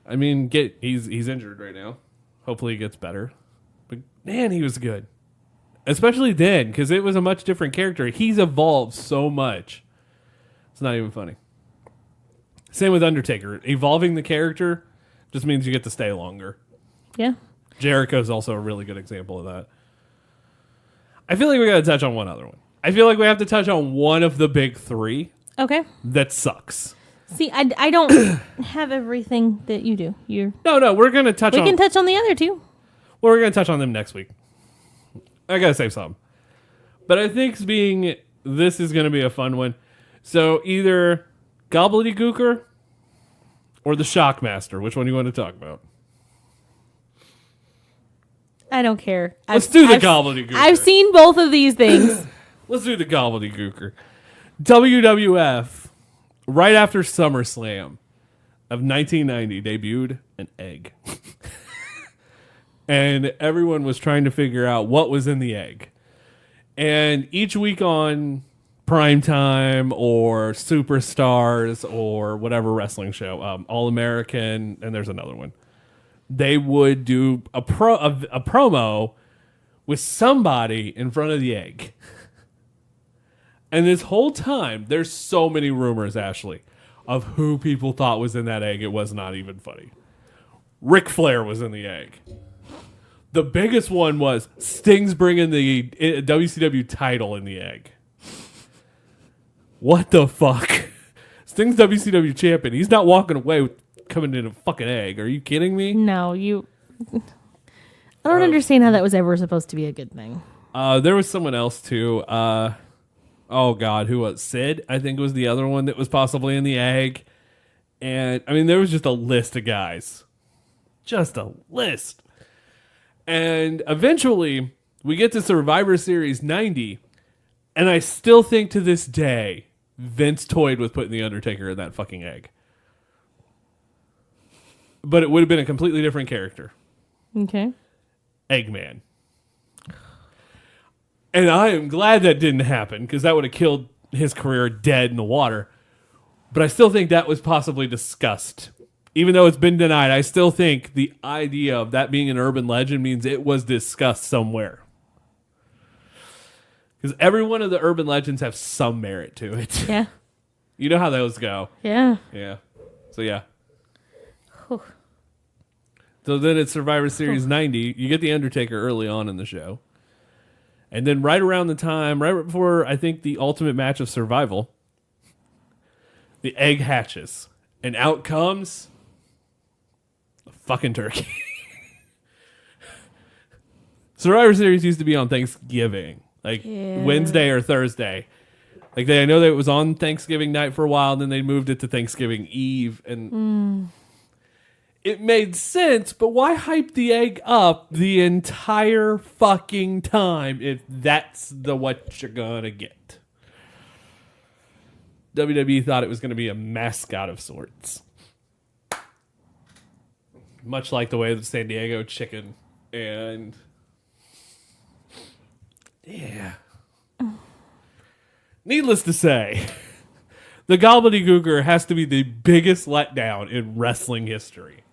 I mean, he's injured right now. Hopefully he gets better. But man, he was good. Especially then, because it was a much different character. He's evolved so much. It's not even funny. Same with Undertaker. Evolving the character just means you get to stay longer. Yeah. Jericho's also a really good example of that. I feel like we got to touch on one other one. I feel like we have to touch on one of the big three. Okay. That sucks. See, I don't have everything that you do. No, we're going to touch on... We can touch on the other two. Well, we're going to touch on them next week. I got to save some. But I think this is going to be a fun one. So either Gobbeldy Gooker or the Shockmaster. Which one do you want to talk about? I don't care. Let's do the Gobbeldy Gooker. I've seen both of these things. Let's do the Gobbeldy Gooker. WWF, right after SummerSlam of 1990, debuted an egg. And everyone was trying to figure out what was in the egg. And each week on Primetime or Superstars or whatever wrestling show, All American, and there's another one, they would do a promo with somebody in front of the egg. And this whole time, there's so many rumors, Ashlee, of who people thought was in that egg. It was not even funny. Ric Flair was in the egg. The biggest one was Sting's bringing the WCW title in the egg. What the fuck? Sting's WCW champion. He's not walking away with coming in a fucking egg. Are you kidding me? No, I don't understand how that was ever supposed to be a good thing. There was someone else too. Oh God, who was Sid? I think was the other one that was possibly in the egg. And I mean, there was just a list of guys. Just a list. And eventually, we get to Survivor Series 90, and I still think to this day, Vince toyed with putting The Undertaker in that fucking egg. But it would have been a completely different character. Okay. Eggman. And I am glad that didn't happen, because that would have killed his career dead in the water. But I still think that was possibly discussed. Even though it's been denied, I still think the idea of that being an urban legend means it was discussed somewhere. Because every one of the urban legends have some merit to it. Yeah. You know how those go. Yeah. Yeah. So, yeah. Whew. So then at Survivor Series 90, you get The Undertaker early on in the show. And then right around the time, right before, I think, the ultimate match of Survival, the egg hatches. And out comes a fucking turkey. Survivor Series used to be on Thanksgiving. Like Wednesday or Thursday. Like I know that it was on Thanksgiving night for a while, and then they moved it to Thanksgiving Eve. And it made sense, but why hype the egg up the entire fucking time if that's what you're gonna get? WWE thought it was going to be a mascot of sorts. Much like the way the San Diego chicken and... Yeah. Needless to say, the Gobbeldy Gooker has to be the biggest letdown in wrestling history.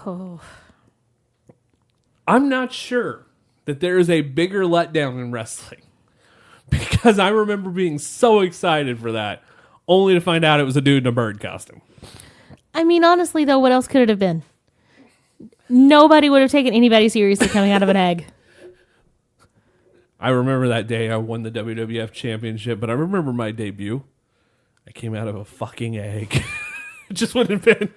Oh. I'm not sure that there is a bigger letdown in wrestling. Because I remember being so excited for that, only to find out it was a dude in a bird costume. I mean, honestly, though, what else could it have been? Nobody would have taken anybody seriously coming out of an egg. I remember that day I won the WWF championship, but I remember my debut. I came out of a fucking egg. It just wouldn't have been.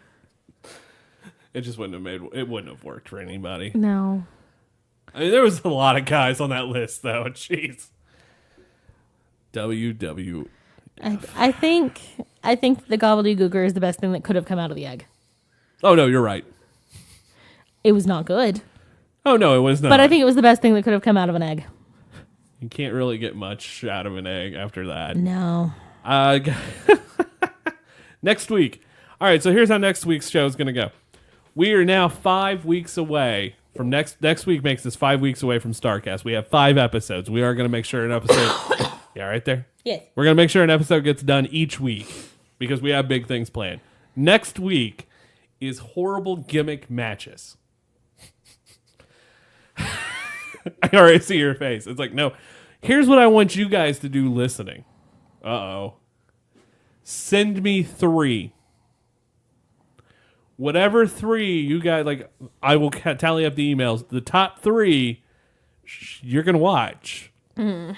It just wouldn't have made. It wouldn't have worked for anybody. No. I mean, there was a lot of guys on that list, though. Jeez. WWF. I think the Gobbeldy Gooker is the best thing that could have come out of the egg. Oh no, you're right. It was not good. Oh no, it was not. But I think it was the best thing that could have come out of an egg. You can't really get much out of an egg after that. No. Next week. All right, so here's how next week's show is going to go. We are now 5 weeks away from next week makes us 5 weeks away from StarCast. We have 5 episodes. We are going to make sure an episode... Yeah, right there? Yes. We're going to make sure an episode gets done each week because we have big things planned. Next week is horrible gimmick matches. I already see your face. It's like, no. Here's what I want you guys to do listening. Uh-oh. Send me 3. Whatever 3 you guys, like, I will tally up the emails. The top 3, you're going to watch. And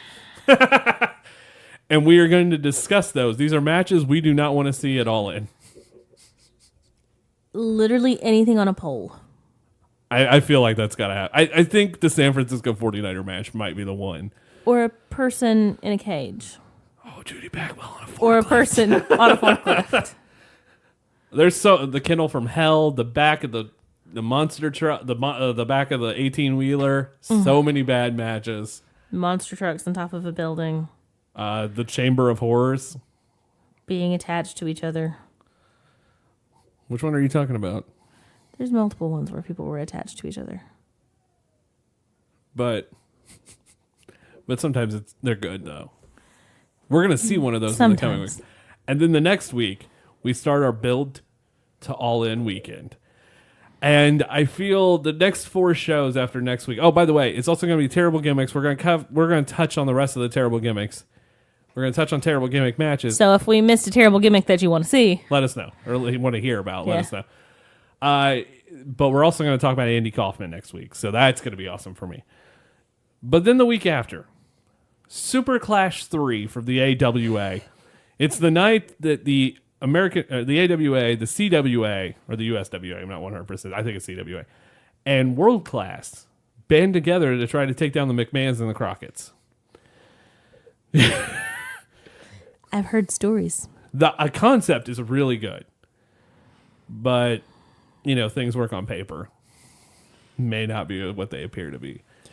we are going to discuss those. These are matches we do not want to see at all in. Literally anything on a pole. I feel like that's got to happen. I think the San Francisco 49er match might be the one. Or a person in a cage. Oh, Judy Bagwell on a forklift. Or a person on a forklift. There's the Kennel from Hell, the back of the monster truck, the back of the 18-wheeler. Mm-hmm. So many bad matches. Monster trucks on top of a building. The Chamber of Horrors. Being attached to each other. Which one are you talking about? There's multiple ones where people were attached to each other. But sometimes they're good, though. We're going to see one of those in the coming week. And then the next week, we start our build to All In weekend. And I feel the next 4 shows after next week. Oh, by the way, it's also going to be terrible gimmicks. We're going to touch on the rest of the terrible gimmicks. We're going to touch on terrible gimmick matches. So if we missed a terrible gimmick that you want to see, let us know, or you want to hear about. Let us know. But we're also going to talk about Andy Kaufman next week, so that's going to be awesome for me. But then the week after, Super Clash 3 from the AWA. It's the night that the AWA, the CWA, or the USWA, I'm not 100%, I think it's CWA, and World Class band together to try to take down the McMahons and the Crockett's. I've heard stories. The concept is really good, but things work on paper. May not be what they appear to be. Yeah.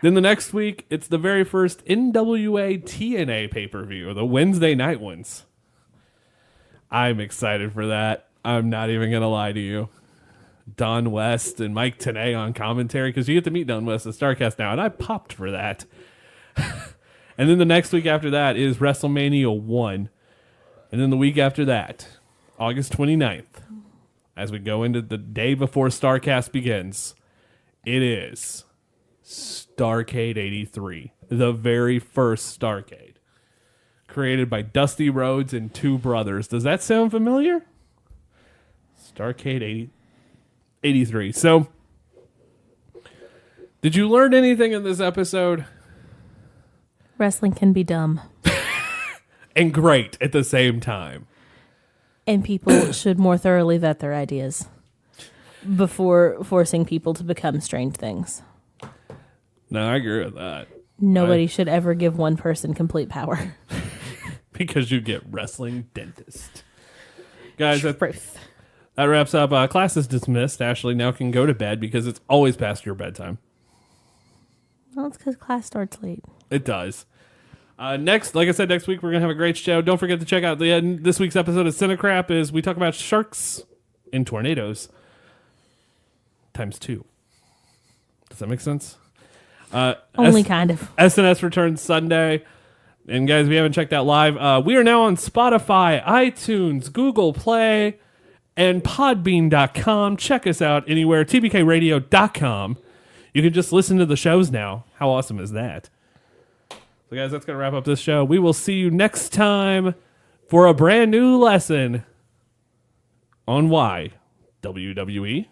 Then the next week, it's the very first NWA TNA pay-per-view, the Wednesday night ones. I'm excited for that. I'm not even going to lie to you. Don West and Mike Tenay on commentary, because you get to meet Don West at StarCast now, and I popped for that. And then the next week after that is WrestleMania 1. And then the week after that, August 29th, as we go into the day before StarCast begins, it is Starrcade 83, the very first Starrcade, created by Dusty Rhodes and 2 brothers. Does that sound familiar? Starrcade 83. So, did you learn anything in this episode? Wrestling can be dumb. And great at the same time. And people should more thoroughly vet their ideas before forcing people to become strange things. No, I agree with that. Nobody should ever give one person complete power. Because you get wrestling dentist. Guys, that wraps up. Class is dismissed. Ashlee now can go to bed because it's always past your bedtime. Well, it's because class starts late. It does. Next, like I said, next week we're going to have a great show. Don't forget to check out this week's episode of Cinecrap is we talk about sharks and tornadoes times 2. Does that make sense? Only kind of. SNS returns Sunday. And guys, if you haven't checked out live, we are now on Spotify, iTunes, Google Play, and Podbean.com. Check us out anywhere. TBKRadio.com. You can just listen to the shows now. How awesome is that? So guys, that's going to wrap up this show. We will see you next time for a brand new lesson on YWWE.